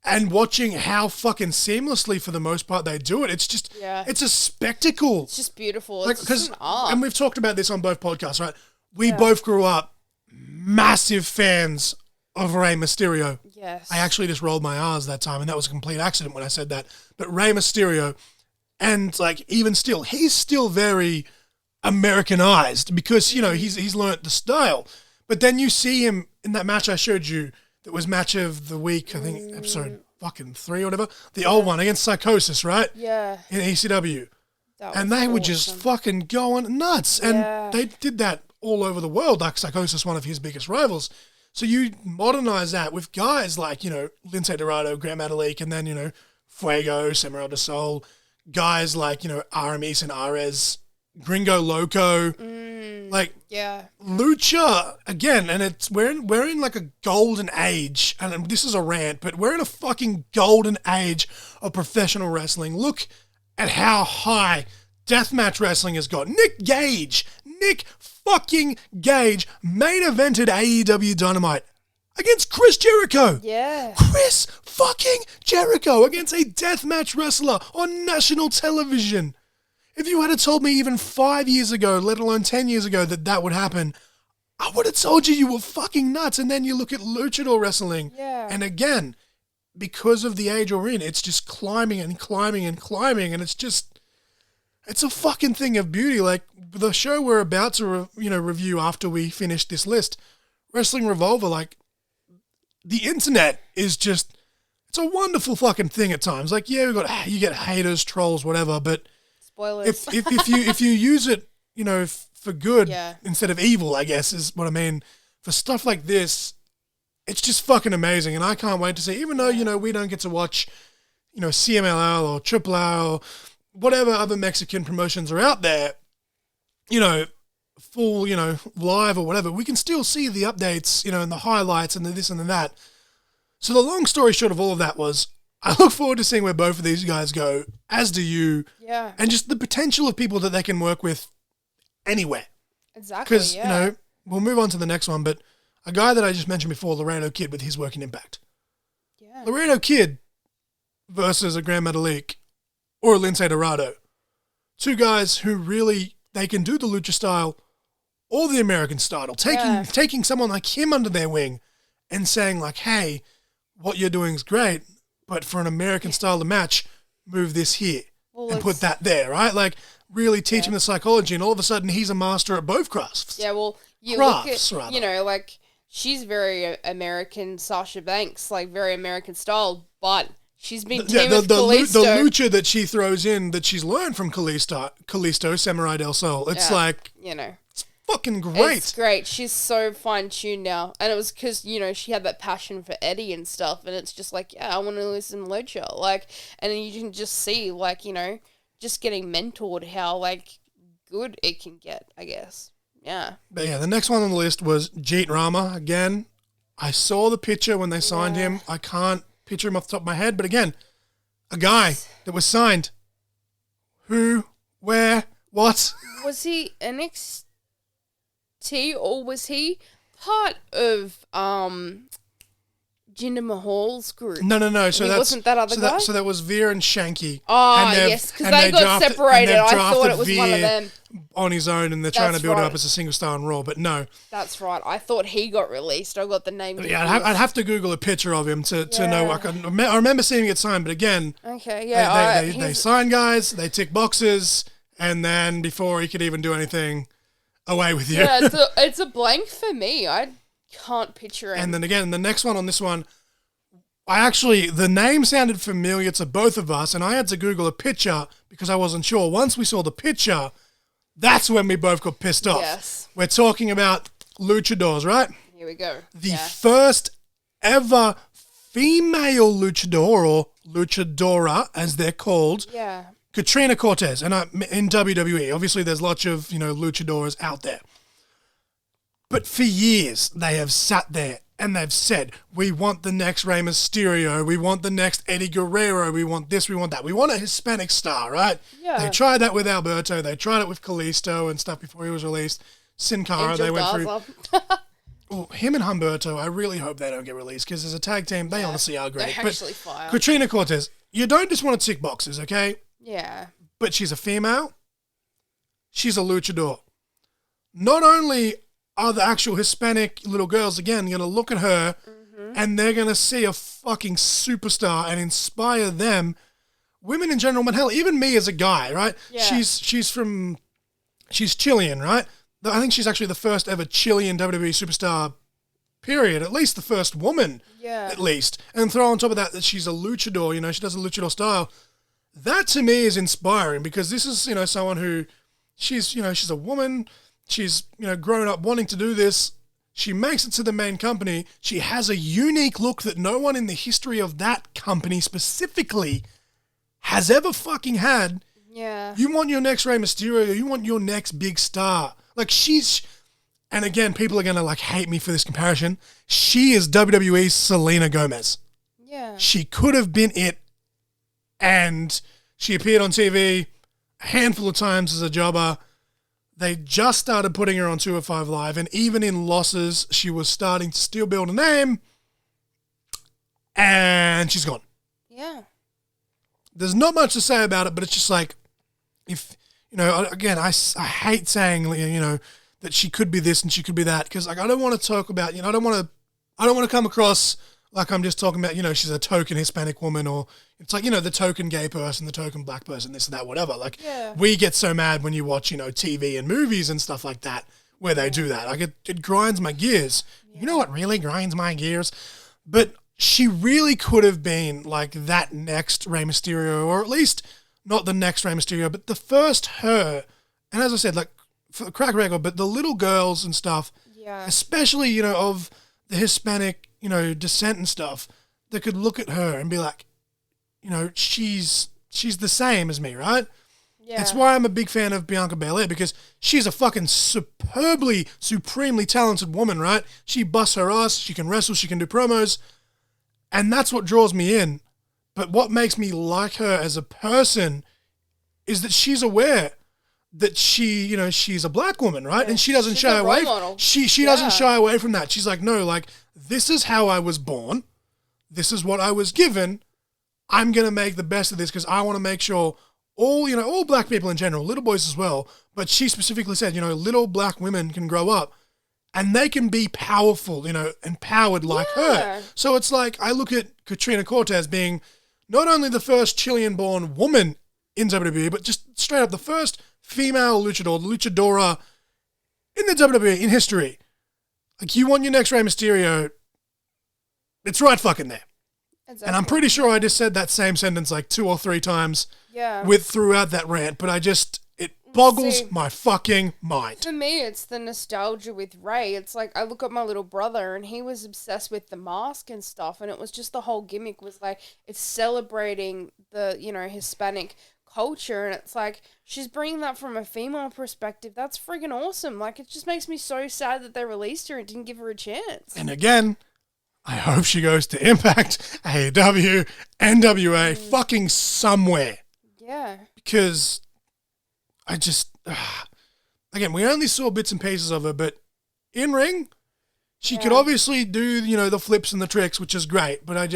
and watching how fucking seamlessly, for the most part, they do it, it's just, it's a spectacle. It's just beautiful. Like, it's just an art. And we've talked about this on both podcasts, right? We both grew up massive fans of Rey Mysterio. Yes. I actually just rolled my R's that time, and that was a complete accident when I said that. But Rey Mysterio, and like, even still, he's still very Americanized because, he's learnt the style. But then you see him in that match I showed you, that was match of the week, I think, episode fucking 3 or whatever. The old one against Psychosis, right? Yeah. In ECW. That They were awesome. just fucking going nuts. Yeah. And they did that all over the world, like Psychosis, one of his biggest rivals. So you modernize that with guys like, Lince Dorado, Grant Metalik, and then, Fuego, Samurai de Sol, guys like, Aramis and Ares, Gringo Loco. Like, Yeah. Lucha, again, and we're in like a golden age, and this is a rant, but we're in a fucking golden age of professional wrestling. Look at how high deathmatch wrestling has got. Nick fucking Gage main evented AEW Dynamite against Chris Jericho. Yeah. Chris fucking Jericho against a deathmatch wrestler on national television. If you had told me even 5 years ago, let alone 10 years ago, that would happen, I would have told you were fucking nuts. And then you look at luchador wrestling. Yeah. And again, because of the age we're in, it's just climbing and climbing and climbing. And it's a fucking thing of beauty. Like the show we're about to, review after we finish this list, Wrestling Revolver, like the internet is just, it's a wonderful fucking thing at times. Like, yeah, you get haters, trolls, whatever, but Spoilers. if you use it, for good Yeah. instead of evil, I guess is what I mean. For stuff like this, it's just fucking amazing, and I can't wait to see. Even though we don't get to watch, CMLL or Triple R or whatever other Mexican promotions are out there, full, live or whatever, we can still see the updates, and the highlights and the this and the that. So the long story short of all of that was, I look forward to seeing where both of these guys go, as do you. Yeah. And just the potential of people that they can work with anywhere. Exactly. Because, we'll move on to the next one, but a guy that I just mentioned before, Laredo Kid, with his work in Impact. Yeah. Laredo Kid versus a Grand Metalik or a Lince Dorado. Two guys who really, they can do the lucha style or the American style. Taking someone like him under their wing and saying like, hey, what you're doing is great, but for an American style of match, move this here and put that there, right? Like, really teach him the psychology, and all of a sudden he's a master at both crafts. Yeah, well, you Crafts, look at, rather. like, she's very American, Sasha Banks, like, very American style, but she's been teaming with Kalisto. The lucha that she throws in, that she's learned from Kalisto, Samurai del Sol, it's like, it's fucking great. It's great. She's so fine-tuned now. And it was because, she had that passion for Eddie and stuff, and it's just like, yeah, I want to listen to lucha. Like, and then you can just see, like, just getting mentored how, like, good it can get, I guess. Yeah. But yeah, the next one on the list was Jeet Rama. Again, I saw the picture when they signed him. I can't picture him off the top of my head, but again, a guy that was signed. Who, where, what? Was he NXT or was he part of Jinder Mahal's group? No. So that wasn't that other guy? So that was Veer and Shanky. Oh, yes, because they got separated. I thought it was Veer one of them. on his own, and they're trying to That's build it right. up as a single star on Raw, but no. That's right. I thought he got released. I got the name. Yeah, I'd have to Google a picture of him to know. I remember seeing it signed, but again, Okay, yeah. they sign guys, they tick boxes, and then before he could even do anything, away with you. Yeah, it's a blank for me. I can't picture him. And then again, the next one on this one, the name sounded familiar to both of us, and I had to Google a picture because I wasn't sure. Once we saw the picture, that's when we both got pissed off. Yes. We're talking about luchadors, right? Here we go. The first ever female luchador, or luchadora, as they're called, Yeah. Katrina Cortez, and in WWE. Obviously, there's lots of, luchadoras out there. But for years, they have sat there and they've said, we want the next Rey Mysterio, we want the next Eddie Guerrero, we want this, we want that. We want a Hispanic star, right? Yeah. They tried that with Alberto, they tried it with Kalisto and stuff before he was released. Sin Cara, Angel they went through. Garza. Well, him and Humberto, I really hope they don't get released, because as a tag team, they honestly are great. They're actually fire. Katrina Cortez, you don't just want to tick boxes, okay? Yeah. But she's a female. She's a luchador. Not only are the actual Hispanic little girls, again, going to look at her and they're going to see a fucking superstar and inspire them. Women in general, but hell, even me as a guy, right? Yeah. She's Chilean, right? I think she's actually the first ever Chilean WWE superstar period. At least the first woman, Yeah. at least. And throw on top of that she's a luchador, she does a luchador style. That to me is inspiring because this is, someone who she's a woman. She's, grown up wanting to do this. She makes it to the main company. She has a unique look that no one in the history of that company specifically has ever fucking had. Yeah. You want your next Rey Mysterio. You want your next big star. Like and again, people are going to hate me for this comparison. She is WWE's Selena Gomez. Yeah. She could have been it. And she appeared on TV a handful of times as a jobber. They just started putting her on 205 Live, and even in losses, she was starting to still build a name, and she's gone. Yeah. There's not much to say about it, but it's just if, again, I hate saying, that she could be this and she could be that, because, I don't want to talk about, I don't want to come across like I'm just talking about, she's a token Hispanic woman, or it's the token gay person, the token black person, this and that, whatever. We get so mad when you watch, TV and movies and stuff like that, where they do that. It grinds my gears. Yeah. You know what really grinds my gears? But she really could have been that next Rey Mysterio, or at least not the next Rey Mysterio, but the first her. And as I said, for the crack record, but the little girls and stuff, especially, of the Hispanic, descent and stuff, that could look at her and be like, she's the same as me, right? Yeah. That's why I'm a big fan of Bianca Belair, because she's a fucking supremely talented woman, right? She busts her ass, she can wrestle, she can do promos, and that's what draws me in. But what makes me like her as a person is that she's aware that she's a black woman, right? And she doesn't shy away. She doesn't shy away from that. She's like, no, this is how I was born. This is what I was given. I'm going to make the best of this because I want to make sure all black people in general, little boys as well, but she specifically said, little black women can grow up and they can be powerful, empowered like her. So it's I look at Katrina Cortez being not only the first Chilean-born woman in WWE, but just straight up the first female luchadora in the WWE in history. You want your next Rey Mysterio, it's right fucking there. Exactly. And I'm pretty sure I just said that same sentence 2 or 3 times throughout that rant, but it boggles my fucking mind. For me, it's the nostalgia with Rey. It's I look at my little brother and he was obsessed with the mask and stuff, and it was just the whole gimmick was it's celebrating the, Hispanic culture, and it's she's bringing that from a female perspective. That's friggin' awesome. It just makes me so sad that they released her and didn't give her a chance. And again, I hope she goes to Impact, AEW, NWA, fucking somewhere. Yeah. Because I just, again, we only saw bits and pieces of her, but in ring, she could obviously do, the flips and the tricks, which is great, but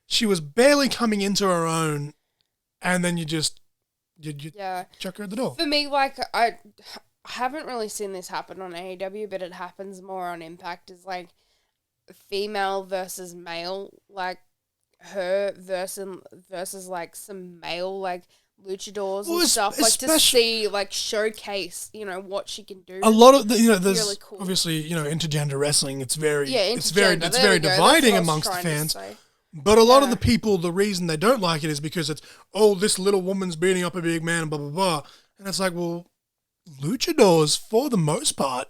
she was barely coming into her own. And then you chuck her at the door. For me, I haven't really seen this happen on AEW, but it happens more on Impact. Is female versus male, her versus some male luchadors and stuff, to see showcase what she can do. A lot of there's really cool. Obviously intergender wrestling. It's very intergender. it's very dividing amongst the fans. But a lot of the people, the reason they don't like it is because it's, this little woman's beating up a big man, and blah, blah, blah. And it's well, luchadors, for the most part,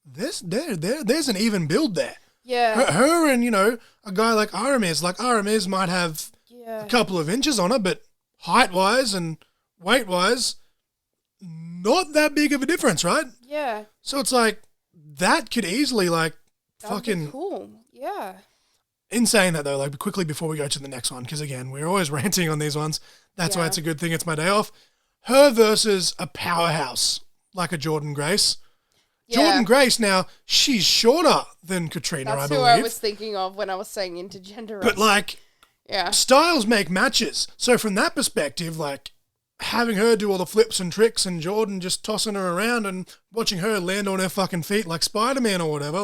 there's an even build there. Yeah. Her and, a guy like Aramis. Aramis might have a couple of inches on her, but height-wise and weight-wise, not that big of a difference, right? Yeah. So it's that could easily, That'd fucking... be cool. Yeah. In saying that, though, quickly before we go to the next one, because, again, we're always ranting on these ones. That's why it's a good thing it's my day off. Her versus a powerhouse like a Jordan Grace. Yeah. Jordan Grace, now, she's shorter than Katrina, I believe. That's who I was thinking of when I was saying intergender. But, styles make matches. So from that perspective, having her do all the flips and tricks and Jordan just tossing her around and watching her land on her fucking feet like Spider-Man or whatever,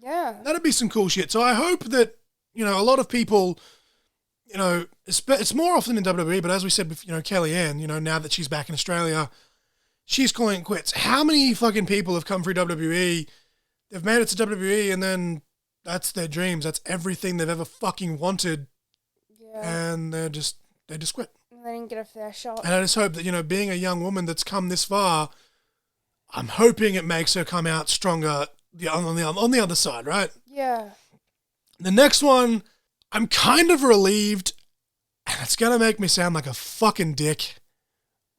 that'd be some cool shit. So I hope that, a lot of people, it's more often in WWE, but as we said with, Kellyanne, now that she's back in Australia, she's calling it quits. How many fucking people have come through WWE they've made it to WWE, and then that's their dreams. That's everything they've ever fucking wanted. Yeah. And they just quit. They didn't get a fair shot. And I just hope that, being a young woman that's come this far, I'm hoping it makes her come out stronger on the other side, right? Yeah. The next one, I'm kind of relieved, and it's going to make me sound like a fucking dick,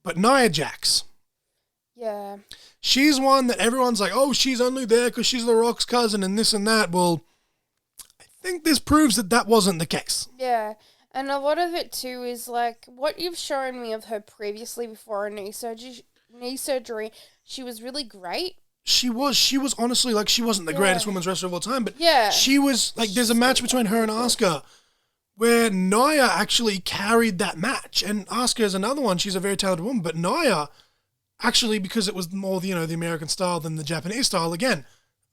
but Nia Jax. Yeah. She's one that everyone's like, oh, she's only there because she's The Rock's cousin and this and that. Well, I think this proves that wasn't the case. Yeah. And a lot of it, too, is, like, what you've shown me of her previously before her knee surgery, she was really great. She was honestly, like, she wasn't the greatest women's wrestler of all time, but she was, like, there's a match between her and Asuka where Nia actually carried that match. And Asuka is another one. She's a very talented woman, but Nia, actually, because it was more, the American style than the Japanese style, again,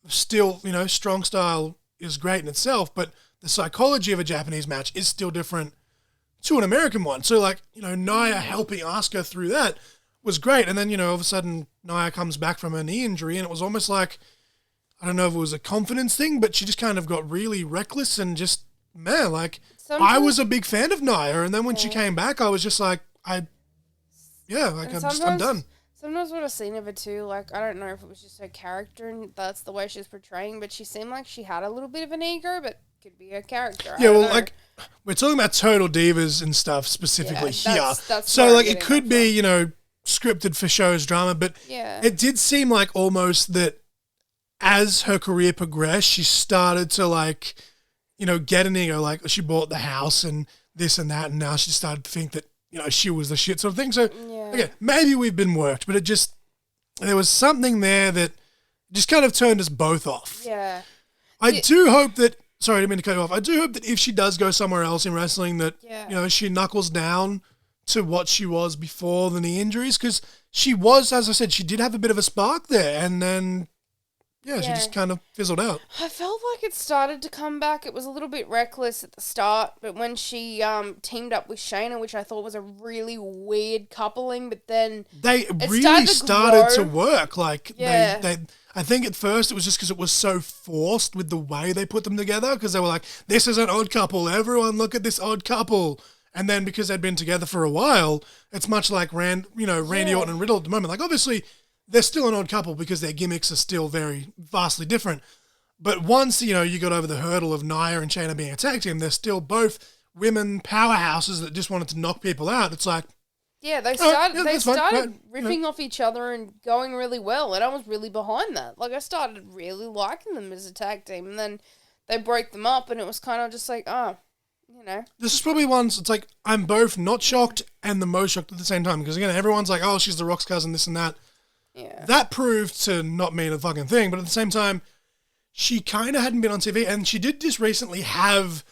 still, strong style is great in itself, but the psychology of a Japanese match is still different to an American one. So, like, Nia helping Asuka through that was great. And then, all of a sudden, Nia comes back from her knee injury, and it was almost like, I don't know if it was a confidence thing, but she just kind of got really reckless and just, man, like, I was a big fan of Nia. And then when she came back, I was just like, I'm done. Sometimes what I've seen of her too, like, I don't know if it was just her character and that's the way she was portraying, but she seemed like she had a little bit of an ego, but could be her character. Yeah, well, like, we're talking about Total Divas and stuff specifically here. That's so, like, it could be, scripted for show's drama, but it did seem like almost that as her career progressed, she started to, like, get an ego, like, she bought the house and this and that, and now she started to think that, she was the shit sort of thing. So, okay, maybe we've been worked, but there was something there that just kind of turned us both off. Yeah. I do hope that, sorry, I didn't mean to cut you off. I do hope that if she does go somewhere else in wrestling that, she knuckles down to what she was before the knee injuries, because she was, as I said, she did have a bit of a spark there, and then, she just kind of fizzled out. I felt like it started to come back. It was a little bit reckless at the start, but when she teamed up with Shayna, which I thought was a really weird coupling, but then they really started to work. Like, they I think at first it was just because it was so forced with the way they put them together, because they were like, this is an odd couple. Everyone look at this odd couple. And then because they'd been together for a while, it's much like Randy Orton and Riddle at the moment. Like, obviously, they're still an odd couple because their gimmicks are still very vastly different. But once, you got over the hurdle of Nia and Shayna being a tag team, they're still both women powerhouses that just wanted to knock people out. It's like... Yeah, they started riffing off each other and going really well, and I was really behind that. Like, I started really liking them as a tag team, and then they broke them up, and it was kind of just like, This is probably one, it's like, I'm both not shocked and the most shocked at the same time, because, again, everyone's like, oh, she's The Rock's cousin, this and that. Yeah. That proved to not mean a fucking thing, but at the same time, she kind of hadn't been on TV, and she did just recently have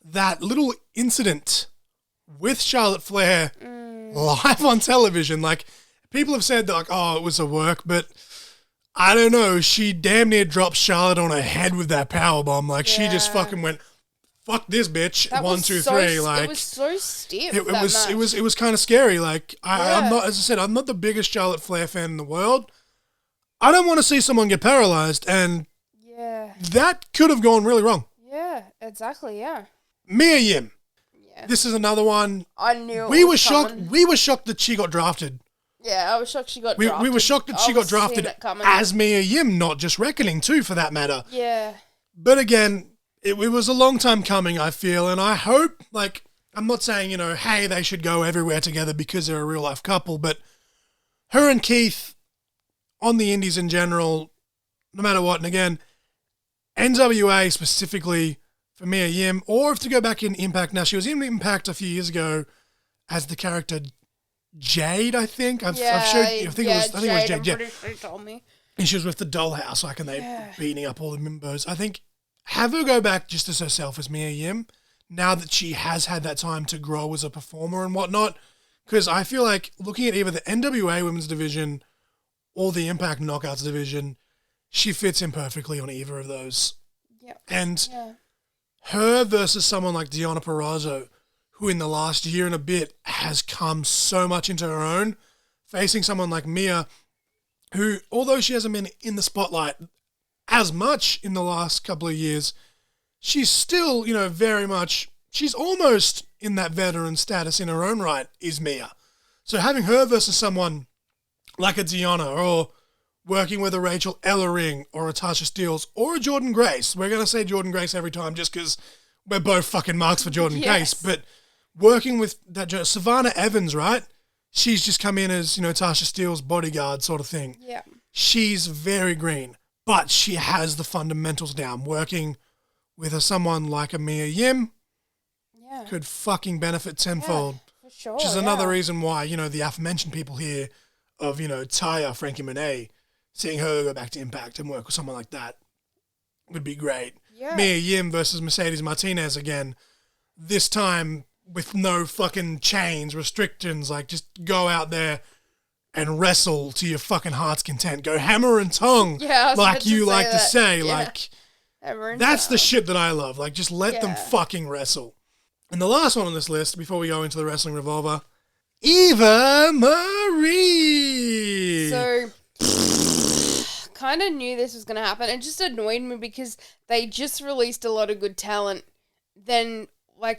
that little incident with Charlotte Flair live on television. Like, people have said that, like, oh, it was a work, but I don't know. She damn near dropped Charlotte on her head with that powerbomb. Like, she just fucking went, fuck this bitch. That 1, 2, 3. Like, it was so stiff. It was kind of scary. Like, I'm not, as I said, I'm not the biggest Charlotte Flair fan in the world. I don't want to see someone get paralyzed, and that could have gone really wrong. Yeah, exactly. Yeah. Mia Yim. Yeah. This is another one. I knew. We were shocked. We were shocked that she got drafted. Yeah, I was shocked she got drafted. We were shocked that she got drafted as Mia Yim, not just Reckoning too, for that matter. Yeah. But again, it was a long time coming, I feel, and I hope, like, I'm not saying, hey, they should go everywhere together because they're a real life couple, but her and Keith on the indies in general, no matter what, and again, NWA specifically for Mia Yim, or if to go back in Impact now, she was in Impact a few years ago as the character Jade, I think. I think it was Jade. Yeah. She told me. And she was with the Dollhouse, like, and they beating up all the members. I think have her go back just as herself as Mia Yim, now that she has had that time to grow as a performer and whatnot. Because I feel like looking at either the NWA Women's Division or the Impact Knockouts Division, she fits in perfectly on either of those. Yep. And her versus someone like Deonna Purrazzo, who in the last year and a bit has come so much into her own, facing someone like Mia, who, although she hasn't been in the spotlight as much in the last couple of years, she's still, very much, she's almost in that veteran status in her own right, is Mia. So having her versus someone like a Deanna, or working with a Rachel Ellering or a Tasha Steeles or a Jordan Grace. We're going to say Jordan Grace every time just because we're both fucking marks for Jordan Grace. But working with that Savannah Evans, right? She's just come in as, Tasha Steele's bodyguard sort of thing. Yeah. She's very green, but she has the fundamentals down. Working with someone like a Mia Yim could fucking benefit tenfold. Yeah, for sure. Which is another reason why, the aforementioned people here of, Taya, Frankie Monet, seeing her go back to Impact and work with someone like that would be great. Yeah. Mia Yim versus Mercedes Martinez again, this time with no fucking chains, restrictions, like just go out there and wrestle to your fucking heart's content. Go hammer and tongue, like you like to say. Like, that's the shit that I love. Like, just let them fucking wrestle. And the last one on this list, before we go into the Wrestling Revolver, Eva Marie. So, kind of knew this was going to happen. It just annoyed me because they just released a lot of good talent. Then, I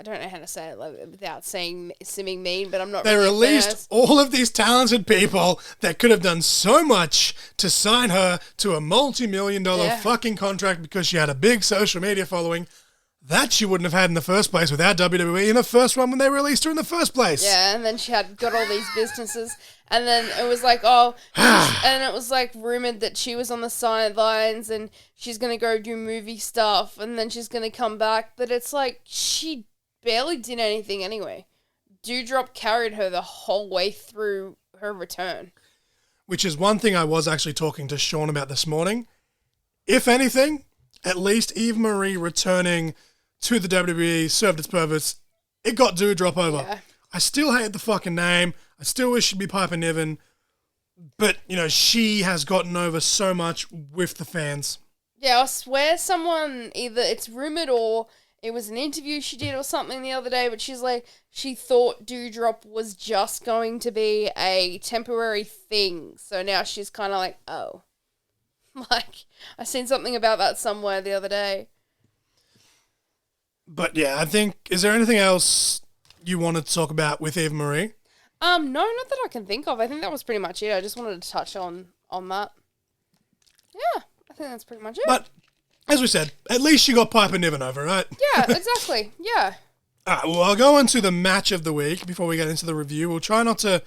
don't know how to say it without seeming mean, but I'm not. They released all of these talented people that could have done so much to sign her to a multi-million-dollar fucking contract because she had a big social media following that she wouldn't have had in the first place without WWE in the first one when they released her in the first place. Yeah, and then she had got all these businesses, and then it was and it was rumored that she was on the sidelines and she's gonna go do movie stuff, and then she's gonna come back. But it's she barely did anything anyway. Doudrop carried her the whole way through her return. Which is one thing I was actually talking to Sean about this morning. If anything, at least Eva Marie returning to the WWE served its purpose. It got Doudrop over. Yeah. I still hate the fucking name. I still wish she'd be Piper Niven. But, she has gotten over so much with the fans. Yeah, I swear someone, either it's rumored or it was an interview she did or something the other day, but she's she thought Doudrop was just going to be a temporary thing. So now she's kind of oh. I seen something about that somewhere the other day. But yeah, I think, is there anything else you wanted to talk about with Eva Marie? No, not that I can think of. I think that was pretty much it. I just wanted to touch on that. Yeah, I think that's pretty much it. But, as we said, at least she got Piper Niven over, right? Yeah, exactly. Yeah. Alright, well, I'll go into the match of the week before we get into the review. We'll try not to,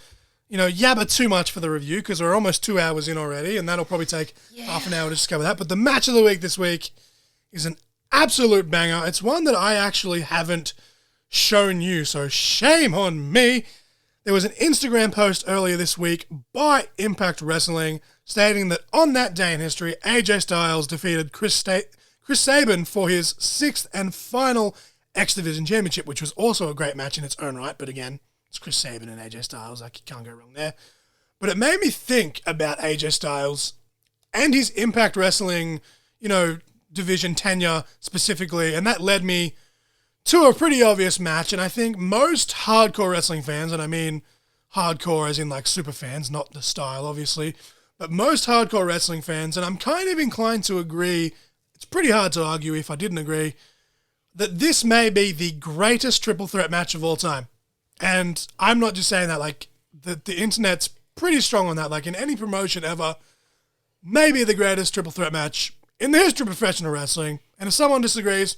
yabber too much for the review because we're almost 2 hours in already, and that'll probably take half an hour to just cover that. But the match of the week this week is an absolute banger. It's one that I actually haven't shown you, so shame on me. There was an Instagram post earlier this week by Impact Wrestling stating that on that day in history, AJ Styles defeated Chris Sabin for his 6th and final X Division Championship, which was also a great match in its own right, but again, it's Chris Sabin and AJ Styles. You can't go wrong there. But it made me think about AJ Styles and his Impact Wrestling, division tenure specifically, and that led me to a pretty obvious match. And I think most hardcore wrestling fans, and I mean hardcore as in super fans, not the style, obviously, but most hardcore wrestling fans, and I'm kind of inclined to agree, it's pretty hard to argue if I didn't agree, that this may be the greatest triple threat match of all time. And I'm not just saying that, the internet's pretty strong on that. In any promotion ever, maybe the greatest triple threat match in the history of professional wrestling. And if someone disagrees,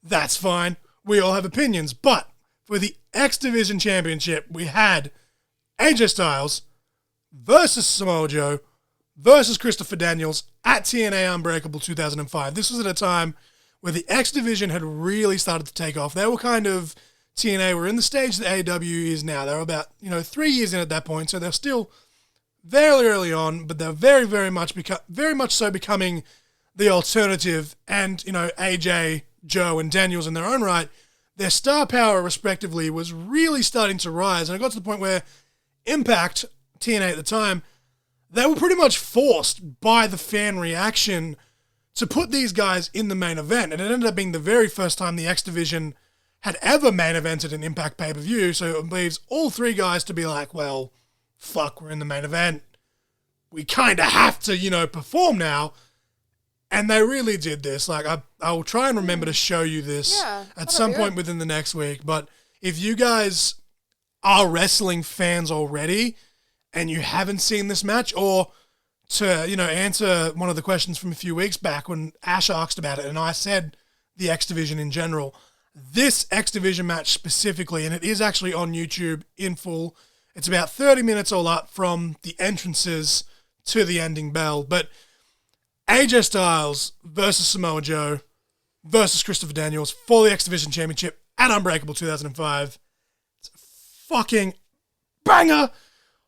that's fine. We all have opinions. But for the X Division Championship, we had AJ Styles versus Samoa Joe versus Christopher Daniels at TNA Unbreakable 2005. This was at a time where the X Division had really started to take off. They were TNA were in the stage that AEW is now. They were about, 3 years in at that point, so they're still very early on, but they're very, very much so becoming the alternative. And, AJ, Joe, and Daniels in their own right, their star power, respectively, was really starting to rise. And it got to the point where Impact, TNA at the time, they were pretty much forced by the fan reaction to put these guys in the main event. And it ended up being the very first time the X Division had ever main evented an Impact pay-per-view, so it leaves all three guys to be well, fuck, we're in the main event. We kind of have to, perform now. And they really did this. Like, I'll try and remember to show you this at some point within the next week. But if you guys are wrestling fans already and you haven't seen this match, or to, answer one of the questions from a few weeks back when Ash asked about it and I said the X Division in general, this X Division match specifically, and it is actually on YouTube in full. It's about 30 minutes all up from the entrances to the ending bell. But AJ Styles versus Samoa Joe versus Christopher Daniels for the X Division Championship at Unbreakable 2005. It's a fucking banger.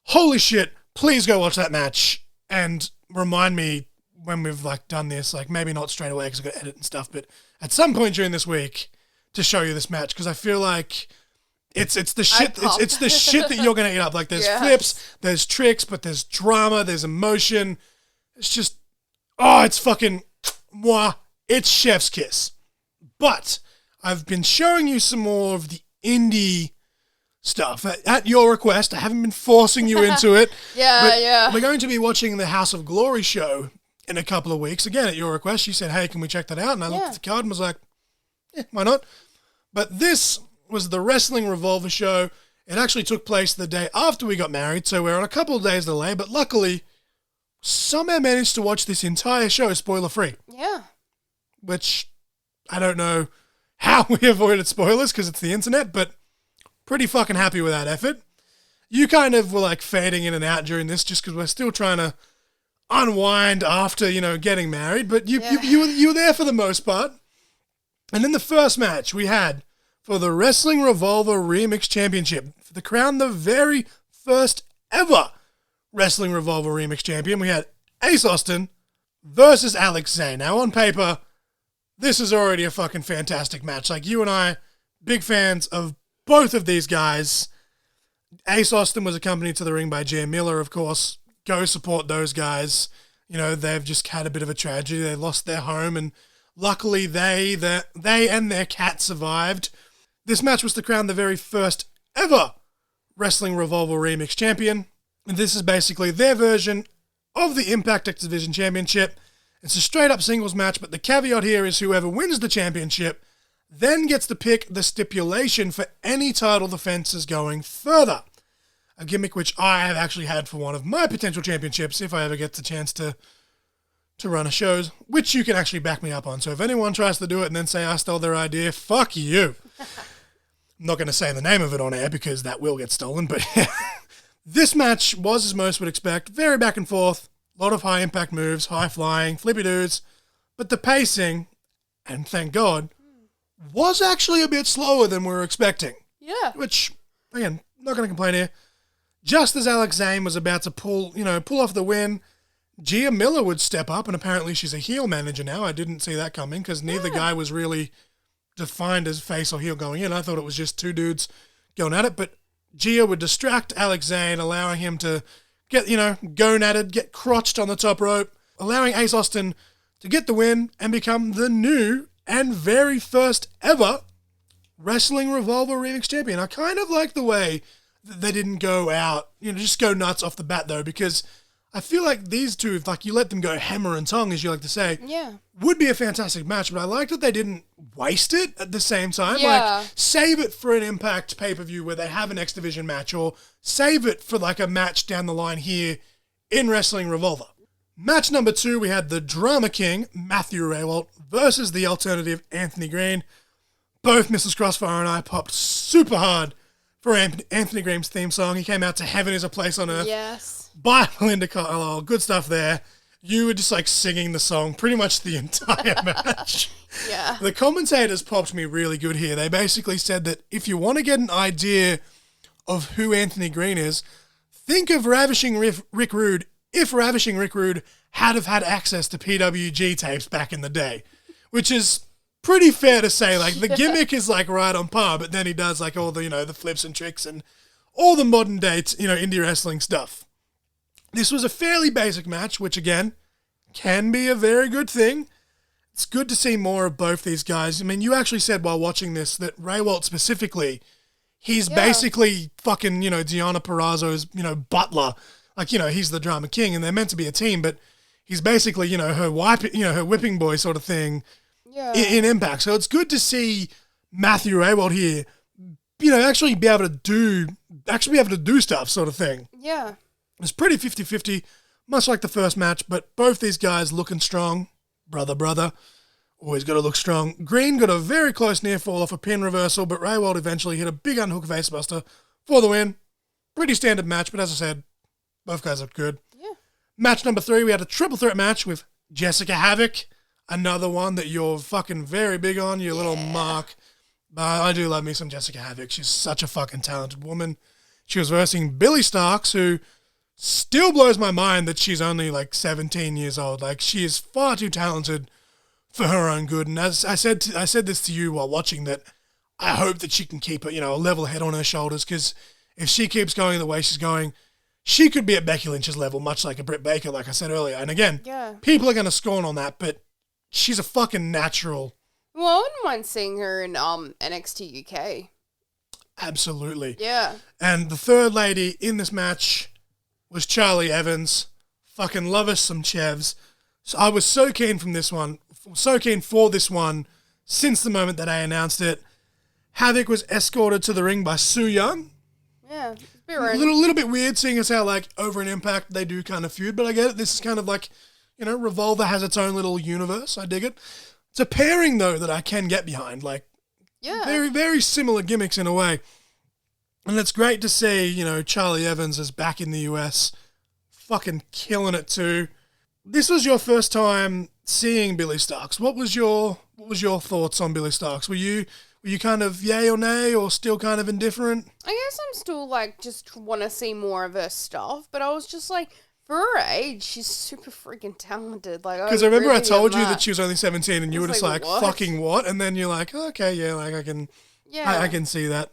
Holy shit. Please go watch that match and remind me when we've done this, maybe not straight away because I've got to edit and stuff, but at some point during this week to show you this match, because I feel like it's the shit it's the shit that you're going to eat up. There's flips, there's tricks, but there's drama, there's emotion. It's just it's fucking moi. It's chef's kiss. But I've been showing you some more of the indie stuff at your request. I haven't been forcing you into it. Yeah. We're going to be watching the House of Glory show in a couple of weeks. Again, at your request, you said, hey, can we check that out? And I looked at the card and was like, why not? But this was the Wrestling Revolver show. It actually took place the day after we got married, so we're on a couple of days delay, but luckily somehow managed to watch this entire show spoiler-free. Yeah. Which, I don't know how we avoided spoilers because it's the internet, but pretty fucking happy with that effort. You kind of were fading in and out during this just because we're still trying to unwind after, getting married, but you were there for the most part. And in the first match we had for the Wrestling Revolver Remix Championship, for the crown the very first ever Wrestling Revolver Remix Champion, we had Ace Austin versus Alex Zane. Now, on paper, this is already a fucking fantastic match. You and I, big fans of both of these guys. Ace Austin was accompanied to the ring by Jay Miller, of course. Go support those guys. They've just had a bit of a tragedy. They lost their home, and luckily they and their cat survived. This match was to crown the very first ever Wrestling Revolver Remix Champion. And this is basically their version of the Impact X Division Championship. It's a straight-up singles match, but the caveat here is whoever wins the championship then gets to pick the stipulation for any title defenses going further. A gimmick which I have actually had for one of my potential championships if I ever get the chance to run a shows, which you can actually back me up on. So if anyone tries to do it and then say I stole their idea, fuck you. I'm not going to say the name of it on air because that will get stolen, but this match was, as most would expect, very back and forth, a lot of high-impact moves, high-flying, flippy-doos, but the pacing, and thank God, was actually a bit slower than we were expecting. Yeah. Which, again, not going to complain here. Just as Alex Zane was about to pull off the win, Gia Miller would step up, and apparently she's a heel manager now. I didn't see that coming because neither guy was really defined as face or heel going in. I thought it was just two dudes going at it, but Gia would distract Alex Zane, allowing him to get, go-natted, get crotched on the top rope, allowing Ace Austin to get the win and become the new and very first ever Wrestling Revolver Remix Champion. I kind of like the way that they didn't go out, just go nuts off the bat though, because I feel like these two, if you let them go hammer and tongue, as you like to say, would be a fantastic match, but I like that they didn't waste it at the same time. Yeah. Save it for an Impact pay-per-view where they have an X Division match, or save it for a match down the line here in Wrestling Revolver. Match number 2, we had the Drama King, Matthew Raywalt, versus the alternative Anthony Green. Both Mrs. Crossfire and I popped super hard for Anthony Green's theme song. He came out to Heaven is a Place on Earth. Yes. By Melinda Carlisle. Good stuff there. You were just singing the song pretty much the entire match. Yeah. The commentators popped me really good here. They basically said that if you want to get an idea of who Anthony Green is, think of Ravishing Rick Rude if Ravishing Rick Rude had have had access to PWG tapes back in the day, which is pretty fair to say. The gimmick is right on par, but then he does all the, the flips and tricks and all the modern day, indie wrestling stuff. This was a fairly basic match, which again, can be a very good thing. It's good to see more of both these guys. I mean, you actually said while watching this that Raywalt specifically, he's basically fucking, Deonna Purrazzo's, butler. He's the Drama King and they're meant to be a team, but He's basically, her her whipping boy sort of thing in Impact. So it's good to see Matthew Raywald here, actually be able to do stuff sort of thing. Yeah. It's pretty 50-50, much like the first match, but both these guys looking strong. Brother. Always got to look strong. Green got a very close near fall off a pin reversal, but Raywald eventually hit a big unhook facebuster for the win. Pretty standard match, but as I said, both guys looked good. Yeah. Match number 3, we had a triple threat match with Jessica Havoc, another one that you're fucking very big on, you little mark. But I do love me some Jessica Havoc. She's such a fucking talented woman. She was versing Billy Starks, who still blows my mind that she's only like 17 years old. Like, she is far too talented for her own good. And as I said this to you while watching, that I hope that she can keep a level head on her shoulders, because if she keeps going the way she's going, she could be at Becky Lynch's level, much like a Britt Baker, like I said earlier. And again, people are going to scorn on that, but she's a fucking natural. Well, I wouldn't mind seeing her in NXT UK. Absolutely. Yeah. And the third lady in this match was Charlie Evans. Fucking love us some Chevs. So I was so keen for this one since the moment that I announced it. Havoc was escorted to the ring by Su Yung. Yeah, it's a bit weird. A little bit weird, seeing as how, like, over an Impact they do kind of feud, but I get it. This is kind of like, Revolver has its own little universe. I dig it. It's a pairing, though, that I can get behind. Like, very, very similar gimmicks in a way. And it's great to see, Charlie Evans is back in the US, fucking killing it too. This was your first time seeing Billy Starks. What was your thoughts on Billy Starks? Were you kind of yay or nay, or still kind of indifferent? I guess I'm still like just want to see more of her stuff, but I was just like, for her age, she's super freaking talented. Like, because I remember I told you that she was only 17, and you were just like, what? fucking what? And then you're like, oh, okay, yeah, like I can see that.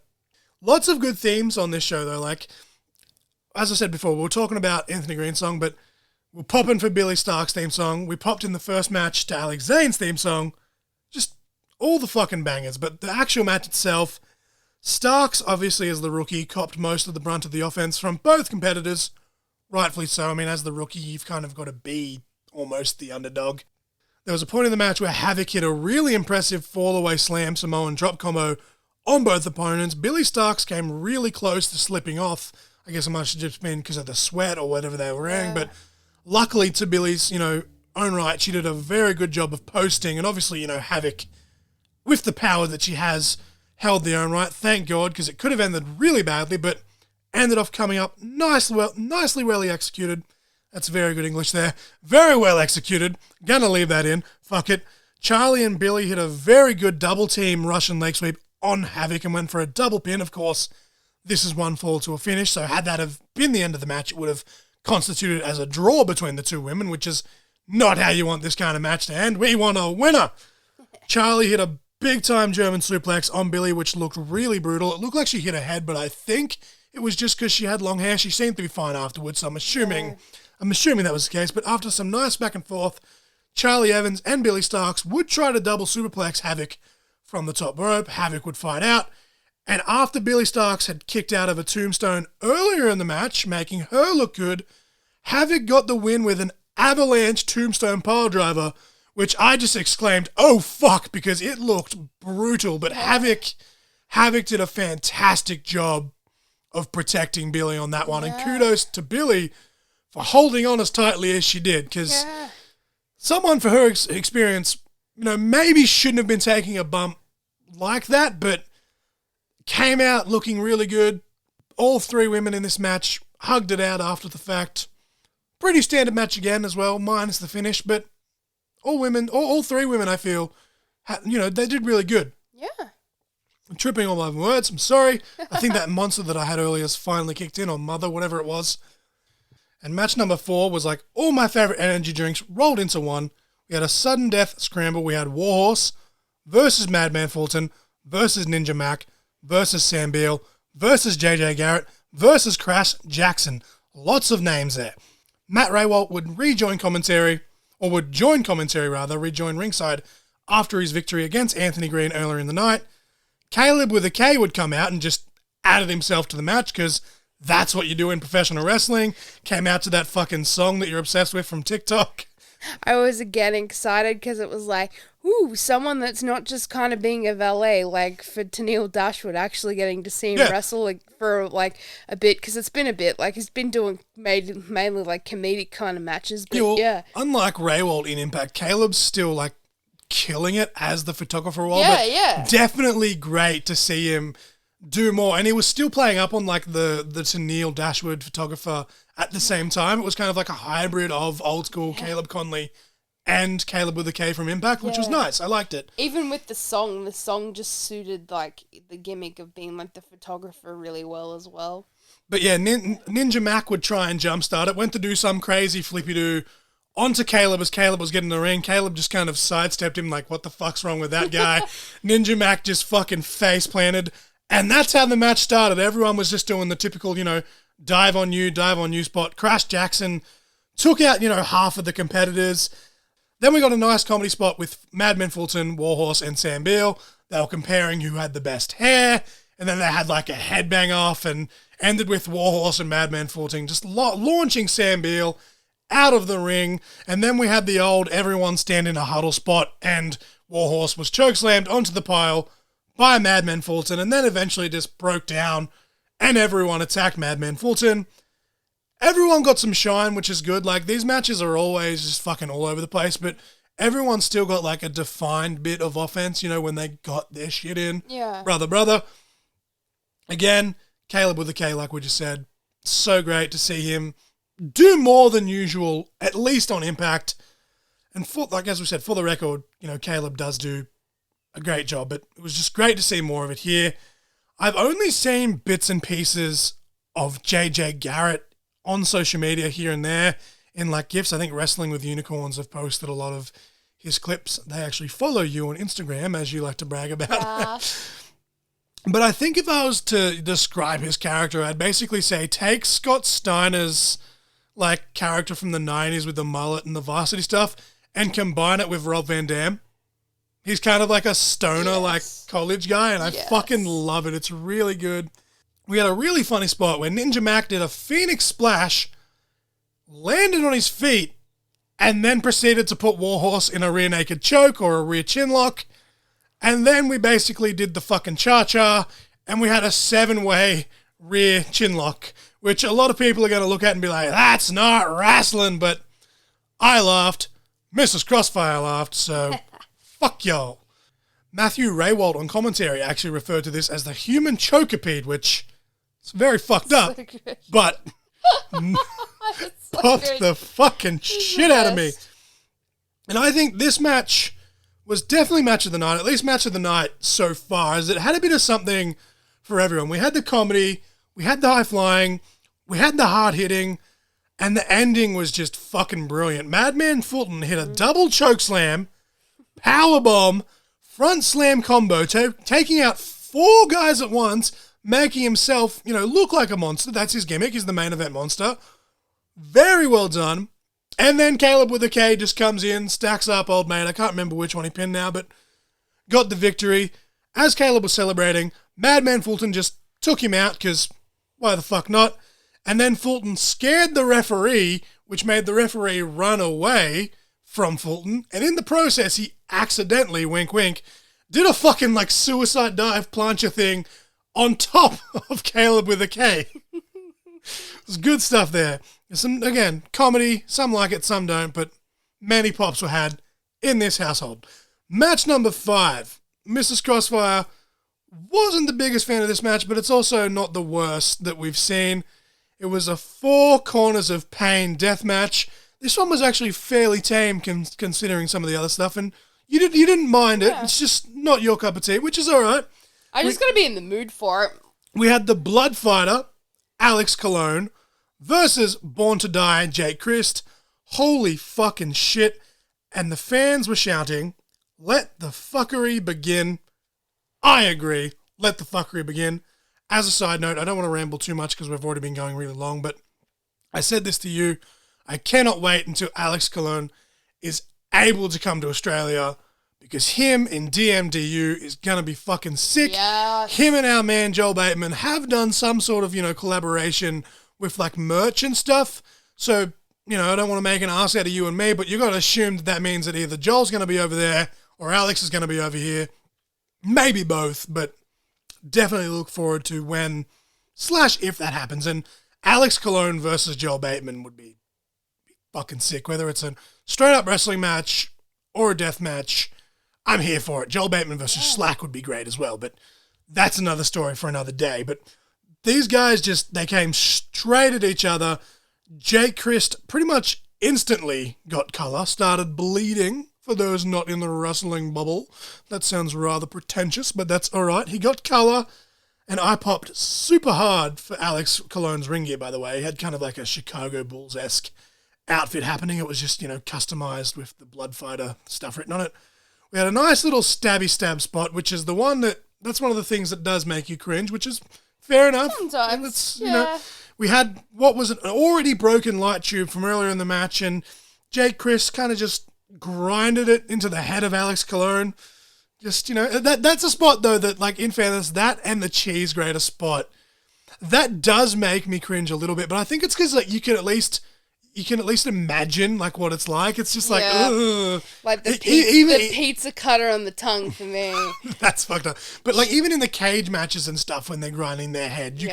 Lots of good themes on this show, though. Like, as I said before, we were talking about Anthony Green's song, but we're popping for Billy Stark's theme song. We popped in the first match to Alex Zane's theme song. Just all the fucking bangers. But the actual match itself, Starks, obviously as the rookie, copped most of the brunt of the offense from both competitors. Rightfully so. I mean, as the rookie, you've kind of got to be almost the underdog. There was a point in the match where Havoc hit a really impressive fall-away slam Samoan drop combo on both opponents. Billy Starks came really close to slipping off. I guess it must have just been because of the sweat or whatever they were wearing. But luckily, to Billy's, own right, she did a very good job of posting. And obviously, Havoc, with the power that she has, held the own right. Thank God, because it could have ended really badly, but ended off coming up nicely well executed. That's very good English there. Very well executed. Gonna leave that in. Fuck it. Charlie and Billy hit a very good double team Russian leg sweep on Havoc and went for a double pin. Of course, this is one fall to a finish, so had that have been the end of the match, it would have constituted as a draw between the two women, which is not how you want this kind of match to end. We want a winner. Charlie hit a big-time German suplex on Billy, which looked really brutal. It looked like she hit her head, but I think it was just because she had long hair. She seemed to be fine afterwards, so I'm assuming that was the case. But after some nice back and forth, Charlie Evans and Billy Starks would try to double superplex Havoc from the top rope. Havoc would fight out. And after Billy Starks had kicked out of a tombstone earlier in the match, making her look good, Havoc got the win with an avalanche tombstone piledriver, which I just exclaimed, oh fuck, because it looked brutal. But Havoc did a fantastic job of protecting Billy on that one. And kudos to Billy for holding on as tightly as she did, because someone for her experience, maybe shouldn't have been taking a bump like that, but came out looking really good. All three women in this match hugged it out after the fact. Pretty standard match again as well, minus the finish, but all three women, I feel, they did really good. Yeah. I'm tripping all over words, I'm sorry. I think that monster that I had earlier has finally kicked in, or mother, whatever it was. And match number 4 was like all my favourite energy drinks rolled into one. We had a sudden death scramble. We had Warhorse versus Madman Fulton versus Ninja Mac versus Sam Beal versus JJ Garrett versus Crash Jackson. Lots of names there. Matt Raywalt would rejoin ringside after his victory against Anthony Green earlier in the night. Caleb with a K would come out and just added himself to the match, because that's what you do in professional wrestling. Came out to that fucking song that you're obsessed with from TikTok. I was again excited because it was like, ooh, someone that's not just kind of being a valet, like for Tennille Dashwood, actually getting to see him wrestle like, for like a bit, because it's been a bit, like he's been doing mainly like comedic kind of matches, but Unlike Raywald in Impact, Caleb's still like killing it as the photographer role. Definitely great to see him do more, and he was still playing up on like the Tennille Dashwood photographer at the same time. It was kind of like a hybrid of old school Caleb Conley and Caleb with a K from Impact, which was nice. I liked it. Even with the song just suited like the gimmick of being like the photographer really well as well. But yeah, Ninja Mac would try and jumpstart it, went to do some crazy flippy-doo onto Caleb as Caleb was getting in the ring. Caleb just kind of sidestepped him like, what the fuck's wrong with that guy? Ninja Mac just fucking face planted. And that's how the match started. Everyone was just doing the typical, dive on you spot. Crash Jackson took out, half of the competitors. Then we got a nice comedy spot with Madman Fulton, Warhorse, and Sam Beale. They were comparing who had the best hair. And then they had like a headbang off and ended with Warhorse and Madman Fulton just launching Sam Beale out of the ring. And then we had the old everyone stand in a huddle spot and Warhorse was chokeslammed onto the pile by Madman Fulton, and then eventually just broke down and everyone attacked Madman Fulton. Everyone got some shine, which is good. Like, these matches are always just fucking all over the place, but everyone still got like a defined bit of offense, when they got their shit in. Yeah. Brother. Again, Caleb with a K, like we just said. So great to see him do more than usual, at least on Impact. And as we said, for the record, Caleb does do a great job, but it was just great to see more of it here. I've only seen bits and pieces of JJ Garrett on social media here and there in like GIFs. I think Wrestling with Unicorns have posted a lot of his clips. They actually follow you on Instagram, as you like to brag about. Yeah. But I think if I was to describe his character, I'd basically say take Scott Steiner's like character from the 90s with the mullet and the varsity stuff and combine it with Rob Van Dam. He's kind of like a stoner, like college guy, and I fucking love it. It's really good. We had a really funny spot where Ninja Mac did a Phoenix Splash, landed on his feet, and then proceeded to put Warhorse in a rear naked choke or a rear chin lock. And then we basically did the fucking cha-cha, and we had a 7-way rear chin lock, which a lot of people are going to look at and be like, that's not wrestling, but I laughed. Mrs. Crossfire laughed, so fuck y'all. Matthew Raywald on commentary actually referred to this as the human chocopede, which is very fucked up, but popped the fucking shit out of me. And I think this match was definitely match of the night, at least match of the night so far, as it had a bit of something for everyone. We had the comedy, we had the high flying, we had the hard hitting, and the ending was just fucking brilliant. Madman Fulton hit a double choke slam, powerbomb, front slam combo, taking out 4 guys at once, making himself, look like a monster. That's his gimmick. He's the main event monster. Very well done. And then Caleb with a K just comes in, stacks up old mate. I can't remember which one he pinned now, but got the victory. As Caleb was celebrating, Madman Fulton just took him out because why the fuck not? And then Fulton scared the referee, which made the referee run away from Fulton. And in the process, he accidentally, wink wink, did a fucking like suicide dive plancha thing on top of Caleb with a K. There's good stuff there. Some, again, comedy, some like it, some don't, but many pops were had in this household. Match number 5. Mrs. Crossfire wasn't the biggest fan of this match, but it's also not the worst that we've seen. It was a 4 corners of pain death match. This one was actually fairly tame considering some of the other stuff, and you didn't mind it. It's just not your cup of tea, which is all right. I just got to be in the mood for it. We had the Blood Fighter, Alex Colon, versus Born to Die, Jake Christ. Holy fucking shit. And the fans were shouting, let the fuckery begin. I agree. Let the fuckery begin. As a side note, I don't want to ramble too much because we've already been going really long, but I said this to you. I cannot wait until Alex Colon is able to come to Australia because him in DMDU is going to be fucking sick. Yes. Him and our man Joel Bateman have done some sort of, collaboration with like merch and stuff. So I don't want to make an ass out of you and me, but you got to assume that means that either Joel's going to be over there or Alex is going to be over here. Maybe both, but definitely look forward to when / if that happens. And Alex Colon versus Joel Bateman would be fucking sick. Whether it's a straight up wrestling match or a death match, I'm here for it. Joel Bateman versus Slack would be great as well, but that's another story for another day. But these guys they came straight at each other. Jake Christ pretty much instantly got colour, started bleeding. For those not in the wrestling bubble, that sounds rather pretentious, but that's all right. He got colour, and I popped super hard for Alex Colon's ring gear, by the way. He had kind of like a Chicago Bulls-esque outfit happening. It was just, customized with the Blood Fighter stuff written on it. We had a nice little stabby stab spot, which is the one that's one of the things that does make you cringe, which is fair enough. Sometimes, we had what was an already broken light tube from earlier in the match, and Jake Chris kind of just grinded it into the head of Alex Colon. Just, that's a spot, though, that, like, in fairness, that and the cheese grater spot, that does make me cringe a little bit, but I think it's because, like, you can at least imagine, like, what it's like. It's just like, ugh. Like the pizza cutter on the tongue for me. That's fucked up. But, like, even in the cage matches and stuff when they're grinding their head, you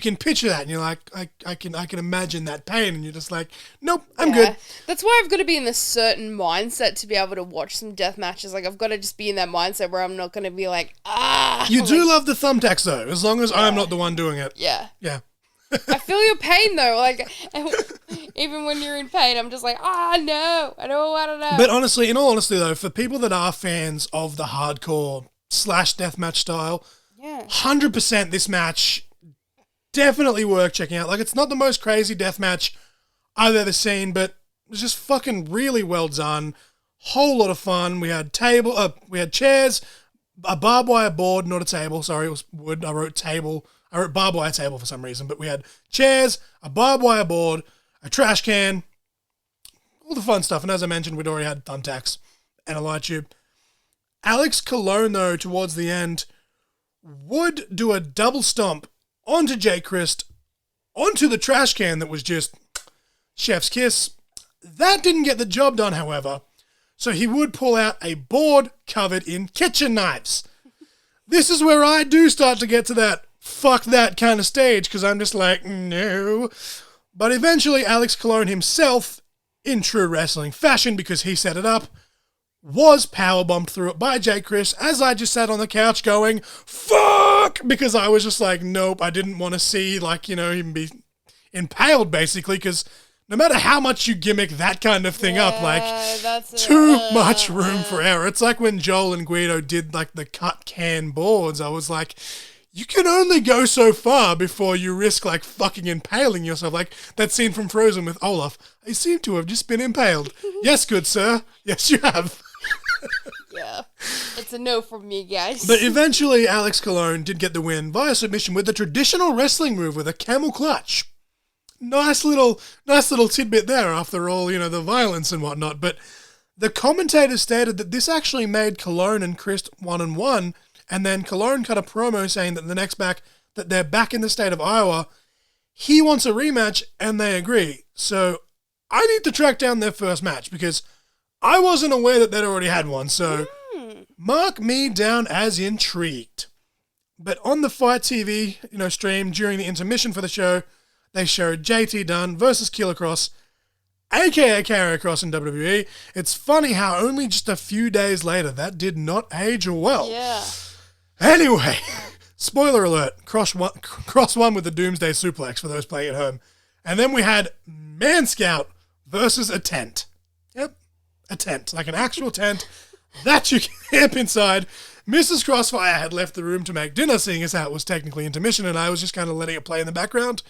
can picture that, and you're like, I can imagine that pain, and you're just like, nope, I'm good. That's why I've got to be in this certain mindset to be able to watch some death matches. Like, I've got to just be in that mindset where I'm not going to be like, You do love the thumbtacks, though, as long as I'm not the one doing it. Yeah. Yeah. I feel your pain, though. Like, even when you're in pain, I'm just like, no, I don't want to know. But honestly, in all honesty, though, for people that are fans of the hardcore / deathmatch style, 100% this match definitely worth checking out. Like, it's not the most crazy deathmatch I've ever seen, but it was just fucking really well done. Whole lot of fun. We had chairs, a barbed wire board, not a table. Sorry, it was wood. I wrote barbed wire table for some reason, but we had chairs, a barbed wire board, a trash can, all the fun stuff. And as I mentioned, we'd already had thumbtacks and a light tube. Alex Colon, though, towards the end, would do a double stomp onto Jake Christ, onto the trash can that was just chef's kiss. That didn't get the job done, however. So he would pull out a board covered in kitchen knives. This is where I do start to get to that fuck that kind of stage, because I'm just like, no. But eventually Alex Colon himself, in true wrestling fashion, because he set it up, was powerbombed through it by Jake Chris as I just sat on the couch going, fuck! Because I was just like, nope, I didn't want to see, like, him be impaled, basically, because no matter how much you gimmick that kind of thing up, like, too much room for error. It's like when Joel and Guido did, like, the cut can boards. I was like, you can only go so far before you risk, like, fucking impaling yourself. Like that scene from Frozen with Olaf. I seem to have just been impaled. Yes, good sir. Yes, you have. Yeah. It's a no from me, guys. But eventually, Alex Colon did get the win via submission with the traditional wrestling move with a camel clutch. Nice little tidbit there after all, the violence and whatnot. But the commentators stated that this actually made Colon and Christ 1-1, and then Colon cut a promo saying that that they're back in the state of Iowa. He wants a rematch, and they agree. So I need to track down their first match, because I wasn't aware that they'd already had one. So mark me down as intrigued. But on the Fight TV, stream during the intermission for the show, they showed JT Dunn versus Killer Cross, aka Carrier Cross in WWE. It's funny how only just a few days later that did not age well. Yeah. Anyway, spoiler alert, Cross won with the Doomsday Suplex for those playing at home. And then we had Man Scout versus a tent. Yep, a tent, like an actual tent that you can camp inside. Mrs. Crossfire had left the room to make dinner, seeing as how it was technically intermission, and I was just kind of letting it play in the background.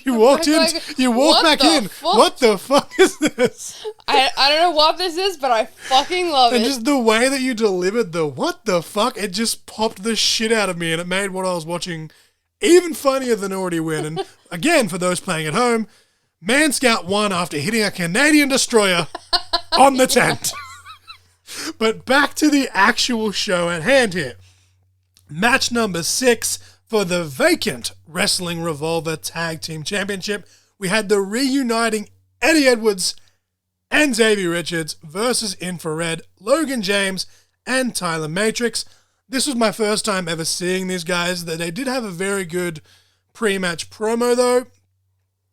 You walked back in. Fuck? What the fuck is this? I don't know what this is, but I fucking love it. And just the way that you delivered the what the fuck, it just popped the shit out of me, and it made what I was watching even funnier than already win. And again, for those playing at home, Man Scout won after hitting a Canadian destroyer on the tent. But back to the actual show at hand here. Match number 6 for the vacant Wrestling Revolver Tag Team Championship. we had the reuniting Eddie Edwards and Davey Richards versus Infrared, Logan James, and Tyler Matrix. This was my first time ever seeing these guys. They did have a very good pre-match promo, though.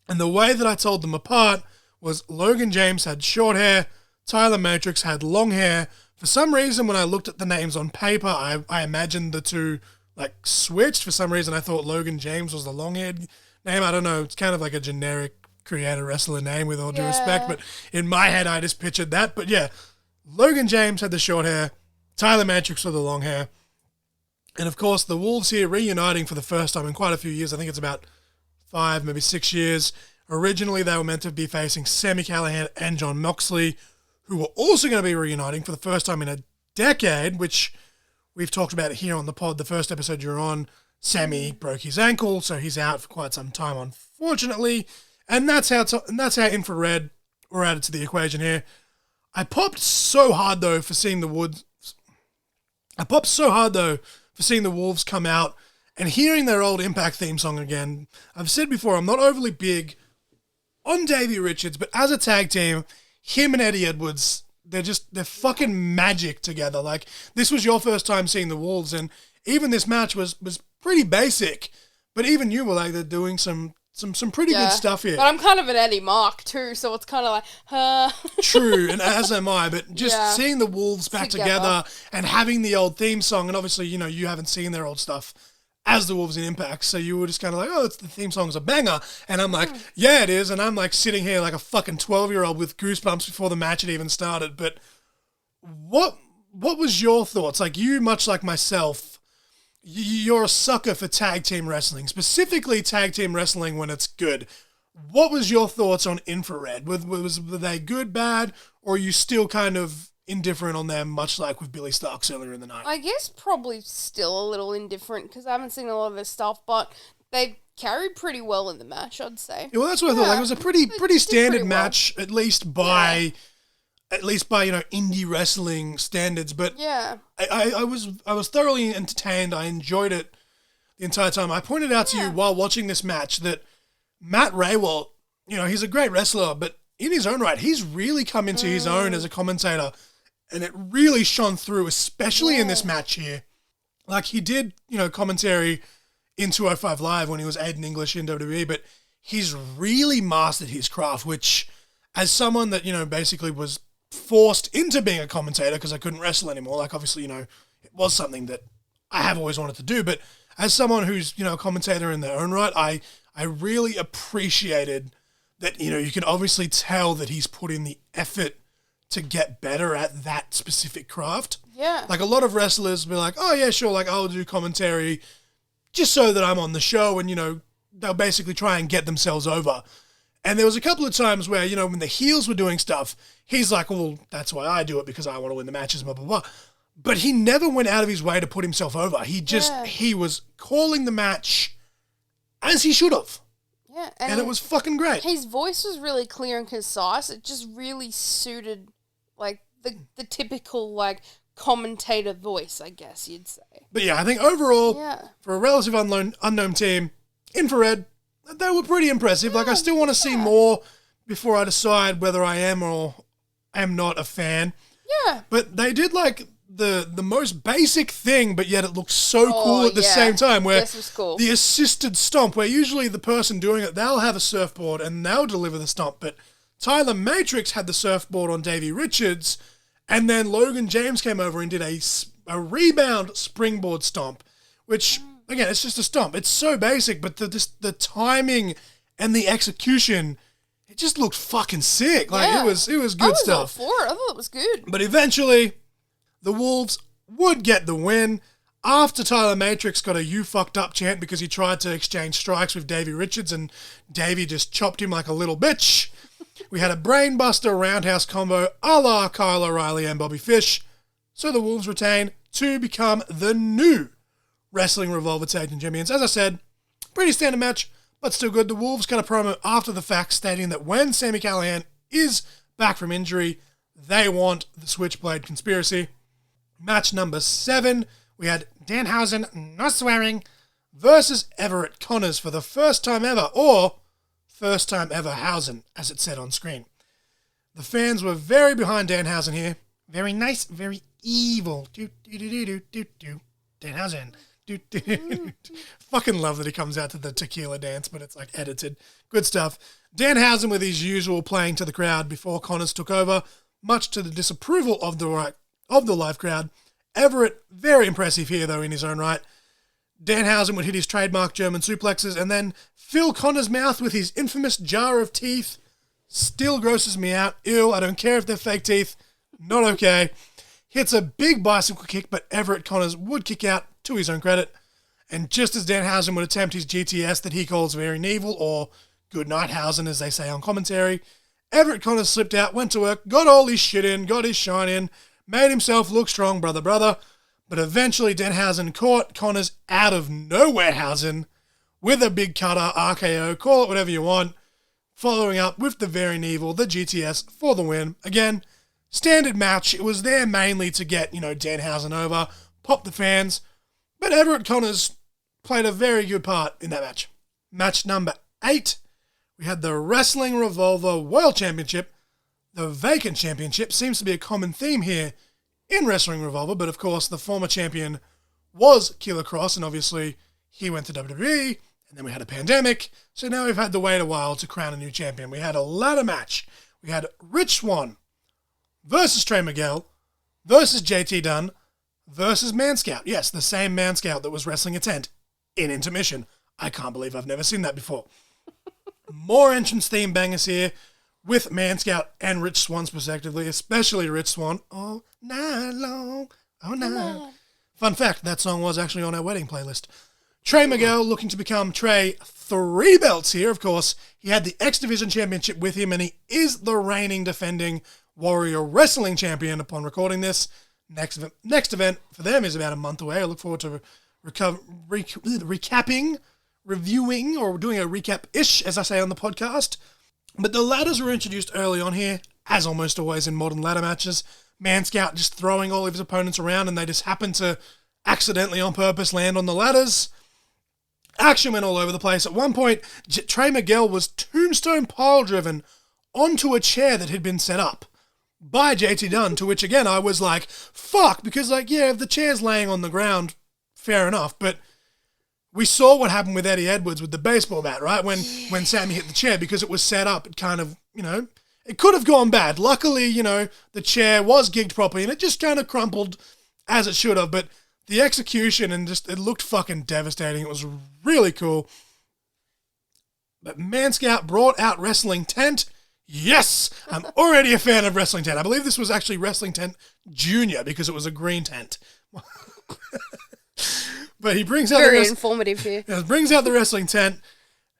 And the way that I told them apart was Logan James had short hair, Tyler Matrix had long hair. For some reason, when I looked at the names on paper, I imagined the two like switched. For some reason, I thought Logan James was the long-haired name. I don't know. It's kind of like a generic creator wrestler name with all due respect. But in my head, I just pictured that. But yeah, Logan James had the short hair, Tyler Matrix with the long hair. And of course, the Wolves here reuniting for the first time in quite a few years. I think it's about 5, maybe 6 years. Originally, they were meant to be facing Sami Callihan and Jon Moxley, who were also going to be reuniting for the first time in a decade, which we've talked about it here on the pod. The first episode you're on, Sami broke his ankle, so he's out for quite some time, unfortunately. And that's how Infrared were added to the equation here. I popped so hard, though, for seeing the Wolves come out and hearing their old Impact theme song again. I've said before, I'm not overly big on Davey Richards, but as a tag team, him and Eddie Edwards, they're fucking magic together. Like, this was your first time seeing the Wolves, and even this match was pretty basic, but even you were like, they're doing some pretty good stuff here. But I'm kind of an Eddie Mark too, so it's kind of like, True, and as am I, but just seeing the Wolves back together and having the old theme song, and obviously, you haven't seen their old stuff as the Wolves in Impact, so you were just kind of like, oh, it's the theme song's a banger, and I'm like, yeah, it is, and I'm like sitting here like a fucking 12-year-old with goosebumps before the match had even started. But what was your thoughts? Like, you, much like myself, you're a sucker for tag team wrestling, specifically tag team wrestling when it's good. What was your thoughts on Infrared? Were they good, bad, or are you still kind of indifferent on them, much like with Billy Starks earlier in the night? I guess probably still a little indifferent because I haven't seen a lot of their stuff, but they carried pretty well in the match, I'd say. Yeah, well, that's what I thought. Like, it was a pretty standard match, at least by indie wrestling standards. But I was thoroughly entertained. I enjoyed it the entire time. I pointed out to you while watching this match that Matt Raywalt, he's a great wrestler, but in his own right, he's really come into his own as a commentator. And it really shone through, especially in this match here. Like, he did, commentary in 205 Live when he was Aiden English in WWE, but he's really mastered his craft, which, as someone that, basically was forced into being a commentator because I couldn't wrestle anymore, like, obviously, it was something that I have always wanted to do, but as someone who's, a commentator in their own right, I really appreciated that, you can obviously tell that he's put in the effort to get better at that specific craft. Yeah. Like, a lot of wrestlers will be like, oh, yeah, sure, like, I'll do commentary just so that I'm on the show, and, they'll basically try and get themselves over. And there was a couple of times where, when the heels were doing stuff, he's like, well, that's why I do it, because I want to win the matches, blah, blah, blah. But he never went out of his way to put himself over. He was calling the match as he should have. Yeah. And it was fucking great. His voice was really clear and concise. It just really suited, like, the typical, like, commentator voice, I guess you'd say. But yeah, I think overall, for a relative unknown team, Infrared, they were pretty impressive. Like, I still want to see more before I decide whether I am or am not a fan. Yeah. But they did, like, the most basic thing, but yet it looks so cool at the same time, where this was cool. The assisted stomp, where usually the person doing it, they'll have a surfboard and they'll deliver the stomp, but Tyler Matrix had the surfboard on Davey Richards, and then Logan James came over and did a rebound springboard stomp, which, again, it's just a stomp. It's so basic, but the timing and the execution, it just looked fucking sick. Like, it was good stuff. I thought it was good. But eventually, the Wolves would get the win after Tyler Matrix got a "you fucked up" chant because he tried to exchange strikes with Davey Richards, and Davey just chopped him like a little bitch. We had a brainbuster roundhouse combo a la Kyle O'Reilly and Bobby Fish. So the Wolves retain to become the new Wrestling Revolver Tag Team Champions. As I said, pretty standard match, but still good. The Wolves cut a promo after the fact stating that when Sami Callihan is back from injury, they want the Switchblade Conspiracy. Match number 7, we had Danhausen, no swearing, versus Everett Connors for the first time ever, or first time ever Hausen, as it said on screen. The fans were very behind Danhausen here. Very nice, very evil. Danhausen. Fucking love that he comes out to the tequila dance, but it's like edited. Good stuff. Danhausen with his usual playing to the crowd before Connors took over, much to the disapproval of the live crowd. Everett, very impressive here though in his own right. Danhausen would hit his trademark German suplexes and then fill Connors' mouth with his infamous jar of teeth. Still grosses me out. Ew, I don't care if they're fake teeth. Not okay. Hits a big bicycle kick, but Everett Connors would kick out to his own credit. And just as Danhausen would attempt his GTS that he calls very evil, or good night Hausen as they say on commentary, Everett Connors slipped out, went to work, got all his shit in, got his shine in, made himself look strong, brother. But eventually Danhausen caught Connors out of nowhere Hausen with a big cutter, RKO, call it whatever you want, following up with the very evil, the GTS for the win. Again, standard match. It was there mainly to get, Danhausen over, pop the fans. But Everett Connors played a very good part in that match. Match number 8, we had the Wrestling Revolver World Championship. The vacant championship seems to be a common theme here in Wrestling Revolver, but of course the former champion was Killer Cross, and obviously he went to WWE, and then we had a pandemic, so now we've had to wait a while to crown a new champion. We had a ladder match. We had Rich Swann versus Trey Miguel versus JT Dunn versus Man Scout. Yes, the same Man Scout that was wrestling a tent in intermission. I can't believe I've never seen that before. More entrance theme bangers here with Man Scout and Rich Swann respectively, especially Rich Swann. All night long, all night. Fun fact, that song was actually on our wedding playlist. Trey Miguel looking to become Trey 3 belts here. Of course, he had the X Division Championship with him, and he is the reigning defending Warrior Wrestling Champion upon recording this. Next event for them is about a month away. I look forward to recapping, reviewing, or doing a recap-ish, as I say on the podcast. But the ladders were introduced early on here, as almost always in modern ladder matches. Man Scout just throwing all of his opponents around, and they just happen to accidentally on purpose land on the ladders. Action went all over the place. At one point, Trey Miguel was tombstone pile-driven onto a chair that had been set up by JT Dunn, to which, again, I was like, fuck, because, if the chair's laying on the ground, fair enough, but we saw what happened with Eddie Edwards with the baseball bat, right? When Sammy hit the chair, because it was set up, it kind of, it could have gone bad. Luckily, the chair was gigged properly, and it just kind of crumpled as it should have, but the execution and it looked fucking devastating. It was really cool. But Man Scout brought out Wrestling Tent. Yes! I'm already a fan of Wrestling Tent. I believe this was actually Wrestling Tent Junior because it was a green tent. But he brings out very informative here. Brings out the Wrestling Tent,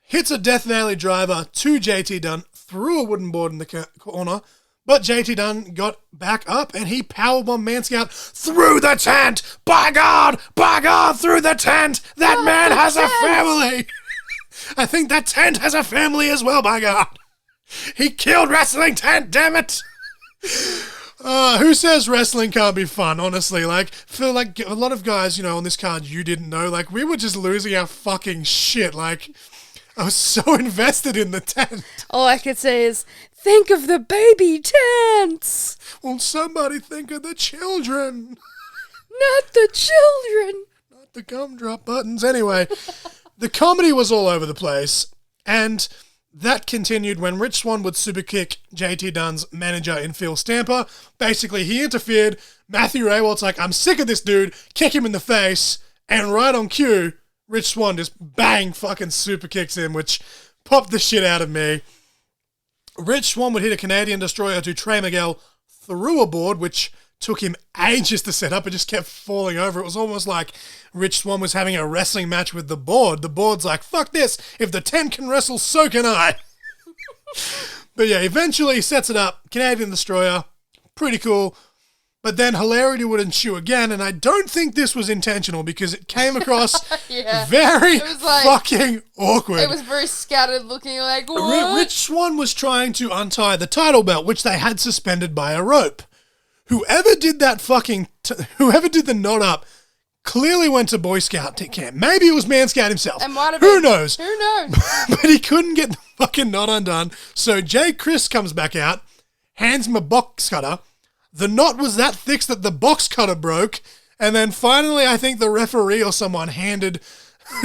hits a Death Valley driver to JT Dunn through a wooden board in the corner. But JT Dunn got back up and he powerbombed Man Scout through the tent. By God, through the tent. That man has a family. I think that tent has a family as well, by God. He killed Wrestling Tent, damn it. Who says wrestling can't be fun, honestly? For a lot of guys, on this card you didn't know, we were just losing our fucking shit. I was so invested in the tent. All I could say is, think of the baby tents. Will somebody think of the children? Not the children. Not the gumdrop buttons. Anyway, the comedy was all over the place, and that continued when Rich Swann would superkick JT Dunn's manager in Phil Stamper. Basically, he interfered. Matthew Raywald's like, I'm sick of this dude. Kick him in the face. And right on cue, Rich Swann just bang fucking super kicks him, which popped the shit out of me. Rich Swann would hit a Canadian Destroyer to Trey Miguel through a board, which took him ages to set up. It just kept falling over. It was almost like Rich Swann was having a wrestling match with the board. The board's like, fuck this. If the tent can wrestle, so can I. But yeah, eventually he sets it up. Canadian Destroyer. Pretty cool. But then hilarity would ensue again, and I don't think this was intentional because it came across very fucking awkward. It was very scattered looking, like, what? Rich Swann was trying to untie the title belt, which they had suspended by a rope. Whoever did that whoever did the knot up clearly went to Boy Scout camp. Maybe it was Man Scout himself. It might have Who been. knows? Who knows? But he couldn't get the fucking knot undone. So Jay Chris comes back out, hands him a box cutter. The knot was that thick that the box cutter broke. And then finally, I think the referee or someone handed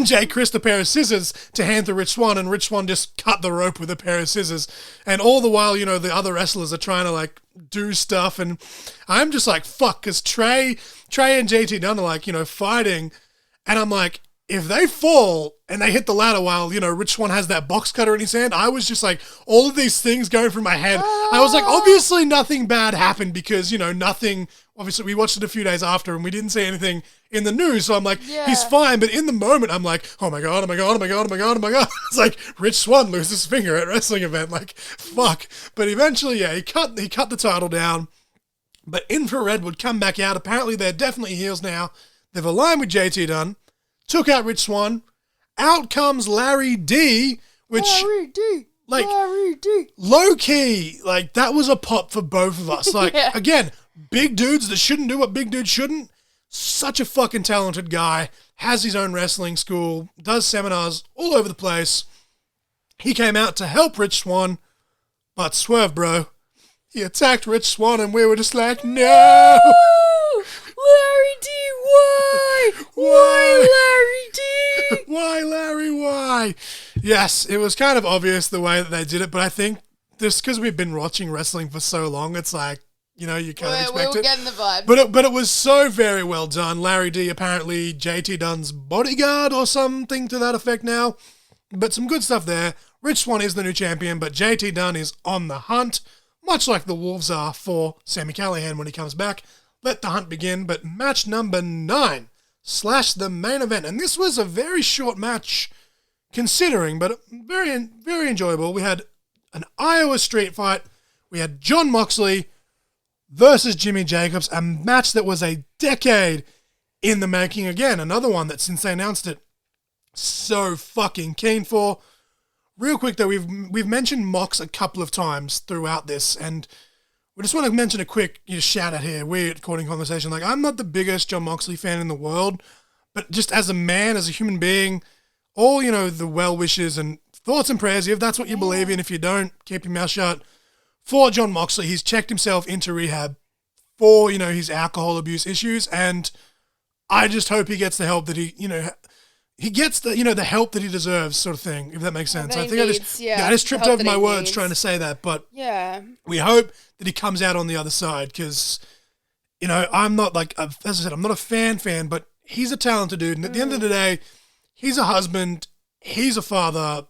Jay Chris a pair of scissors to hand to Rich Swann, and Rich Swann just cut the rope with a pair of scissors. And all the while, the other wrestlers are trying to do stuff, and I'm just like, fuck, because Trey and JT Dunn are fighting, and I'm like, if they fall and they hit the ladder while, Rich Swann has that box cutter in his hand, I was just like, all of these things going through my head. I was like, obviously nothing bad happened because, nothing, obviously we watched it a few days after and we didn't see anything in the news. So I'm like, he's fine. But in the moment, I'm like, oh my God, oh my God, oh my God, oh my God, oh my God. It's like Rich Swann loses his finger at a wrestling event. Like, fuck. But eventually, he cut the title down. But Infrared would come back out. Apparently, they're definitely heels now. They've aligned with JT Dunn. Took out Rich Swann. Out comes Larry D, which Larry D. Low key, that was a pop for both of us. Again, big dudes that shouldn't do what big dudes shouldn't. Such a fucking talented guy. Has his own wrestling school. Does seminars all over the place. He came out to help Rich Swann, but swerve, bro. He attacked Rich Swann, and we were just like, no. Larry D, why? Why, Larry D? Why, Larry, why? Yes, it was kind of obvious the way that they did it, but I think just because we've been watching wrestling for so long, it's like, you can't expect it. We were getting the vibe. But it was so very well done. Larry D, apparently JT Dunn's bodyguard or something to that effect now. But some good stuff there. Rich Swann is the new champion, but JT Dunn is on the hunt, much like the Wolves are for Sami Callihan when he comes back. Let the hunt begin, but match number 9 / the main event. And this was a very short match considering, but very, very enjoyable. We had an Iowa street fight. We had Jon Moxley versus Jimmy Jacobs, a match that was a decade in the making. Again, another one that since they announced it, so fucking keen for. Real quick though, we've mentioned Mox a couple of times throughout this, and we just want to mention a quick shout out here, weird recording conversation. I'm not the biggest Jon Moxley fan in the world, but just as a man, as a human being, all, the well wishes and thoughts and prayers, if that's what you believe in. If you don't, keep your mouth shut. For Jon Moxley, he's checked himself into rehab for, his alcohol abuse issues, and I just hope he gets the help that he gets the, the help that he deserves, sort of thing, if that makes sense. I think I just tripped over my words trying to say that, but we hope that he comes out on the other side, because, I'm not as I said, I'm not a fan, but he's a talented dude, and at the end of the day, he's a husband, he's a father,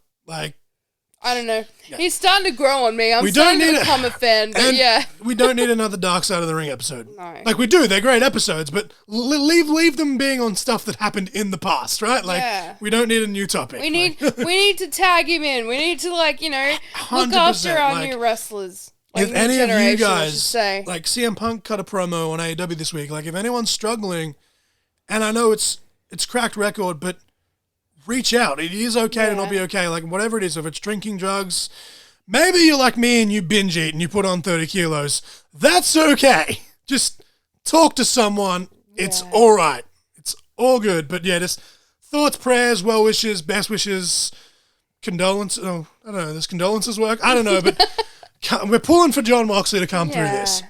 I don't know. Yeah. He's starting to grow on me. I'm starting to become a fan, but we don't need another Dark Side of the Ring episode. No. We do. They're great episodes, but leave them being on stuff that happened in the past, right? We don't need a new topic. We need to tag him in. We need to, look after our new wrestlers. If any of you guys, CM Punk cut a promo on AEW this week, if anyone's struggling, and I know it's cracked record, but reach out. It is okay to not be okay. Whatever it is, if it's drinking, drugs, maybe you're like me and you binge eat and you put on 30 kilos. That's okay. Just talk to someone. It's all right. It's all good. But just thoughts, prayers, well wishes, best wishes, condolences. Oh, I don't know. Does condolences work? I don't know. But we're pulling for Jon Moxley to come through this.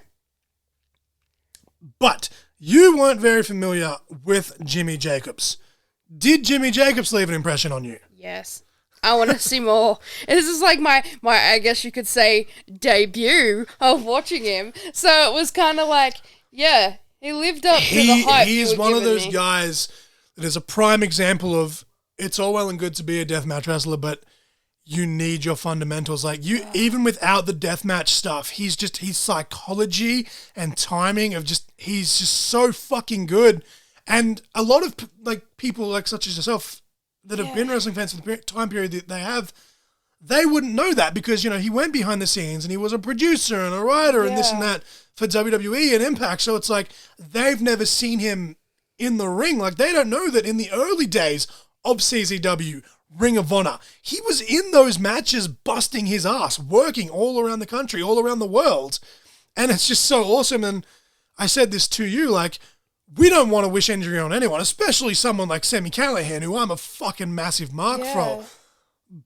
But you weren't very familiar with Jimmy Jacobs. Did Jimmy Jacobs leave an impression on you? Yes. I want to see more. This is my I guess you could say, debut of watching him. So it was kind of he lived up to the hype. He's one of those guys that is a prime example of, it's all well and good to be a deathmatch wrestler, but you need your fundamentals. Even without the deathmatch stuff, his psychology and timing of he's just so fucking good. And a lot of people such as yourself that have been wrestling fans for the time period that they have, they wouldn't know that because, he went behind the scenes and he was a producer and a writer and this and that for WWE and Impact. So it's they've never seen him in the ring. They don't know that in the early days of CZW, Ring of Honor, he was in those matches busting his ass, working all around the country, all around the world. And it's just so awesome. And I said this to you, we don't want to wish injury on anyone, especially someone like Sami Callihan, who I'm a fucking massive mark for.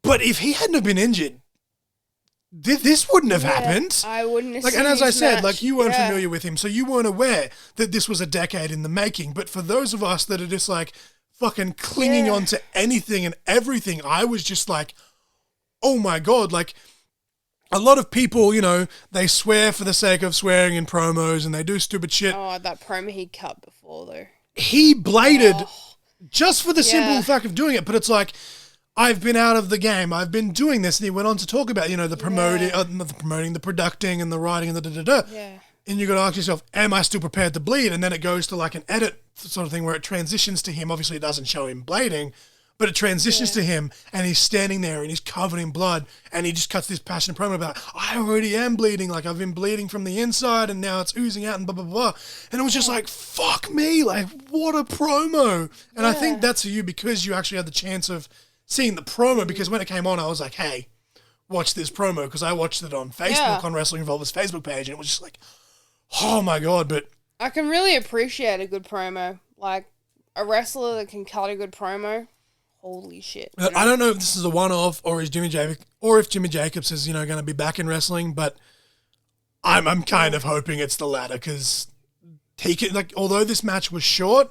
But if he hadn't have been injured, this wouldn't have happened. I wouldn't have like, seen and as I his said, match. like, you weren't familiar with him, so you weren't aware that this was a decade in the making. But for those of us that are just like fucking clinging on to anything and everything, I was just like, oh my God. Like, a lot of people, you know, they swear for the sake of swearing in promos and they do stupid shit. Oh, that promo he cut before, though. He bladed just for the simple fact of doing it, but it's like, I've been out of the game. I've been doing this. And he went on to talk about, you know, the promoting, not the promoting, the producting and the writing and the da-da-da. Yeah. And you got to ask yourself, am I still prepared to bleed? And then it goes to like an edit sort of thing where it transitions to him. Obviously, it doesn't show him blading, but it transitions to him and he's standing there and he's covered in blood and he just cuts this passionate promo about, I already am bleeding. Like, I've been bleeding from the inside and now it's oozing out and blah, blah, blah. And it was just like, fuck me. Like, what a promo. And I think that's for you because you actually had the chance of seeing the promo, because when it came on, I was like, hey, watch this promo, because I watched it on Facebook, on Wrestling Revolver's Facebook page, and it was just like, oh my God. But I can really appreciate a good promo. Like, a wrestler that can cut a good promo, holy shit. I don't know if this is a one-off or if Jimmy Jacobs is, you know, going to be back in wrestling, but I'm kind of hoping it's the latter, because he can, like, although this match was short,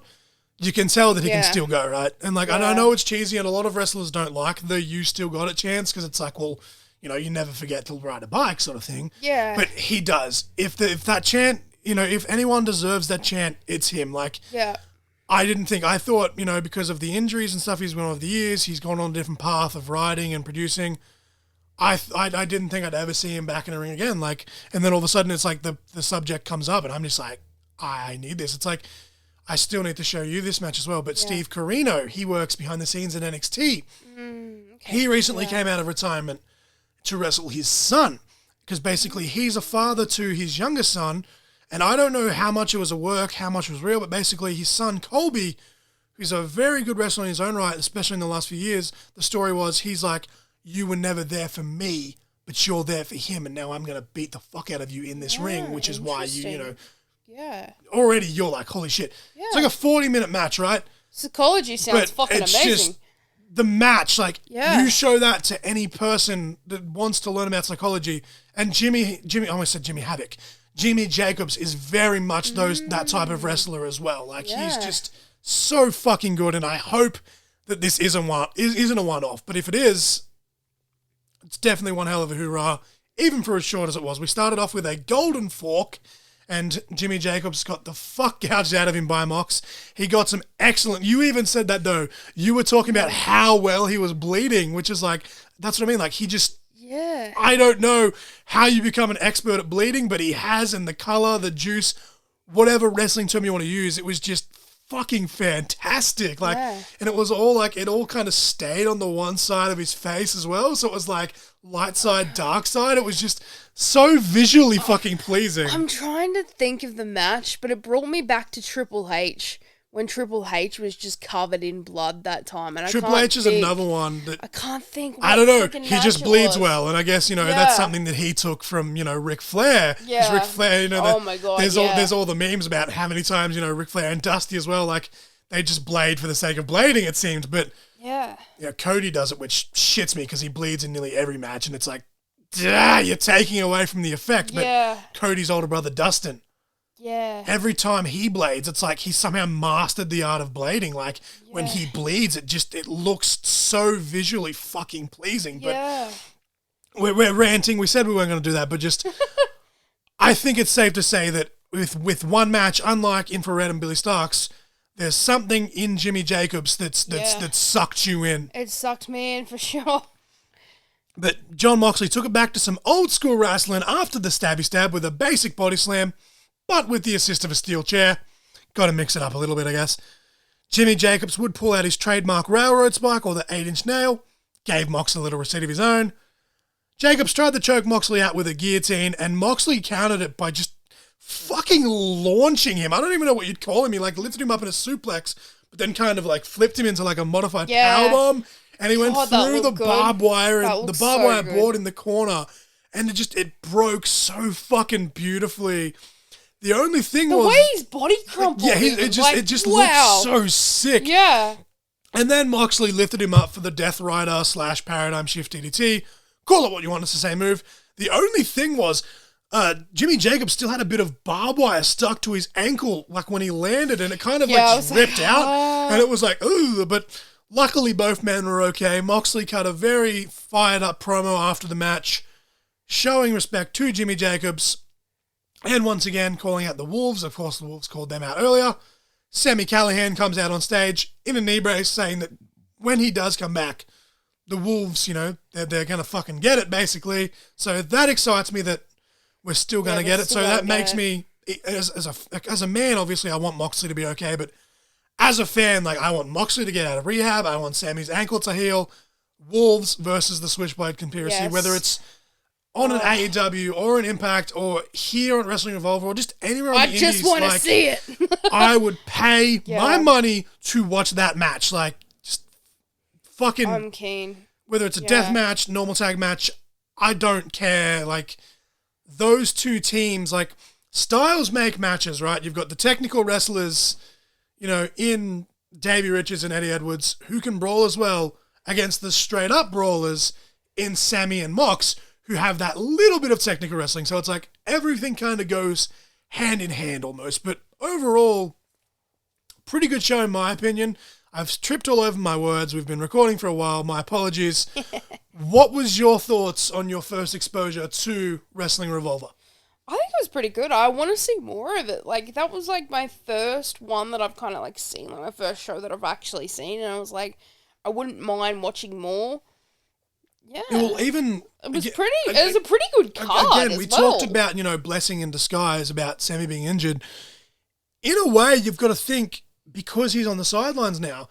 you can tell that he can still go, right? And like, I know it's cheesy and a lot of wrestlers don't like the you still got it chance, because it's like, well, you know, you never forget to ride a bike sort of thing. Yeah. But he does. If that chant, you know, if anyone deserves that chant, it's him. Like, I thought, you know, because of the injuries and stuff he's been on over the years, he's gone on a different path of writing and producing. I didn't think I'd ever see him back in the ring again. Like, and then all of a sudden it's like the subject comes up and I'm just like, I need this. It's like, I still need to show you this match as well, but Steve Corino, he works behind the scenes in NXT. He recently came out of retirement to wrestle his son, because basically he's a father to his younger son, and I don't know how much it was a work, how much was real, but basically his son, Colby, who's a very good wrestler in his own right, especially in the last few years, the story was he's like, you were never there for me, but you're there for him, and now I'm going to beat the fuck out of you in this ring, which is why you know... already you're like, holy shit. It's like a 40-minute match, right? Psychology sounds fucking amazing. Just the match, like, you show that to any person that wants to learn about psychology. And Jimmy, I almost said Jimmy Havoc. Jimmy Jacobs is very much that type of wrestler as well. Like, he's just so fucking good, and I hope that this isn't a one-off. But if it is, it's definitely one hell of a hoorah, even for as short as it was. We started off with a golden fork, and Jimmy Jacobs got the fuck gouged out of him by Mox. He got some excellent... You even said that, though. You were talking about how well he was bleeding, which is like... That's what I mean. Like, he just... I don't know how you become an expert at bleeding, but he has, and the color, the juice, whatever wrestling term you want to use, it was just fucking fantastic. Like, and it was all like... It all kind of stayed on the one side of his face as well, so it was like light side, dark side. It was just... so visually fucking pleasing. I'm trying to think of the match, but it brought me back to Triple H, when Triple H was just covered in blood that time. And Triple H is another one that... I can't think what I don't know. He match just it bleeds was. well. And I guess, you know, that's something that he took from, you know, Ric Flair. 'Cause Ric Flair, you know... Oh my God, there's all the memes about how many times, you know, Ric Flair and Dusty as well, like, they just blade for the sake of blading, it seemed. But, you know, Cody does it, which shits me, because he bleeds in nearly every match. And it's like, you're taking away from the effect. But Cody's older brother, Dustin, every time he blades, it's like he somehow mastered the art of blading. Like, when he bleeds, it looks so visually fucking pleasing. But we're ranting. We said we weren't going to do that, but just... I think it's safe to say that with one match, unlike Infrared and Billy Starks, there's something in Jimmy Jacobs that sucked you in. It sucked me in for sure. But John Moxley took it back to some old school wrestling after the stabby stab with a basic body slam, but with the assist of a steel chair. Got to mix it up a little bit, I guess. Jimmy Jacobs would pull out his trademark railroad spike, or the 8-inch nail, gave Moxley a little receipt of his own. Jacobs tried to choke Moxley out with a guillotine, and Moxley countered it by just fucking launching him. I don't even know what you'd call him. He like lifted him up in a suplex, but then kind of like flipped him into like a modified powerbomb. And he went through the barbed wire, board in the corner, and it broke so fucking beautifully. The only thing The was way his body crumpled. yeah, it just looked so sick. Yeah. And then Moxley lifted him up for the Death Rider / Paradigm Shift DDT. Call it what you want, it's the same move. The only thing was, Jimmy Jacobs still had a bit of barbed wire stuck to his ankle, like when he landed, and it kind of ripped out. And it was like, ooh, but luckily both men were okay. Moxley cut a very fired up promo after the match, showing respect to Jimmy Jacobs, and once again calling out the Wolves. Of course, the Wolves called them out earlier. Sami Callihan comes out on stage in a knee brace saying that when he does come back, the Wolves, they're going to fucking get it, basically. So that excites me that we're still going to get it. So that makes me, as a man, obviously, I want Moxley to be okay. But as a fan, I want Moxley to get out of rehab. I want Sami's ankle to heal. Wolves versus the Switchblade Conspiracy, whether it's on an AEW or an Impact or here on Wrestling Revolver or just anywhere on the indies. I just want to see it. I would pay my money to watch that match. Just fucking... I'm keen. Whether it's a death match, normal tag match, I don't care. Those two teams, styles make matches, right? You've got the technical wrestlers, in Davey Richards and Eddie Edwards, who can brawl as well, against the straight-up brawlers in Sami and Mox, who have that little bit of technical wrestling. So it's everything kind of goes hand in hand almost. But overall, pretty good show in my opinion. I've tripped all over my words. We've been recording for a while. My apologies. What was your thoughts on your first exposure to Wrestling Revolver? I think it was pretty good. I want to see more of it. That was my first one that I've kind of seen, my first show that I've actually seen. And I was I wouldn't mind watching more. Yeah. Well, it was a pretty good card. Again, we talked about, blessing in disguise about Sami being injured. In a way, you've got to think, because he's on the sidelines now,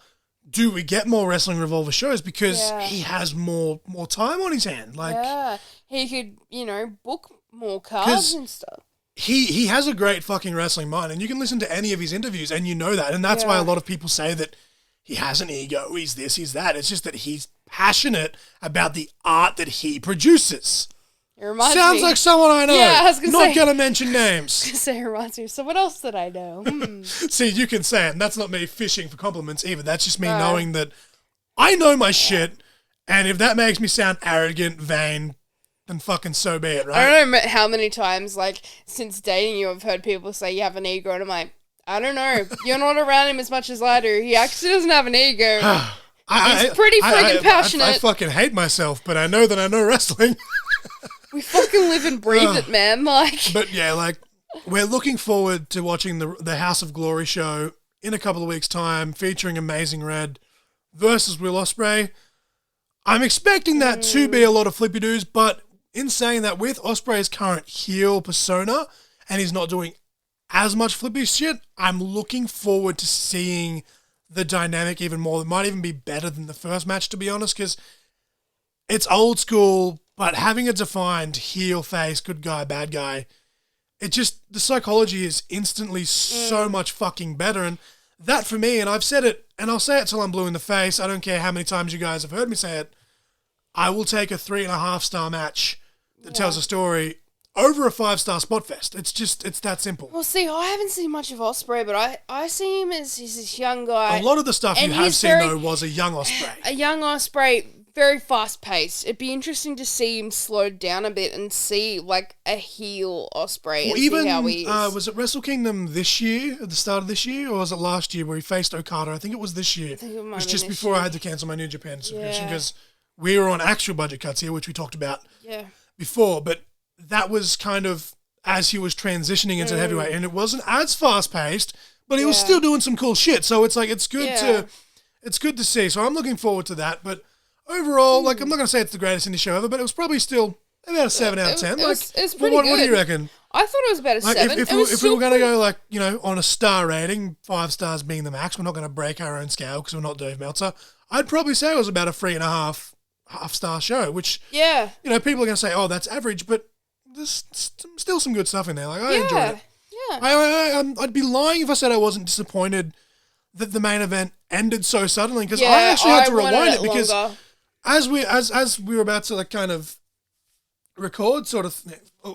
do we get more Wrestling Revolver shows? Because he has more time on his hand. He could, book more cards and stuff. He has a great fucking wrestling mind, and you can listen to any of his interviews and you know that. And that's why a lot of people say that he has an ego, he's this, he's that. It's just that he's passionate about the art that he produces. It reminds Sounds me. like someone I know. Yeah, I was not going to mention names. It reminds me of someone else that I know. See, you can say it, and that's not me fishing for compliments either. That's just me knowing that I know my shit, and if that makes me sound arrogant, vain, then fucking so be it, right? I don't know how many times, since dating you, I've heard people say you have an ego, and I'm like, I don't know. You're not around him as much as I do. He actually doesn't have an ego. He's pretty freaking passionate. I fucking hate myself, but I know that I know wrestling. We fucking live and breathe it, man. But yeah, we're looking forward to watching the House of Glory show in a couple of weeks' time, featuring Amazing Red versus Will Ospreay. I'm expecting that to be a lot of flippy doos, but in saying that, with Ospreay's current heel persona, and he's not doing as much flippy shit, I'm looking forward to seeing the dynamic even more. It might even be better than the first match, to be honest, because it's old school, but having a defined heel, face, good guy, bad guy, the psychology is instantly so much fucking better. And that for me, and I've said it, and I'll say it till I'm blue in the face, I don't care how many times you guys have heard me say it, I will take a 3.5-star match that tells a story over a 5-star spot fest. It's that simple. Well, see, I haven't seen much of Ospreay, but I see him as he's this young guy. A lot of the stuff you have seen, though, was a young Ospreay. A young Ospreay, very fast-paced. It'd be interesting to see him slowed down a bit and see, a heel Ospreay and see how he is. Was it Wrestle Kingdom this year, at the start of this year, or was it last year where he faced Okada? I think it was this year. It was just before I had to cancel my New Japan subscription, because we were on actual budget cuts here, which we talked about before, but that was kind of as he was transitioning into heavyweight, and it wasn't as fast-paced, but he was still doing some cool shit, so it's it's good to see, so I'm looking forward to that, but overall, I'm not going to say it's the greatest indie show ever, but it was probably still about a 7 out of 10. It's pretty good. What do you reckon? I thought it was about a 7. If we were going to go, on a star rating, 5 stars being the max, we're not going to break our own scale because we're not Dave Meltzer, I'd probably say it was about a 3.5 half-star show, which, people are going to say, oh, that's average, but there's still some good stuff in there. I enjoyed it. Yeah. I'd be lying if I said I wasn't disappointed that the main event ended so suddenly, because I actually had to rewind it because as we were about to kind of record, sort of,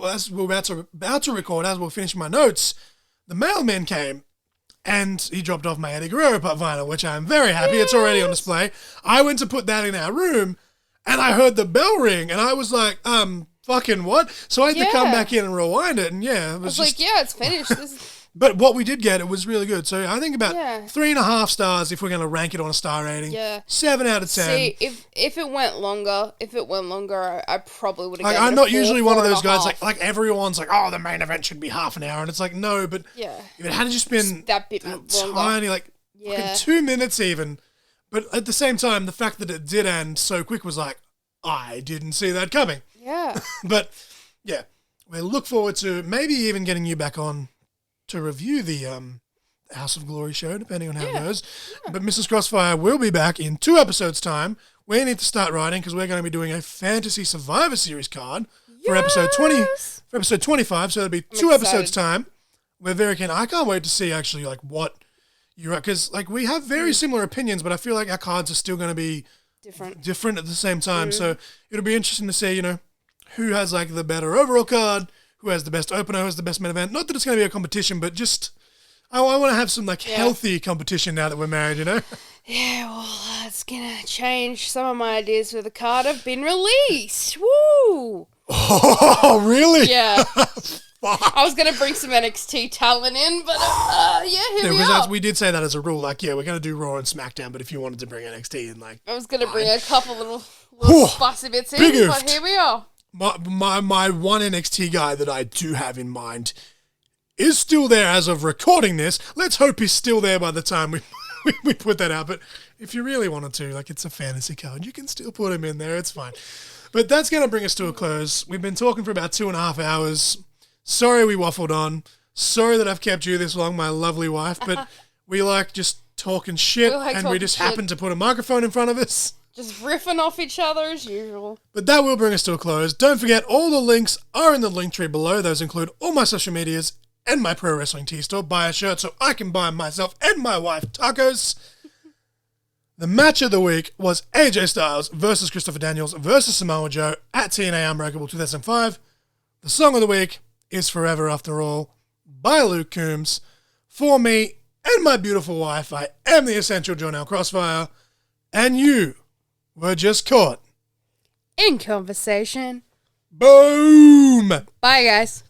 as we're about to record, as we're finishing my notes, the mailman came and he dropped off my Eddie Guerrero pop vinyl, which I'm very happy. It's already on display. I went to put that in our room and I heard the bell ring and I was like, fucking what? So I had to come back in and rewind it, and it was just, like, yeah, it's finished. But what we did get, it was really good. So I think about 3.5 stars if we're going to rank it on a star rating. Yeah. 7 out of 10. See, if it went longer, I probably would have. Like, I'm not usually one of those guys like everyone's like, oh, the main event should be half an hour, and it's like, no, but if it had just been that bit longer, tiny, like fucking 2 minutes even. But at the same time, the fact that it did end so quick was like, I didn't see that coming. Yeah. But yeah, we look forward to maybe even getting you back on to review the House of Glory show, depending on how it goes. Yeah. But Mrs. Crossfire will be back in 2 episodes' time. We need to start writing because we're going to be doing a Fantasy Survivor Series card for episode 20, for episode 25. So it'll be 2 episodes' time. We're very keen. I can't wait to see actually like what you're at, because like we have very similar opinions, but I feel like our cards are still going to be different at the same time. So it'll be interesting to see, who has like the better overall card, who has the best opener, who has the best main event. Not that it's going to be a competition, but just I want to have some like healthy competition now that we're married, Yeah, well, it's going to change. Some of my ideas for the card have been released. Woo! Oh, really? Yeah. I was going to bring some NXT talent in, but here we are. We did say that as a rule. Like, we're going to do Raw and SmackDown, but if you wanted to bring NXT in, like... I was going to bring a couple little spicy bits in, but here we are. My one NXT guy that I do have in mind is still there as of recording this. Let's hope he's still there by the time we put that out. But if you really wanted to, like, it's a fantasy card, you can still put him in there. It's fine. But that's going to bring us to a close. We've been talking for about 2.5 hours. Sorry we waffled on. Sorry that I've kept you this long, my lovely wife. But we like just talking shit, and we just happened to put a microphone in front of us. Just riffing off each other as usual. But that will bring us to a close. Don't forget, all the links are in the link tree below. Those include all my social medias and my pro wrestling tee store. Buy a shirt so I can buy myself and my wife tacos. The match of the week was AJ Styles versus Christopher Daniels versus Samoa Joe at TNA Unbreakable 2005. The song of the week is Forever After All by Luke Combs. For me and my beautiful wife, I am the essential John L. Crossfire, and you were just caught in conversation. Boom! Bye, guys.